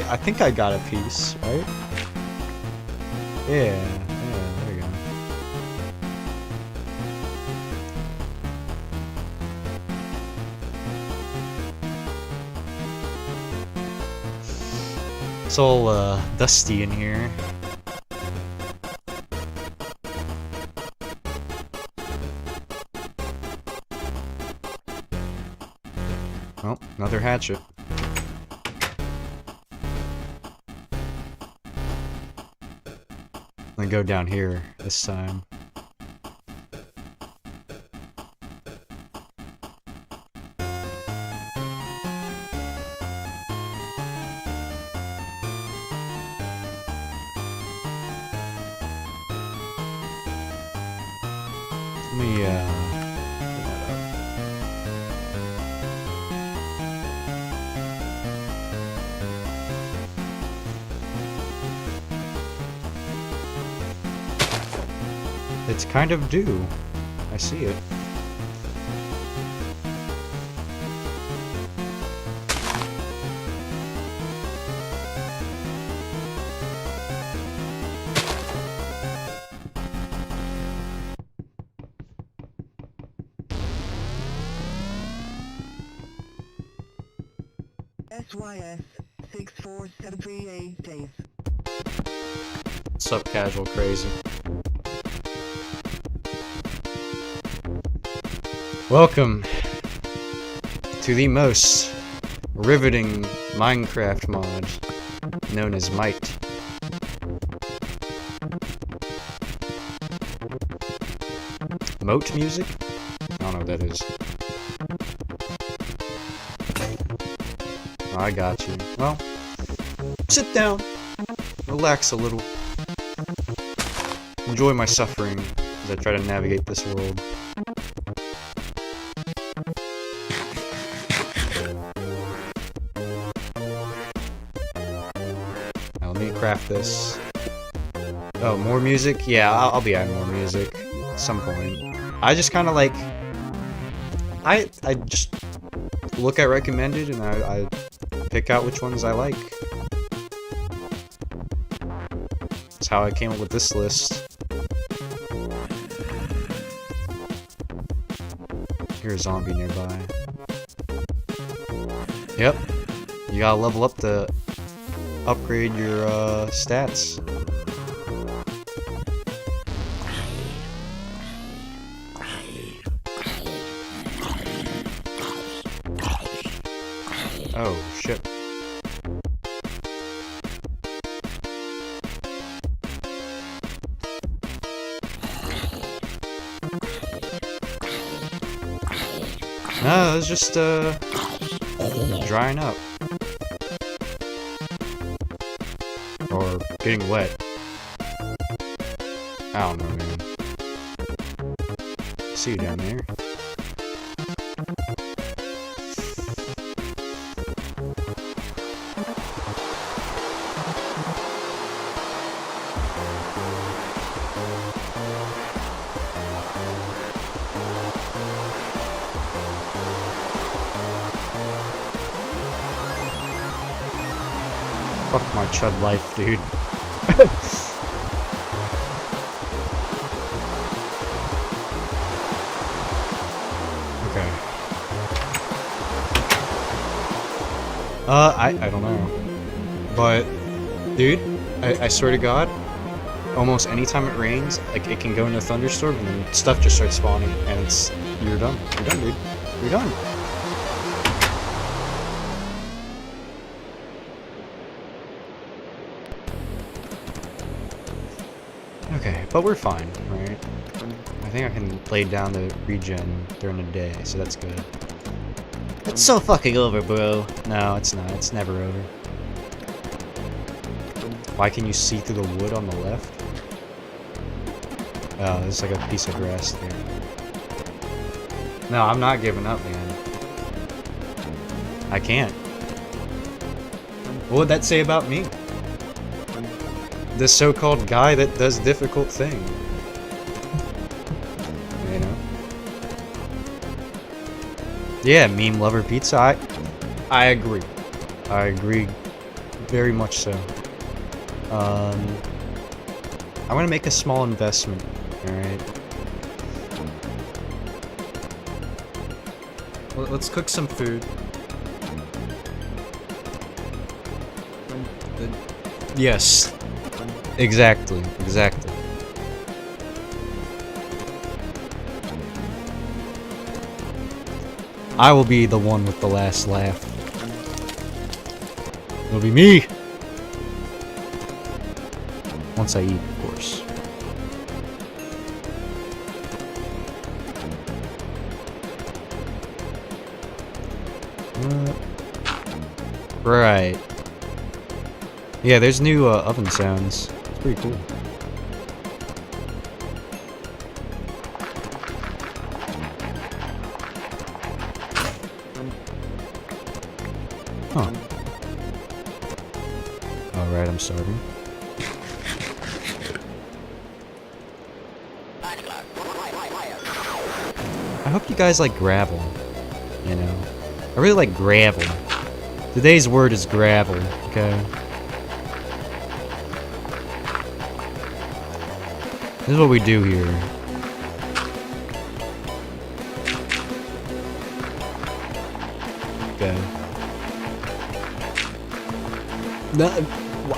I think I got a piece, right? Yeah, there we go. It's all dusty in here. Oh, another hatchet. Then go down here this time. Let me, It's kind of due. I see it. SYS 64738 days. What's up, casual crazy? Welcome to the most riveting Minecraft mod known as MiTE. Moat music? I don't know what that is. Oh, I got you. Well, sit down, relax a little, enjoy my suffering as I try to navigate this world. craft this. Oh, more music? Yeah, I'll be adding more music at some point. I just kind of like... I just look at recommended and I pick out which ones I like. That's how I came up with this list. Here's a zombie nearby. Yep. You gotta level up to upgrade your stats. Oh, shit. No, it's just, drying up. Or getting wet. I don't know, man. See you down there. Fuck my chud life, dude. Okay. I don't know. But, dude, I swear to God, almost anytime it rains, like, it can go into a thunderstorm and then stuff just starts spawning, and it's... You're done. You're done, dude. You're done. Okay, but we're fine, right? I think I can lay down the regen during the day, so that's good. It's so fucking over, bro. No, it's not. It's never over. Why can you see through the wood on the left? Oh, there's like a piece of grass there. No, I'm not giving up, man. I can't. What would that say about me? The so-called guy that does difficult thing. You know? Yeah, meme lover pizza. I agree. I agree very much so. I'm gonna make a small investment, alright? Let's cook some food. Yes. Exactly, exactly. I will be the one with the last laugh. It'll be me! Once I eat, of course. Right. Yeah, there's new oven sounds. It's pretty cool. Huh. Alright, I'm starving. I hope you guys like gravel. You know? I really like gravel. Today's word is gravel, okay? This is what we do here. Okay.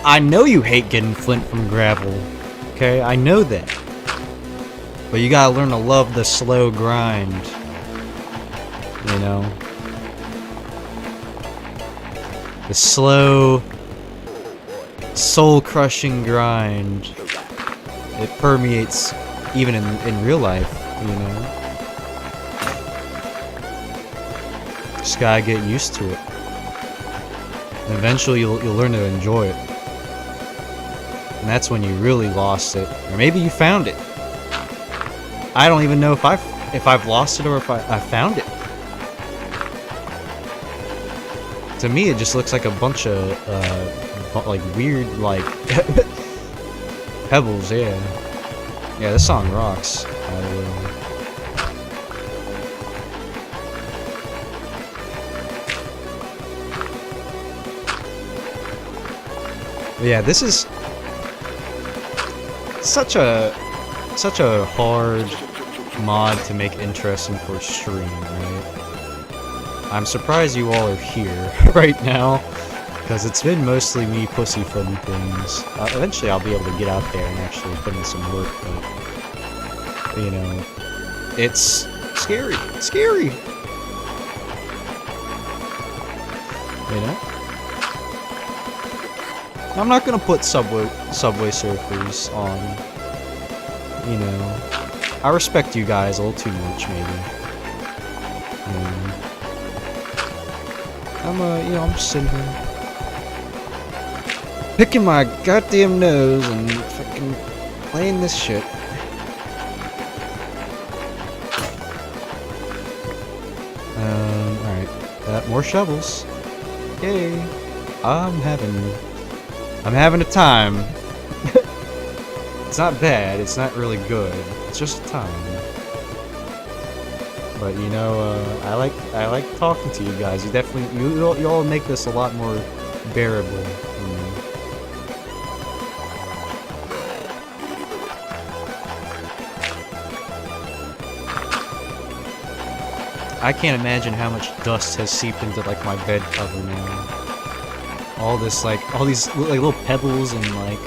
I know you hate getting flint from gravel. Okay, I know that. But you gotta learn to love the slow grind. You know? The slow, soul-crushing grind. It permeates even in real life, you know? Just gotta get used to it. And eventually you'll learn to enjoy it. And that's when you really lost it. Or maybe you found it. I don't even know if I've lost it or if I found it. To me, it just looks like a bunch of like weird, like pebbles. Yeah, yeah. This song rocks. Yeah, this is such a hard mod to make interesting for stream, right? I'm surprised you all are here right now, because it's been mostly me pussyfooting things. Eventually I'll be able to get out there and actually put in some work, but, you know, it's scary. It's scary! You know? I'm not gonna put Subway Surfers on, you know. I respect you guys a little too much, maybe. You know, I'm just sitting here picking my goddamn nose and fucking playing this shit. Alright. More shovels. Yay. I'm having a time. It's not bad, it's not really good. It's just a time. But you know, I like talking to you guys. You definitely you all make this a lot more bearable. I can't imagine how much dust has seeped into like my bed cover now. All these little pebbles and like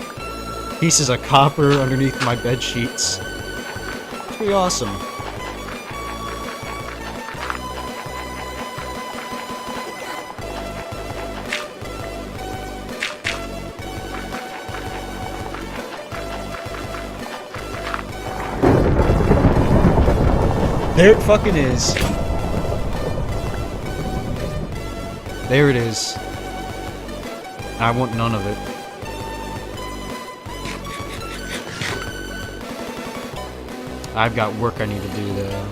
pieces of copper underneath my bed sheets. It's pretty awesome. There it fucking is. There it is. I want none of it. I've got work I need to do though.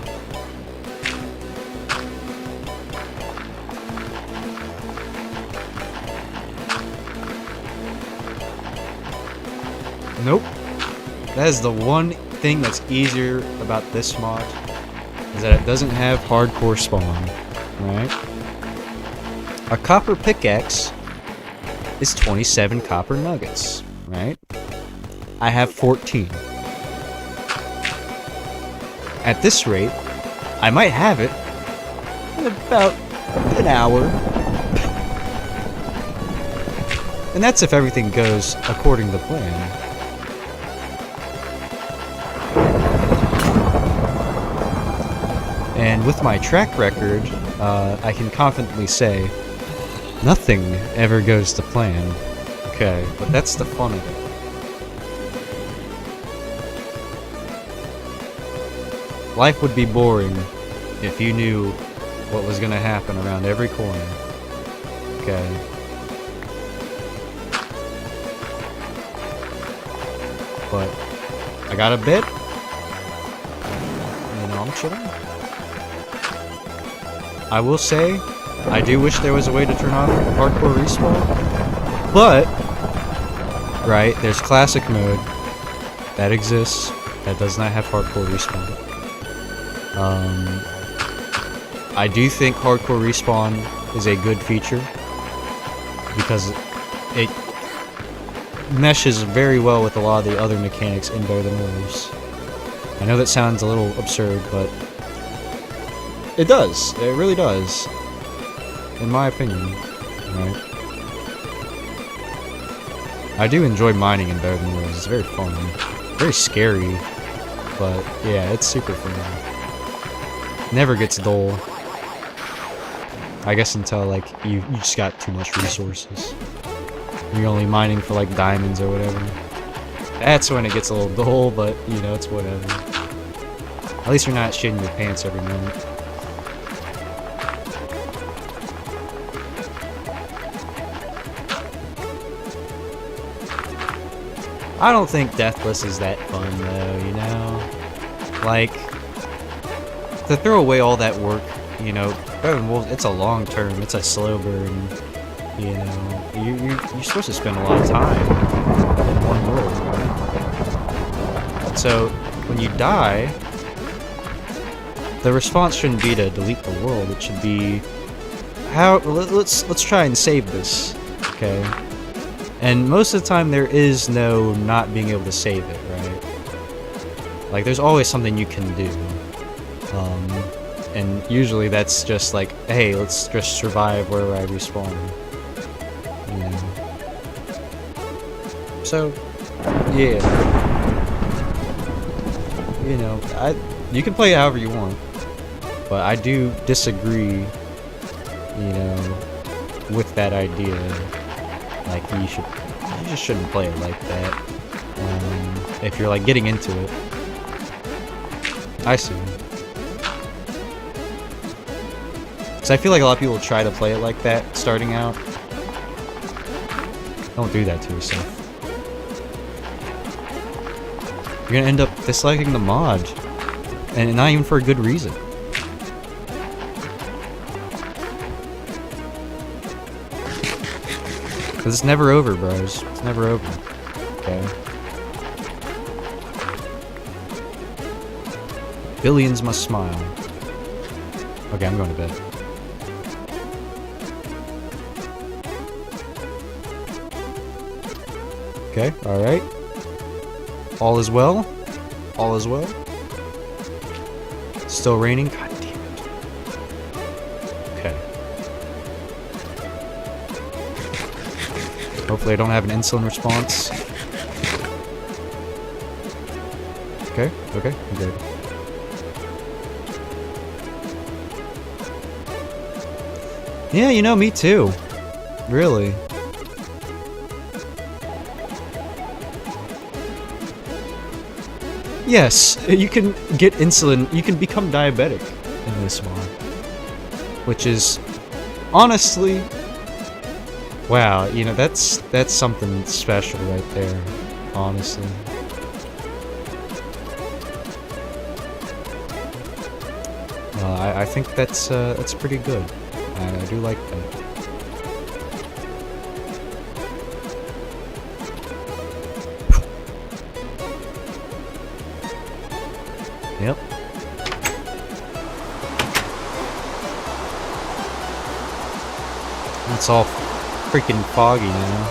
Nope. That is the one thing that's easier about this mod, is that it doesn't have hardcore spawn, right? A copper pickaxe is 27 copper nuggets, right? I have 14. At this rate, I might have it in about an hour. And that's if everything goes according to plan. And with my track record, I can confidently say, nothing ever goes to plan. Okay, but that's the fun of it. Life would be boring if you knew what was gonna happen around every corner. Okay. But I got a bit. You know, I'm chilling. I will say, I do wish there was a way to turn off hardcore respawn, but, right, there's classic mode that exists that does not have hardcore respawn. I do think hardcore respawn is a good feature because it meshes very well with a lot of the other mechanics in Better Than Wolves. I know that sounds a little absurd, but it does. It really does. In my opinion, right? I do enjoy mining in Better Than Wolves. It's very fun. Very scary, but yeah, it's super fun. Never gets dull. I guess until like you just got too much resources. You're only mining for like diamonds or whatever. That's when it gets a little dull, but you know, it's whatever. At least you're not shitting your pants every minute. I don't think Deathless is that fun though, you know? Like, to throw away all that work, you know, Better Than Wolves, it's a long term, it's a slow burn. You know, you're supposed to spend a lot of time in one world, right? So when you die, the response shouldn't be to delete the world. It should be let's try and save this, okay? And most of the time there is no not being able to save it, right? Like there's always something you can do. And usually that's just like, hey, let's just survive wherever I respawn. You know. So, yeah. You know, you can play it however you want, but I do disagree, you know, with that idea. Like you just shouldn't play it like that. If you're like getting into it. I see. Because I feel like a lot of people try to play it like that, starting out. Don't do that to yourself. You're gonna end up disliking the mod. And not even for a good reason. Because it's never over, bros. It's never over. Okay? Billions must smile. Okay, I'm going to bed. Okay, alright. All is well. All is well. Still raining? God damn it. Okay. Hopefully I don't have an insulin response. Okay, okay, I'm good. Yeah, you know, me too. Really. Yes, you can get insulin, you can become diabetic in this mod. Which is, honestly, wow, you know, that's something special right there, honestly. I think that's pretty good. I do like that. Yep. It's all freaking foggy now.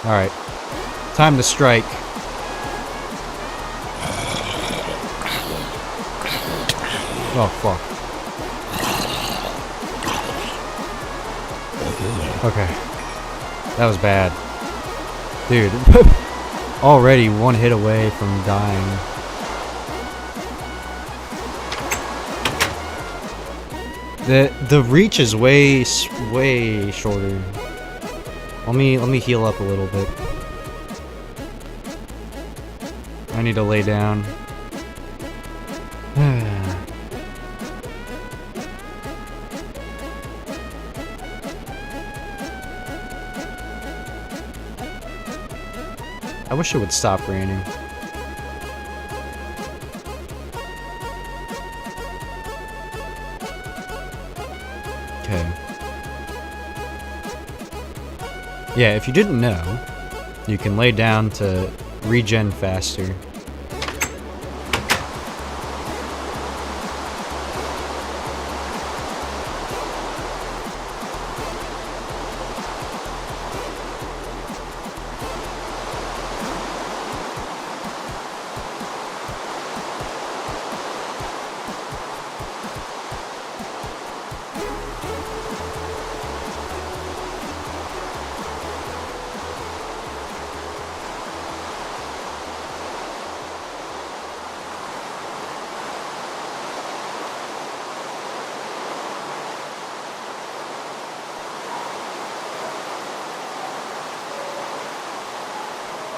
Alright. Time to strike. Oh, fuck. Okay. That was bad. Dude. Already one hit away from dying. The reach is way shorter. Let me heal up a little bit. I need to lay down. I wish it would stop raining. Okay. Yeah, if you didn't know, you can lay down to regen faster.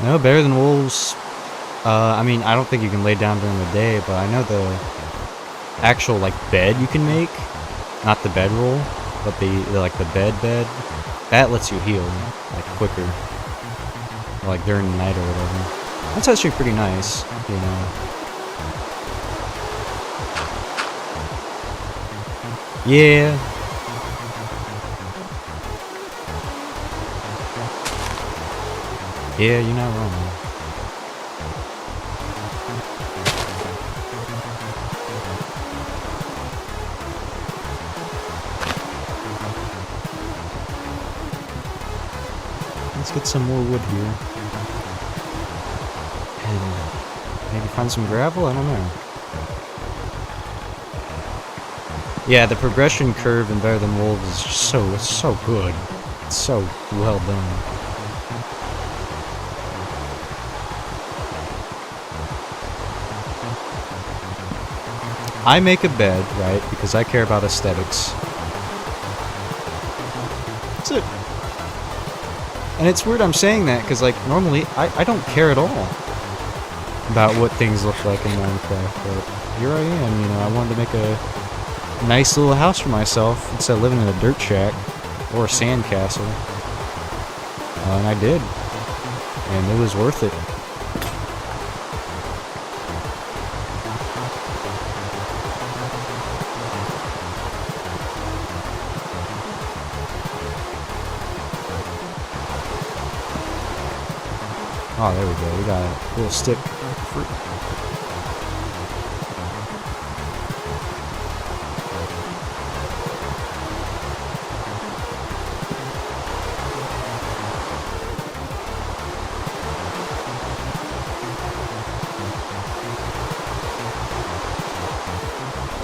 No, better than wolves. I mean, I don't think you can lay down during the day, but I know the actual, like, bed you can make. Not the bedroll, but the like, the bed. That lets you heal, like, quicker. Like, during the night or whatever. That's actually pretty nice, you know. Yeah. Yeah, you're not wrong. Let's get some more wood here. And maybe find some gravel? I don't know. Yeah, the progression curve in Better Than Wolves is just it's so good. It's so well done. I make a bed, right, because I care about aesthetics. That's it. And it's weird I'm saying that, because, like, normally, I don't care at all about what things look like in Minecraft, but here I am, you know, I wanted to make a nice little house for myself instead of living in a dirt shack or a sand castle. And I did. And it was worth it. Oh, there we go. We got a little stick of fruit.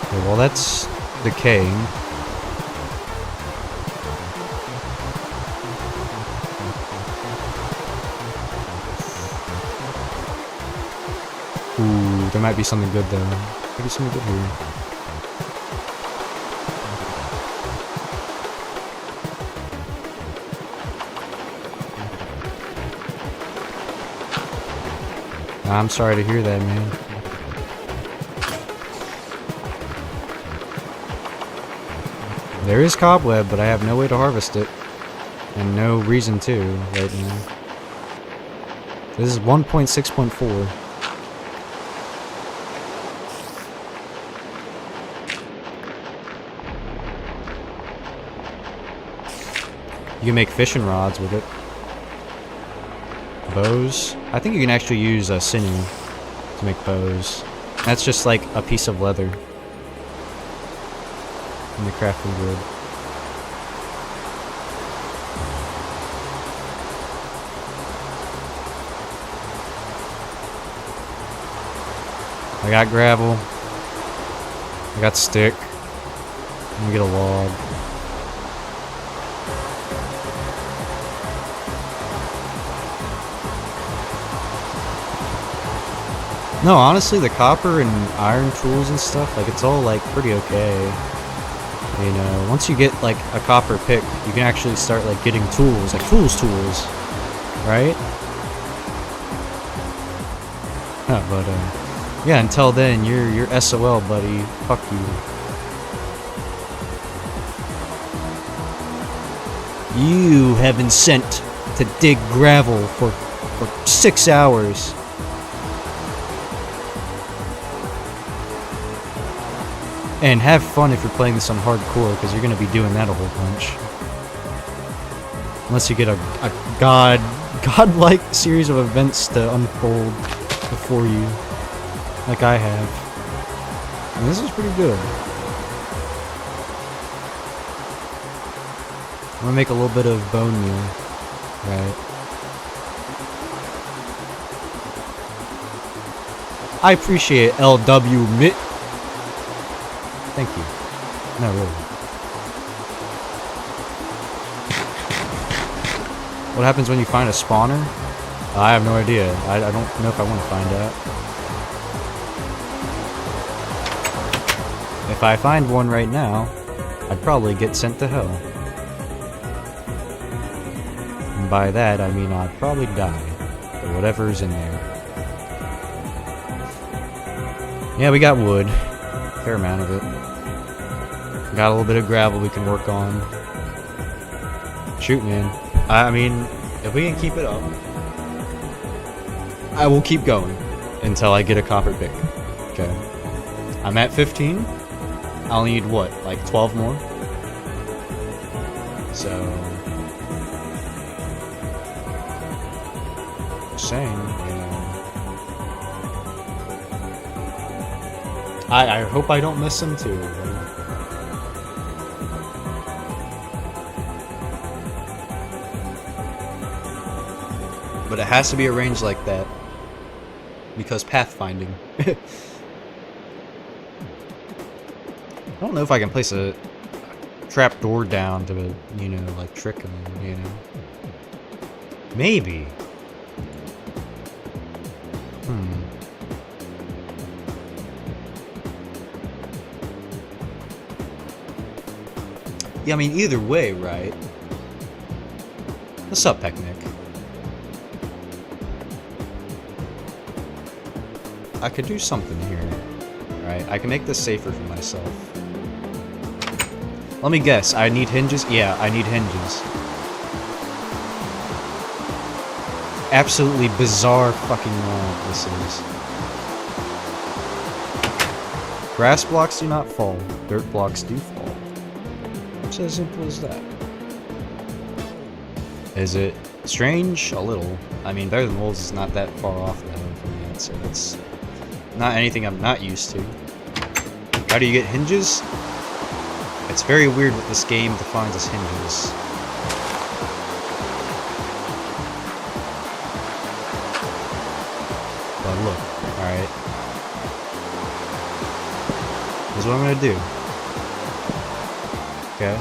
Okay, well, that's decaying. Ooh, there might be something good though. Maybe something good here. I'm sorry to hear that, man. There is cobweb, but I have no way to harvest it. And no reason to right now. This is 1.6.4. You can make fishing rods with it. Bows. I think you can actually use sinew to make bows. That's just like a piece of leather in the crafting grid. I got gravel. I got stick. Let me get a log. No, honestly, the copper and iron tools and stuff, like, it's all, like, pretty okay. You know, once you get, like, a copper pick, you can actually start, like, getting tools, like, tools, right? But, yeah, until then, you're SOL, buddy. Fuck you. You have been sent to dig gravel for 6 hours. And have fun if you're playing this on hardcore, because you're going to be doing that a whole bunch. Unless you get a godlike series of events to unfold before you, like I have. And this is pretty good. I'm going to make a little bit of bone meal, right? I appreciate LW MiTE. Thank you. No, really. What happens when you find a spawner? I have no idea. I don't know if I want to find out. If I find one right now, I'd probably get sent to hell. And by that, I mean I'd probably die. Or whatever's in there. Yeah, we got wood. Fair amount of it. Got a little bit of gravel we can work on. Shoot, man. I mean, if we can keep it up, I will keep going until I get a copper pick. Okay. I'm at 15. I'll need what, like 12 more? So, just saying, you know. I hope I don't miss them too. But it has to be arranged like that. Because pathfinding. I don't know if I can place a trap door down to, you know, like trick them, you know. Maybe. Yeah, I mean, either way, right? What's up, Picnic? I could do something here, right? I can make this safer for myself. Let me guess, I need hinges? Yeah, I need hinges. Absolutely bizarre fucking mod this is. Grass blocks do not fall, dirt blocks do fall. It's as simple as that. Is it strange? A little. I mean, Better Than Wolves is not that far off though from that, so it's not anything I'm not used to. How do you get hinges? It's very weird what this game defines as hinges. But look, alright. Here's what I'm gonna do. Okay.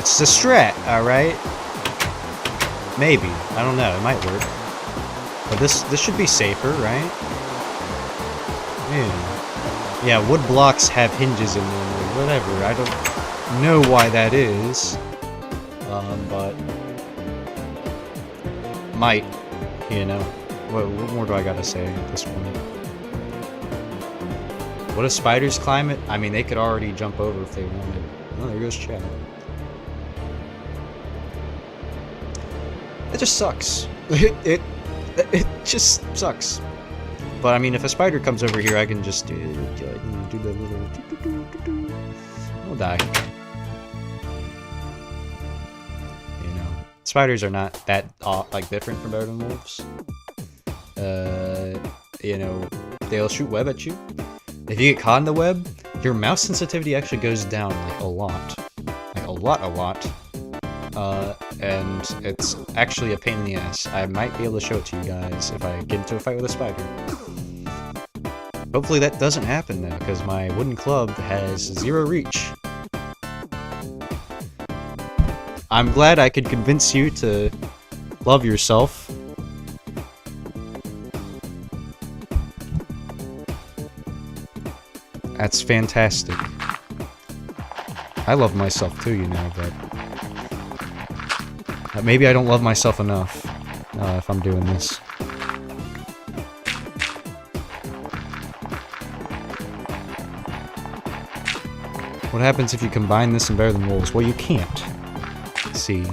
It's the strat, alright? Maybe. I don't know, it might work. But this should be safer, right? Yeah, wood blocks have hinges in them or whatever. I don't know why that is. But might, you know. What more do I gotta say at this point? What if spiders climb it? I mean, they could already jump over if they wanted. Oh, there goes Chad. It just sucks. It just sucks. But I mean, if a spider comes over here, I can just do the little. I'll die. You know, spiders are not that like different from Better Than Wolves. You know, they'll shoot web at you. If you get caught in the web, your mouse sensitivity actually goes down like a lot, like a lot. And it's actually a pain in the ass. I might be able to show it to you guys if I get into a fight with a spider. Hopefully that doesn't happen though, because my wooden club has 0 reach. I'm glad I could convince you to love yourself. That's fantastic. I love myself too, you know, but maybe I don't love myself enough if I'm doing this. What happens if you combine this and Better Than Wolves? Well, you can't. See.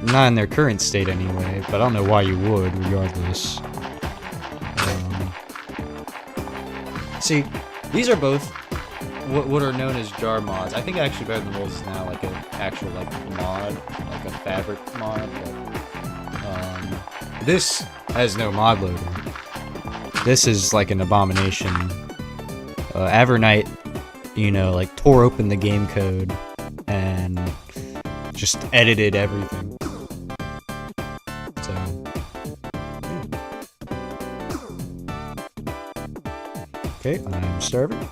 Not in their current state anyway, but I don't know why you would, regardless. See, these are both what are known as jar mods. I think actually Better Than Wolves is now like an actual like mod, like a fabric mod. But, this has no mod loader. This is like an abomination. Avernite, you know, like tore open the game code and just edited everything. So, yeah. Okay, I'm starving.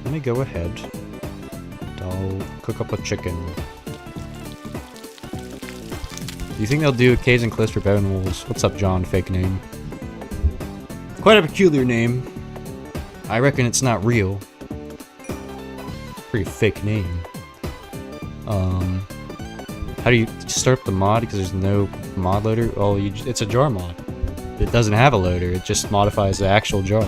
Let me go ahead. I'll cook up a chicken. Do you think they'll do caves and cliffs for Better Than Wolves? What's up, John? Fake name. Quite a peculiar name. I reckon it's not real. Pretty fake name. How do you start up the mod? Because there's no mod loader? Oh, it's a jar mod. It doesn't have a loader. It just modifies the actual jar.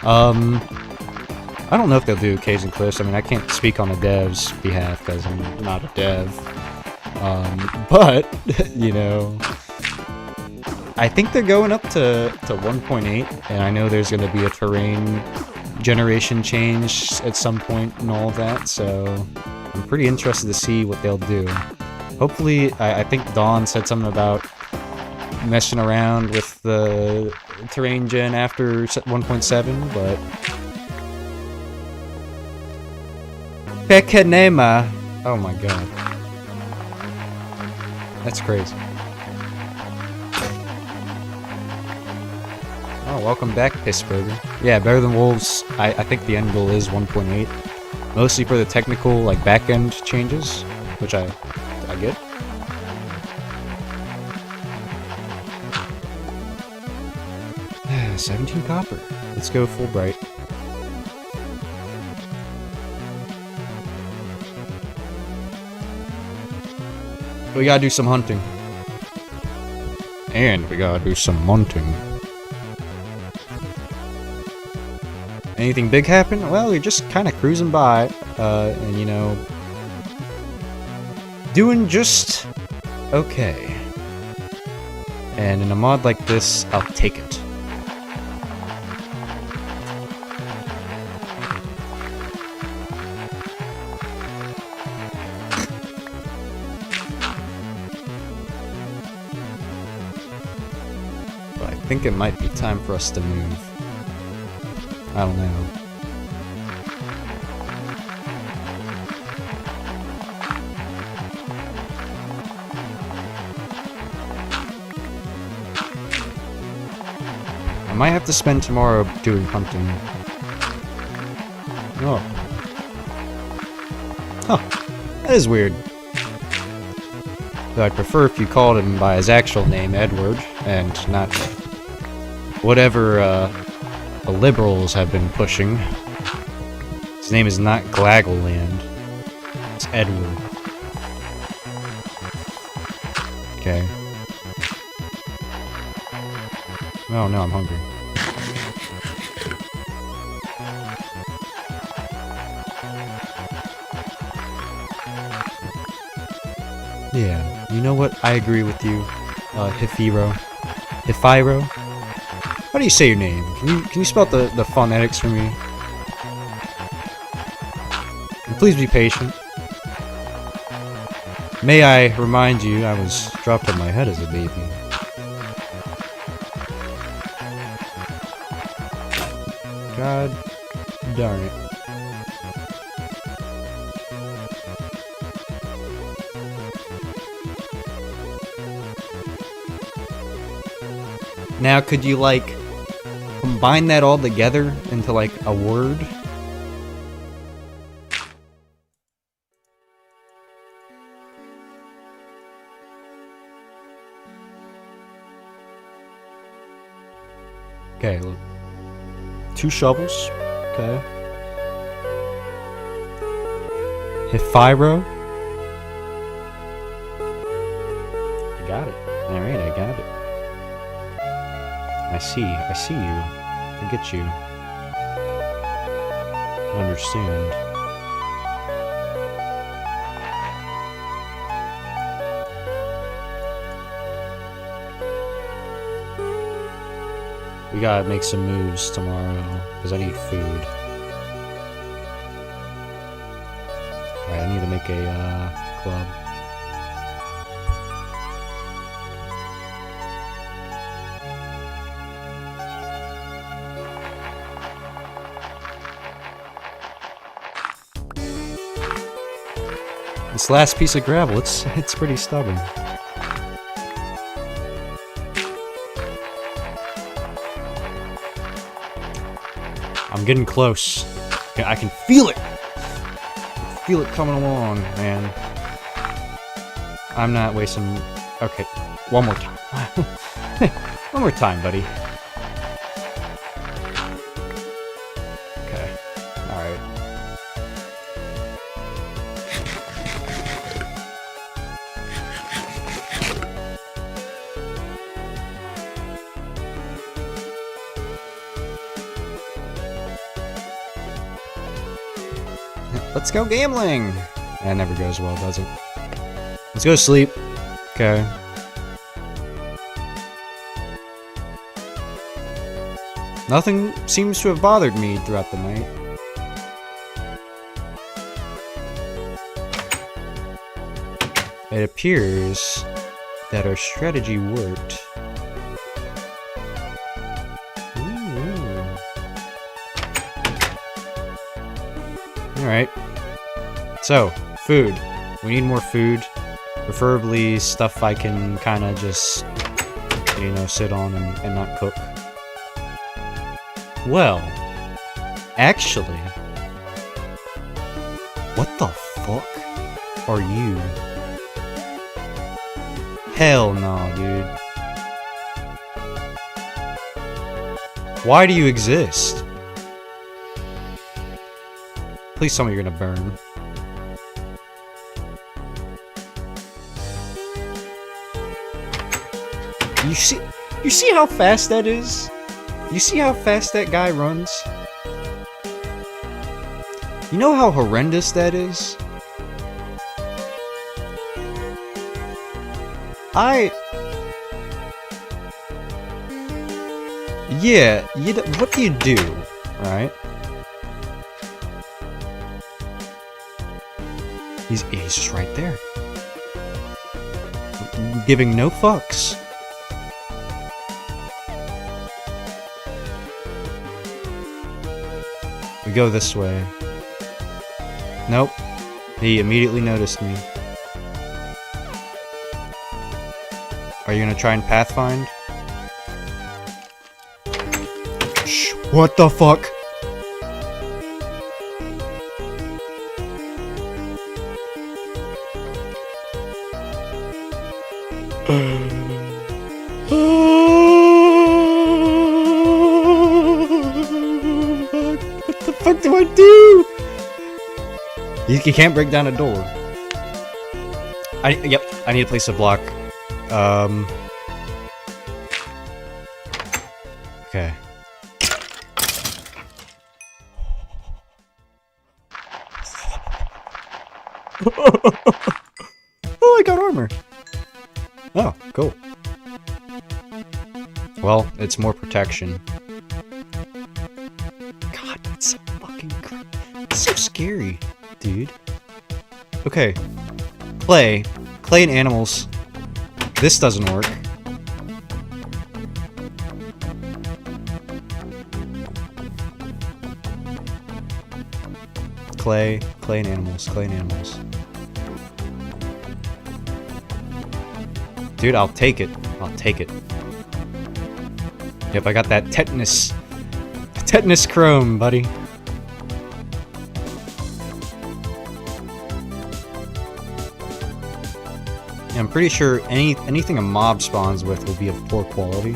I I don't know if they'll do caves and cliffs. I mean, I can't speak on the devs' behalf because I'm not a dev. But, you know, I think they're going up to 1.8, and I know there's going to be a terrain generation change at some point and all of that, so I'm pretty interested to see what they'll do. Hopefully, I think Dawn said something about messing around with the terrain gen after 1.7, but... Pekanema! Oh my god. That's crazy. Oh, welcome back, Pissburger. Yeah, better than Wolves. I think the end goal is 1.8. Mostly for the technical, like, back-end changes, which I get. $17 copper. Let's go full bright. We gotta do some hunting. And we gotta do some munting. Anything big happen? Well, you're just kind of cruising by, and you know, doing just okay. And in a mod like this, I'll take it. But I think it might be time for us to move. I don't know. I might have to spend tomorrow doing hunting. Oh. Huh. That is weird. Though I'd prefer if you called him by his actual name, Edward, and not whatever, the liberals have been pushing. His name is not Glaggleland. It's Edward. Okay. Oh no, I'm hungry. Yeah, you know what? I agree with you, Hifiro. Hifiro? How do you say your name? Can you spell the phonetics for me? And please be patient. May I remind you, I was dropped on my head as a baby. God darn it. Now, could you, like, combine that all together into, like, a word? Okay, look. 2 shovels. Okay. Hifiro. I got it. Alright, I got it. I see you. I get you. I understand. We gotta make some moves tomorrow, because I need food. Alright, I need to make a, club. This last piece of gravel, it's pretty stubborn. I'm getting close. I can feel it! I can feel it coming along, man. I'm not wasting... Okay, one more time. One more time, buddy. Okay, alright. Let's go gambling! That never goes well, does it? Let's go to sleep. Okay. Nothing seems to have bothered me throughout the night. It appears that our strategy worked. Alright. So, food. We need more food. Preferably stuff I can kind of just, you know, sit on and not cook. Well, actually, what the fuck are you? Hell no, dude. Why do you exist? Please tell me you're gonna burn. You see how fast that is? You see how fast that guy runs? You know how horrendous that is? Yeah, what do you do, right? He's just right there. Giving no fucks. We go this way. Nope. He immediately noticed me. Are you gonna try and pathfind? Shh, what the fuck? What the fuck do I do? You can't break down a door. Yep, I need to place a block. Okay. Oh, I got armor. Oh, cool. Well, it's more protection. God, that's so fucking it's so scary, dude. Okay. Clay and animals. This doesn't work. Clay and animals, clay and animals. Dude, I'll take it. I'll take it. Yep, I got that tetanus chrome, buddy. Yeah, I'm pretty sure anything a mob spawns with will be of poor quality.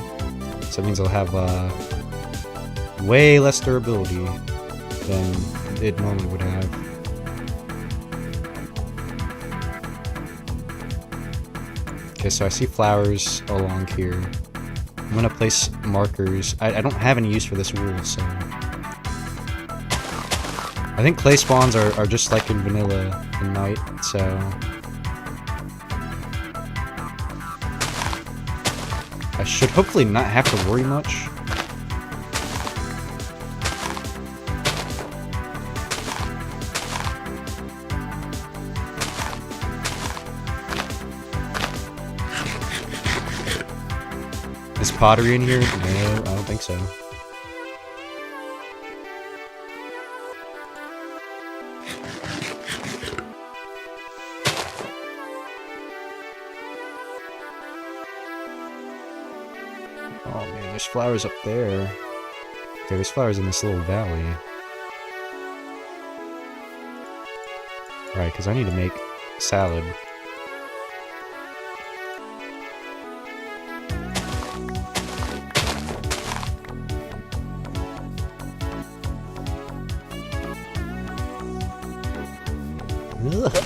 So that means it'll have way less durability than it normally would have. Okay, so I see flowers along here. I'm gonna place markers. I don't have any use for this wool, so... I think clay spawns are just like in vanilla and night, so... I should hopefully not have to worry much. Is pottery in here? No, I don't think so. Oh man, there's flowers up there. Okay, there's flowers in this little valley. Right, because I need to make salad.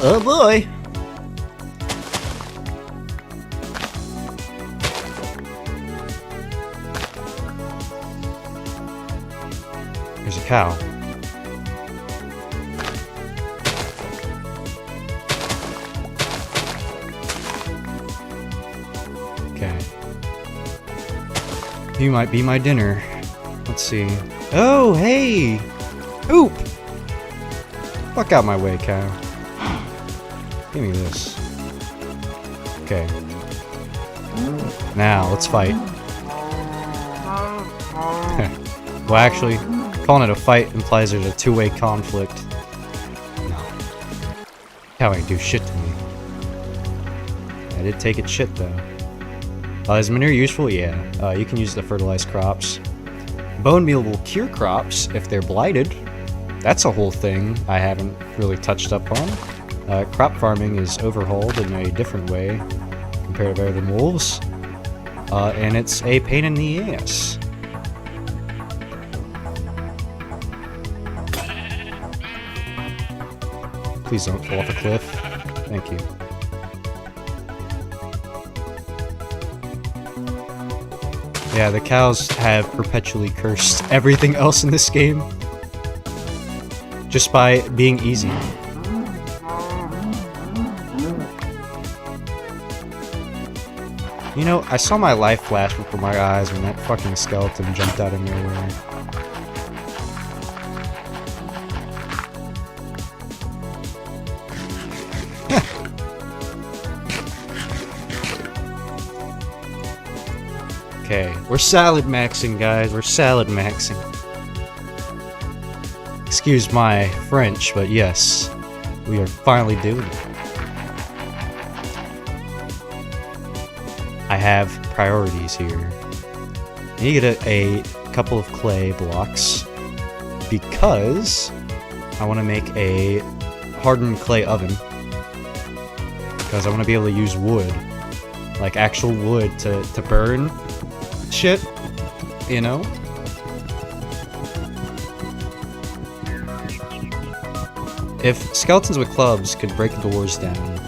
Oh boy! There's a cow. You might be my dinner. Let's see. Oh, hey! Oop! Fuck out my way, cow. Give me this. Okay. Now, let's fight. Well, actually, calling it a fight implies there's a two-way conflict. No. Cow ain't do shit to me. I did take its shit, though. Is manure useful? Yeah. You can use it to fertilize crops. Bone meal will cure crops if they're blighted. That's a whole thing I haven't really touched up on. Crop farming is overhauled in a different way compared to better than wolves. And it's a pain in the ass. Please don't fall off a cliff. Thank you. Yeah, the cows have perpetually cursed everything else in this game. Just by being easy. You know, I saw my life flash before my eyes when that fucking skeleton jumped out of nowhere. Okay, we're salad maxing, guys. We're salad maxing. Excuse my French, but yes, we are finally doing it. I have priorities here. I need to get a couple of clay blocks because I want to make a hardened clay oven. Because I want to be able to use wood, like actual wood, to burn shit, you know? If skeletons with clubs could break doors down,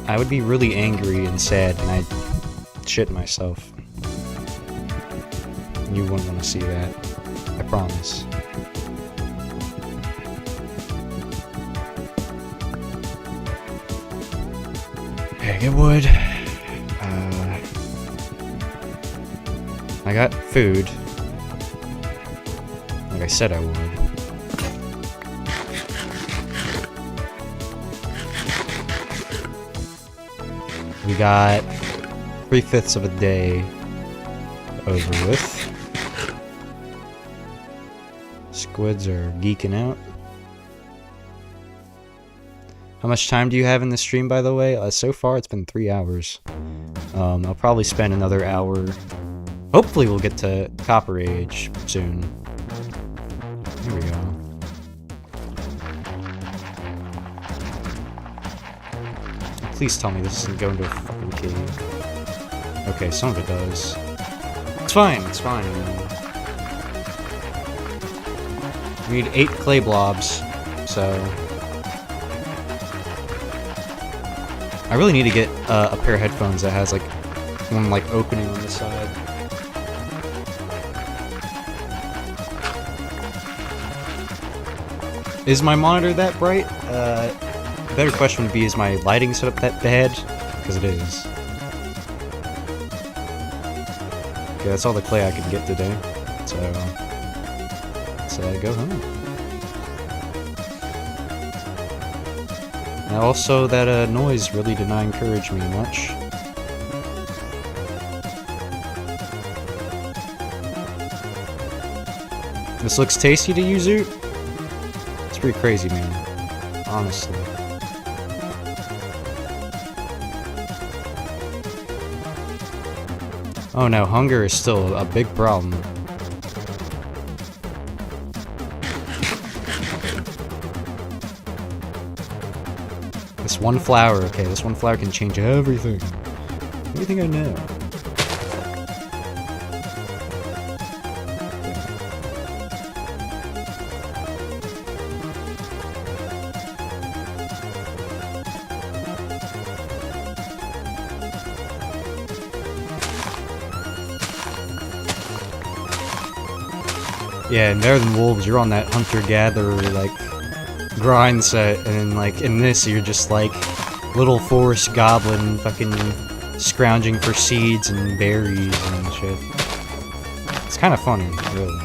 I would be really angry and sad, and I'd shit myself. You wouldn't want to see that. I promise. Okay, get wood. I got food. Like I said I would. We got 3/5 of a day over with. Squids are geeking out. How much time do you have in the stream, by the way? So far, it's been 3 hours. I'll probably spend another hour. Hopefully, we'll get to Copper Age soon. Here we go. Please tell me this isn't going to a fucking cave. Okay, some of it does. It's fine, it's fine. We need 8 clay blobs, so... I really need to get a pair of headphones that has, like, one, like, opening on the side. Is my monitor that bright? The better question would be, is my lighting set up that bad? Because it is. Okay, that's all the clay I can get today. So, let's go home. And also, that noise really did not encourage me much. This looks tasty to you, Zoot? It's pretty crazy, man. Honestly. Oh no, hunger is still a big problem. This one flower, okay, this one flower can change everything. Everything I know. Yeah, in Better Than Wolves, you're on that hunter-gatherer, like, grind set, and then, like, in this, you're just, like, little forest goblin fucking scrounging for seeds and berries and shit. It's kind of funny, really.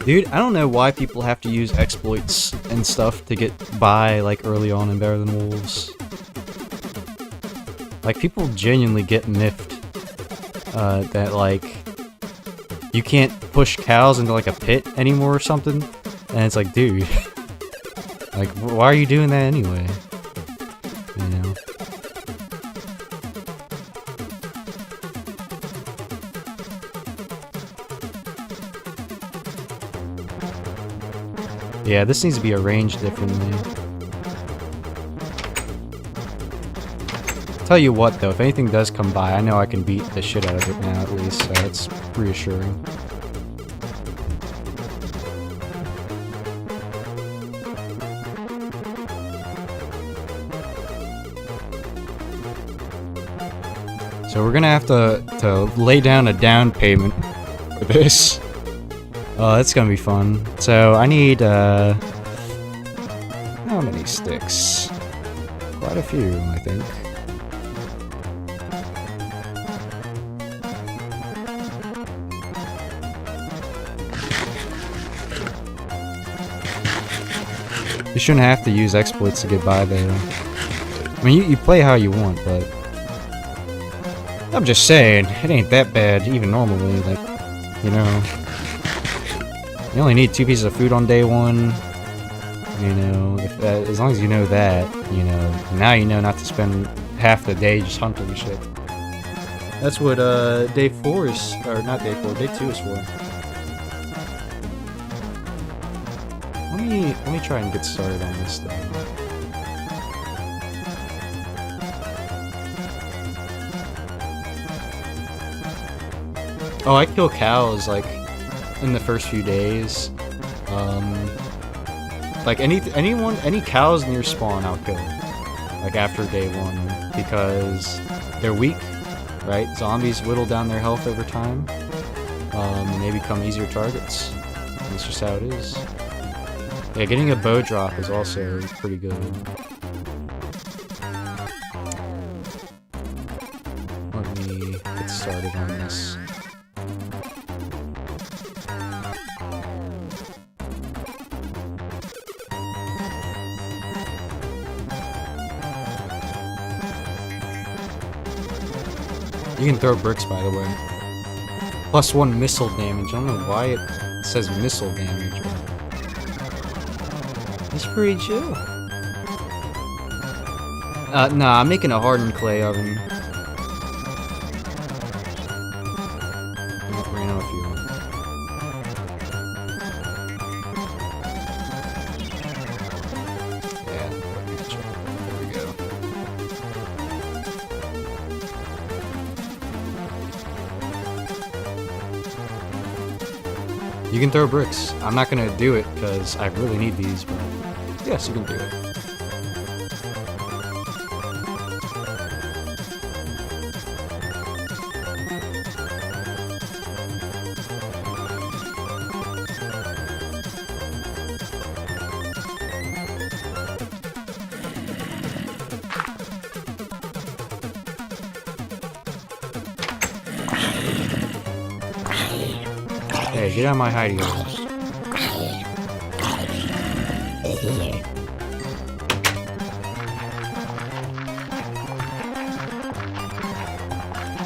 Dude, I don't know why people have to use exploits and stuff to get by, like, early on in Better Than Wolves. Like, people genuinely get miffed that, like, you can't push cows into, like, a pit anymore or something. And it's like, dude, like, why are you doing that anyway? You know? Yeah, this needs to be arranged differently. Tell you what, though, if anything does come by, I know I can beat the shit out of it now, at least, so that's reassuring. So we're gonna have to lay down a down payment for this. Oh, that's gonna be fun. So I need, how many sticks? Quite a few, I think. You shouldn't have to use exploits to get by there. I mean, you play how you want, but I'm just saying, it ain't that bad, even normally, like, you know. You only need 2 pieces of food on day 1, you know, if that, as long as you know that, you know, now you know not to spend half the day just hunting shit. That's what, day 4 is, or not day 4, day 2 is for. Let me try and get started on this thing. Oh, I kill cows, like, in the first few days. Like, any cows near spawn, I'll kill. Like, after day 1, because they're weak, right? Zombies whittle down their health over time, and they become easier targets. That's just how it is. Yeah, getting a bow drop is also pretty good. Let me get started on this. You can throw bricks, by the way. +1 missile damage. I don't know why it says missile damage. It's pretty chill. Nah, I'm making a hardened clay oven. Not ran out of fuel. Yeah, there we go. You can throw bricks. I'm not gonna do it because I really need these, but yes, you can do it. Hey, get out of my hidey hole.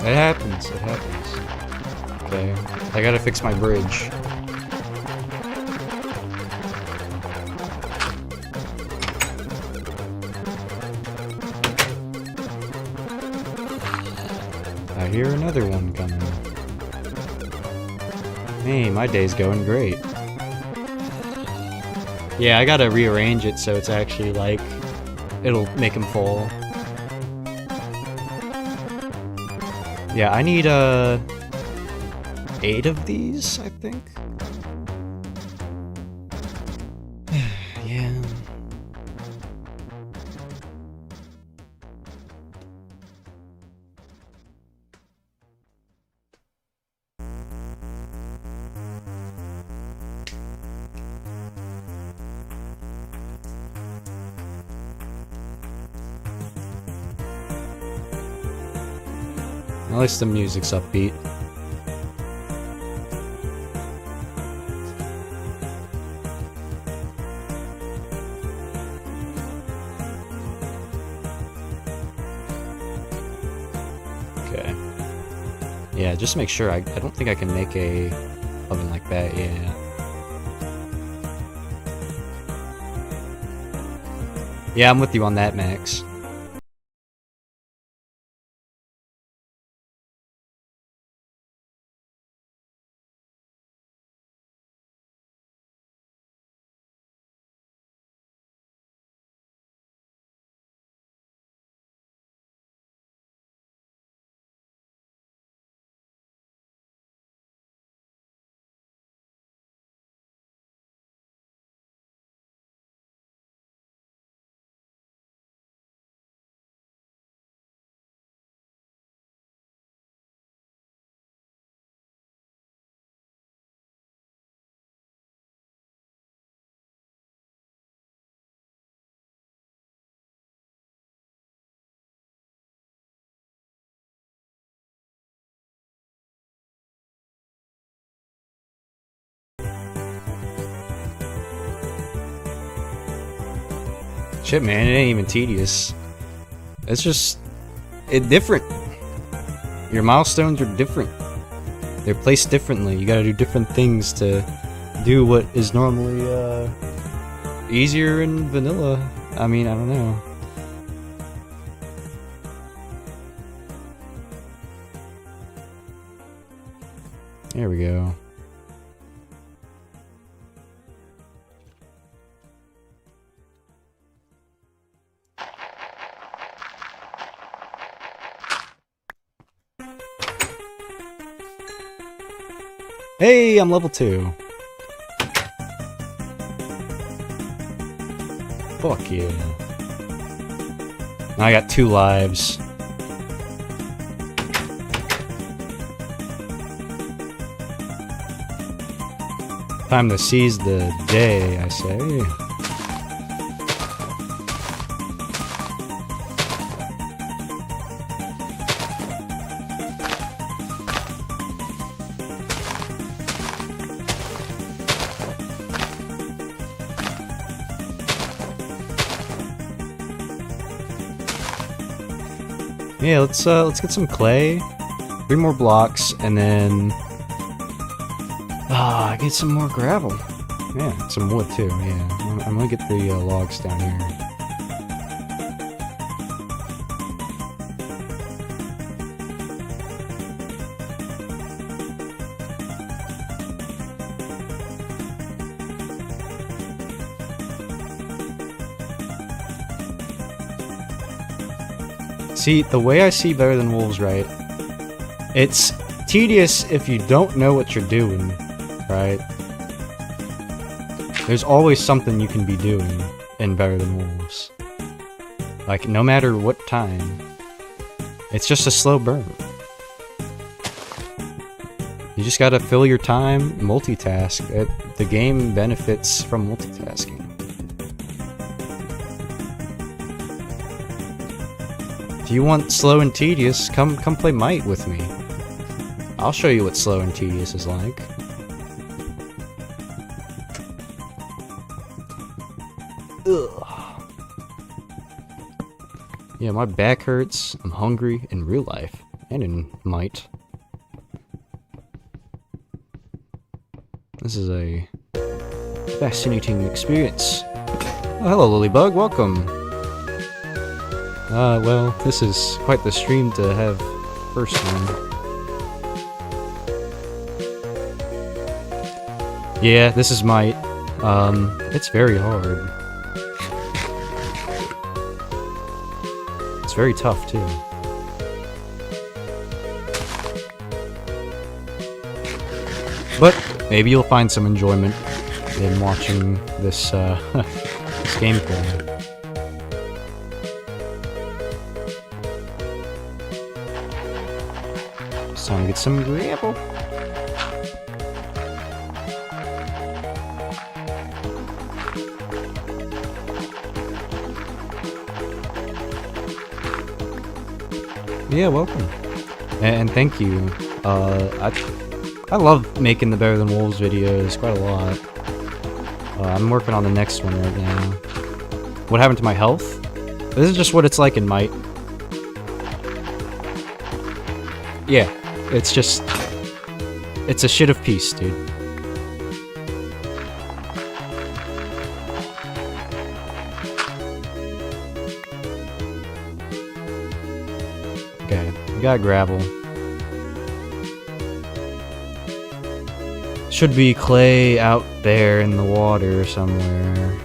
It happens, it happens. Okay, I gotta fix my bridge. I hear another one coming. Hey, my day's going great. Yeah, I gotta rearrange it so it's actually like, it'll make him fall. Yeah, I need 8 of these, I think. Yeah. At least the music's upbeat. Okay. Yeah, just make sure. I don't think I can make a oven like that. Yeah. Yeah, I'm with you on that, Max. Shit, man, it ain't even tedious. It's just... different. Your milestones are different. They're placed differently. You gotta do different things to do what is normally, easier in vanilla. I mean, I don't know. There we go. Hey, I'm level 2. Fuck yeah. Now I got 2 lives. Time to seize the day, I say. Yeah, let's get some clay, 3 more blocks, and then get some more gravel. Yeah, some wood too. Yeah, I'm gonna get the logs down here. See, the way I see Better Than Wolves, right? It's tedious if you don't know what you're doing, right? There's always something you can be doing in Better Than Wolves. Like, no matter what time. It's just a slow burn. You just gotta fill your time, multitask. The game benefits from multitasking. If you want slow and tedious, come play MiTE with me. I'll show you what slow and tedious is like. Ugh. Yeah, my back hurts. I'm hungry in real life and in MiTE. This is a fascinating experience. Oh, hello, Lilybug. Welcome. Well, this is quite the stream to have first one. Yeah, this is MiTE. It's very hard. It's very tough, too. But maybe you'll find some enjoyment in watching this, this gameplay. It's time to get some gravel. Yeah, welcome. And thank you. I love making the Better Than Wolves videos quite a lot. I'm working on the next one right now. What happened to my health? This is just what it's like in MiTE. Yeah, it's just... It's a shit of peace, dude. Okay, we got gravel. Should be clay out there in the water somewhere,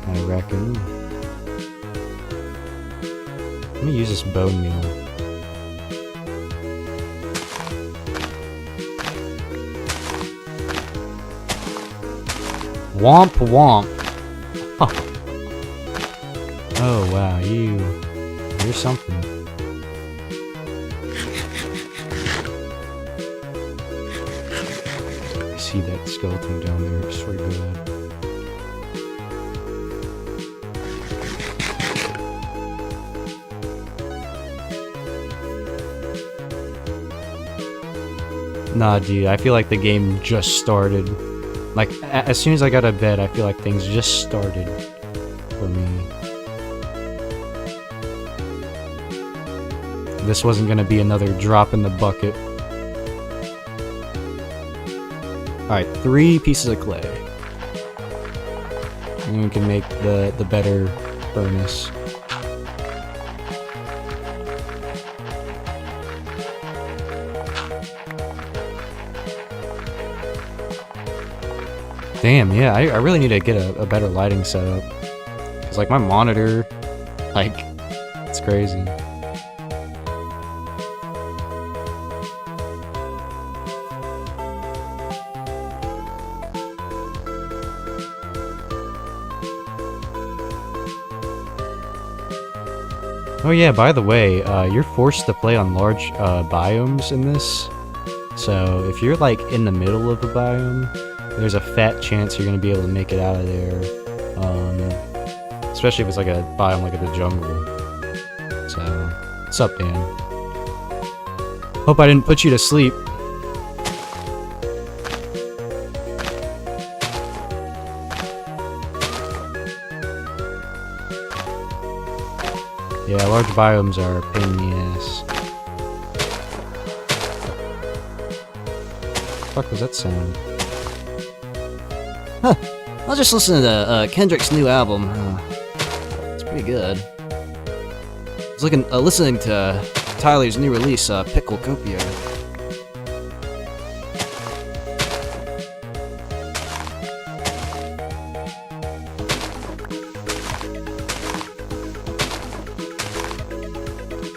I reckon. Let me use this bone meal. Womp womp. Huh. Oh wow, you're something. I see that skeleton down there, I swear to God. Nah, dude, I feel like the game just started. Like, as soon as I got out of bed, I feel like things just started for me. This wasn't gonna be another drop in the bucket. Alright, 3 pieces of clay. And we can make the better furnace. Damn, yeah, I really need to get a better lighting setup. Cause like my monitor, like, it's crazy. Oh yeah, by the way, you're forced to play on large biomes in this. So if you're like in the middle of a biome, there's a fat chance you're gonna be able to make it out of there. Especially if it's like a biome like the jungle. So, what's up, Dan? Hope I didn't put you to sleep. Yeah, large biomes are a pain in the ass. What the fuck was that sound? Huh. I was just listening to Kendrick's new album. It's pretty good. I was listening to Tyler's new release, Pickle Copia.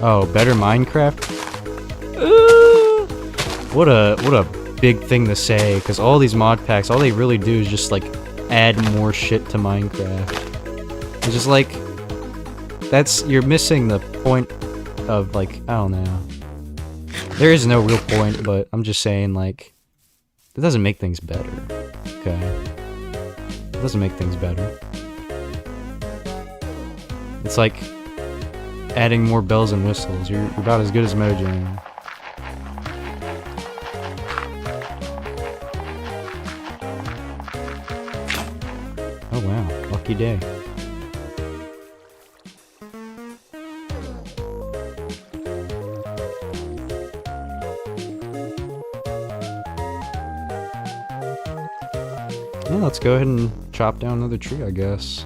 Oh, better Minecraft? What a big thing to say, because all these mod packs, all they really do is just like add more shit to Minecraft. It's just like, you're missing the point of like, I don't know. There is no real point, but I'm just saying like, it doesn't make things better. Okay? It doesn't make things better. It's like adding more bells and whistles. You're about as good as Mojang. Oh wow, lucky day. Yeah, let's go ahead and chop down another tree, I guess.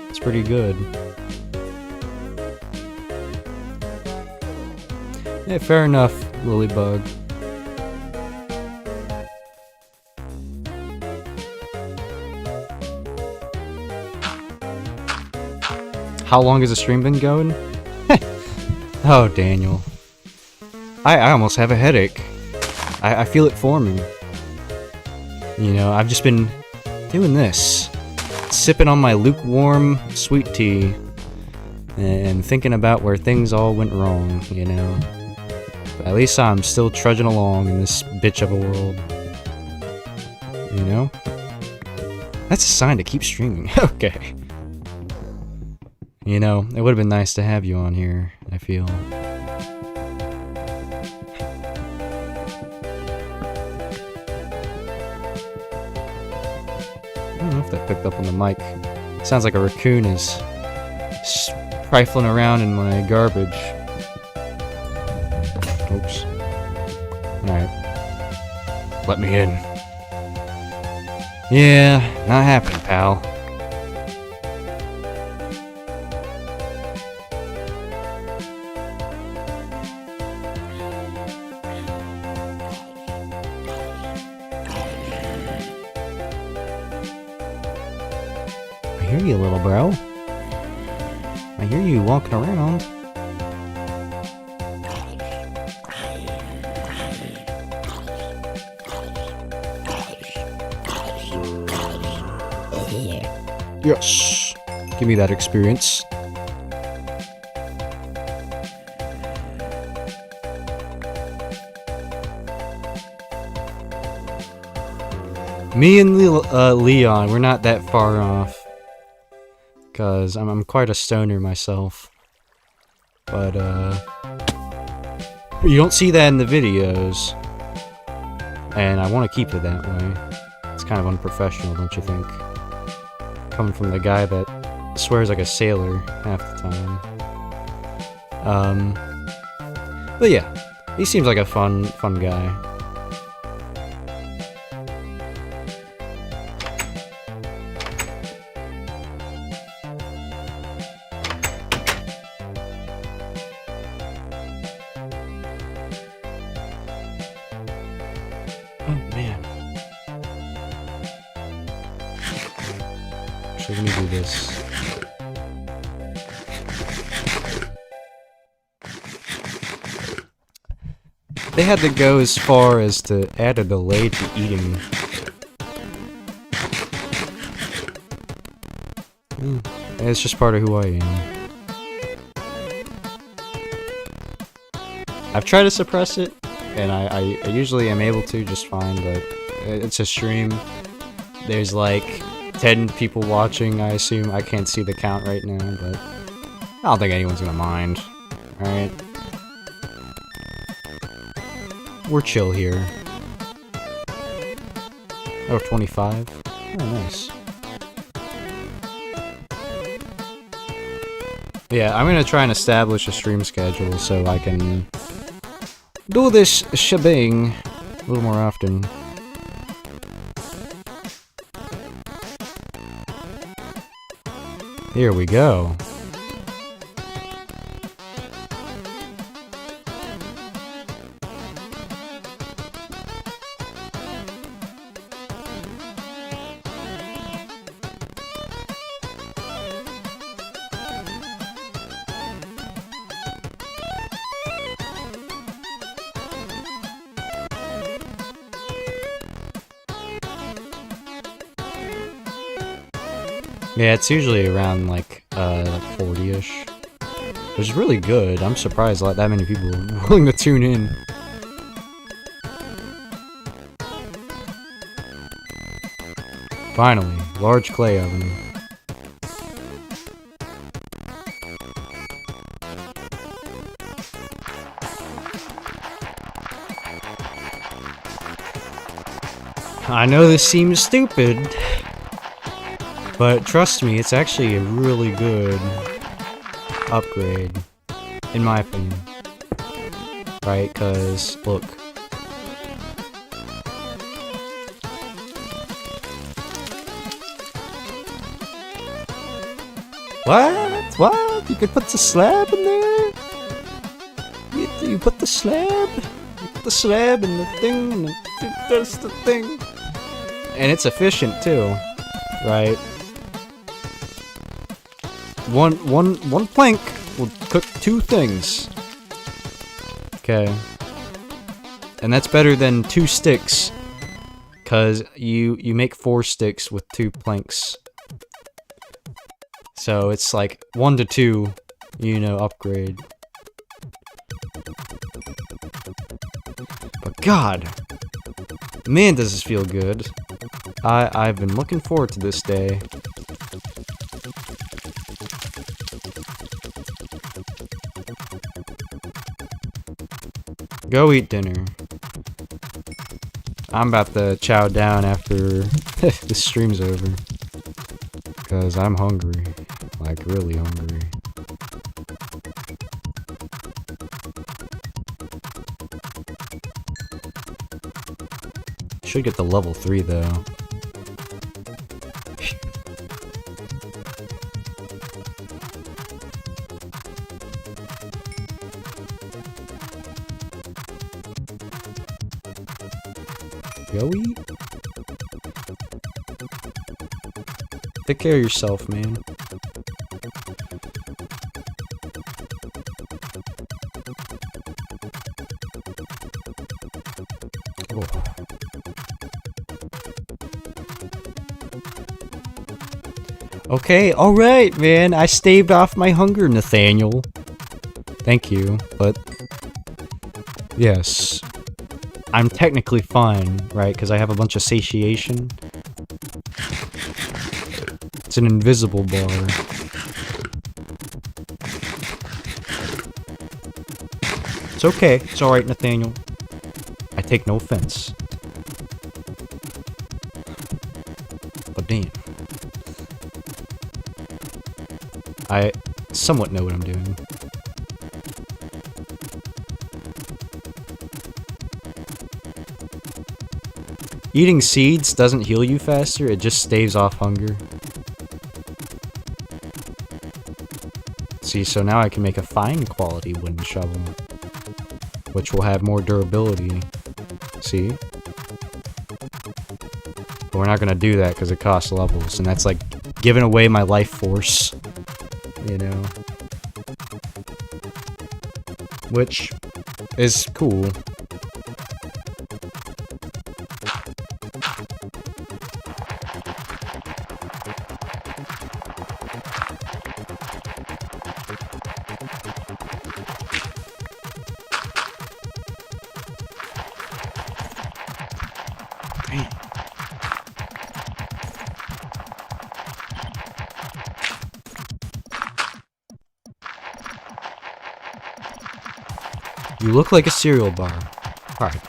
It's pretty good. Yeah, fair enough, Lilybug. How long has the stream been going? Oh, Daniel. I almost have a headache. I feel it forming. You know, I've just been doing this. Sipping on my lukewarm sweet tea. And thinking about where things all went wrong, you know. But at least I'm still trudging along in this bitch of a world. You know? That's a sign to keep streaming. Okay. You know, it would have been nice to have you on here, I feel. if that picked up on the mic. Sounds like a raccoon is trifling around in my garbage. Oops. Alright. Let me in. Yeah, not happening, pal. I hear you, little bro. I hear you walking around. Yes! Give me that experience. Me and Leon, we're not that far off. Cause I'm quite a stoner myself. But you don't see that in the videos. And I want to keep it that way. It's kind of unprofessional, don't you think? Coming from the guy that swears like a sailor half the time. But yeah, he seems like a fun guy. Oh man. So let me do this. They had to go as far as to add a delay to eating. It's just part of who I am. I've tried to suppress it, and I usually am able to just fine, but it's a stream. There's like 10 people watching, I assume. I can't see the count right now, but I don't think anyone's gonna mind. Alright. We're chill here. Oh, 25? Oh, nice. Yeah, I'm gonna try and establish a stream schedule so I can do this shebang a little more often. Here we go. Yeah, it's usually around like 40-ish. Which is really good. I'm surprised that many people are willing to tune in. Finally, large clay oven. I know this seems stupid, but trust me, it's actually a really good upgrade, in my opinion. Right, cause look. What? What? You could put the slab in there? You put the slab? You put the slab in the thing, and it does the thing. And it's efficient too, right? One plank will cook 2 things. Okay. And that's better than 2 sticks. Cause you make 4 sticks with 2 planks. So it's like 1 to 2, you know, upgrade. But God, man, does this feel good. I've been looking forward to this day. Go eat dinner. I'm about to chow down after this stream's over. Because I'm hungry. Like, really hungry. Should get the level 3 though. Joey? Take care of yourself, man. Oh. Okay, alright, man. I staved off my hunger, Nathaniel. Thank you, but... Yes. I'm technically fine, right? Because I have a bunch of satiation. It's an invisible bar. It's okay. It's alright, Nathaniel. I take no offense. But damn. I somewhat know what I'm doing. Eating seeds doesn't heal you faster, it just staves off hunger. See, so now I can make a fine quality wooden shovel, which will have more durability. See? But we're not gonna do that because it costs levels, and that's like giving away my life force, you know? Which is cool. You look like a cereal bar. Alright.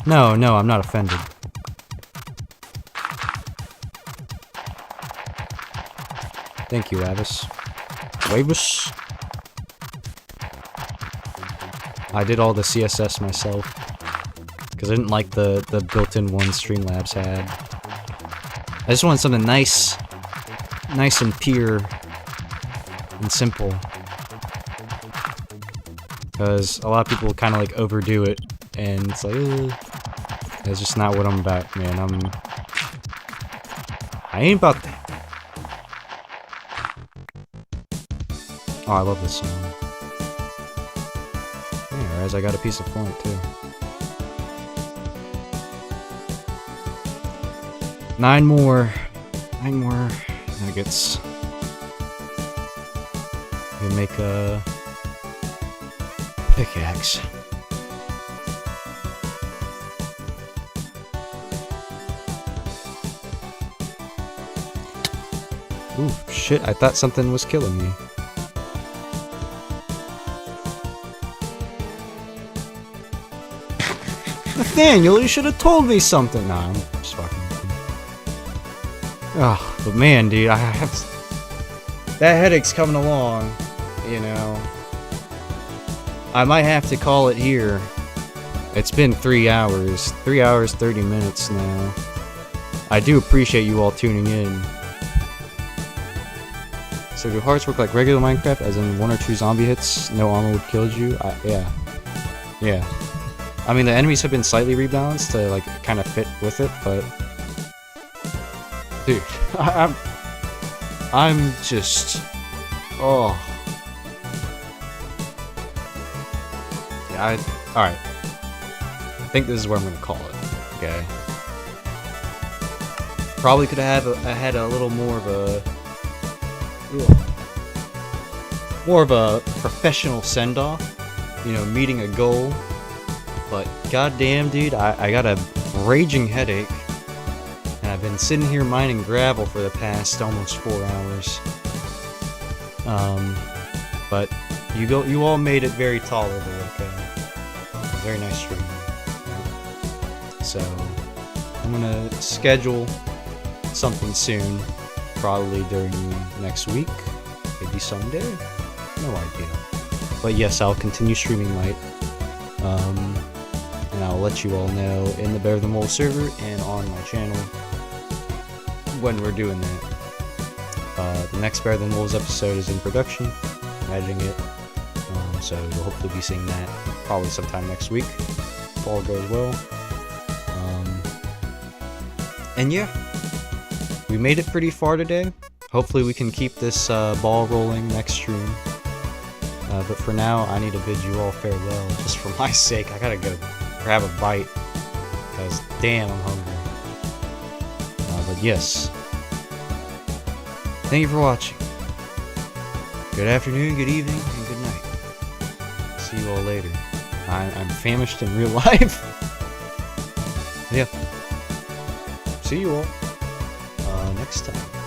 No, I'm not offended. Thank you, Avis. Wavis. I did all the CSS myself. Because I didn't like the built-in one Streamlabs had. I just wanted something nice and pure and simple. Because a lot of people kind of like overdo it, and it's like, that's just not what I'm about, man. I ain't about that. Oh, I love this song. Yeah, whereas I got a piece of flint too. 9 more nuggets. We make a pickaxe. Ooh, shit, I thought something was killing me. Nathaniel, you should have told me something. Nah, I'm just fucking with you. Oh, but man, dude, I have... That headache's coming along, you know. I might have to call it here. It's been 3 hours. 3 hours, 30 minutes now. I do appreciate you all tuning in. So do hearts work like regular Minecraft, as in 1 or 2 zombie hits, no armor would kill you? Yeah. Yeah. I mean, the enemies have been slightly rebalanced to, like, kind of fit with it, but... Dude, I'm just... Oh... Alright. I think this is where I'm gonna call it, okay? Probably could have had a little more of a... More of a professional send-off. You know, meeting a goal. But goddamn, dude, I got a raging headache. And I've been sitting here mining gravel for the past almost 4 hours. But you all made it very tolerable, okay? Very nice stream. So, I'm gonna schedule something soon. probably during next week, maybe Sunday, no idea. But yes, I'll continue streaming MiTE, and I'll let you all know in the Better Than Wolves server and on my channel when we're doing that. The next Better Than Wolves episode is in production, editing it, so you'll hopefully be seeing that probably sometime next week, if all goes well. And yeah, we made it pretty far today. Hopefully we can keep this ball rolling next stream. But for now, I need to bid you all farewell, just for my sake. I gotta go grab a bite, because damn, I'm hungry. But yes, thank you for watching. Good afternoon, good evening, and good night. See you all later. I'm famished in real life. Yeah. See you all next time.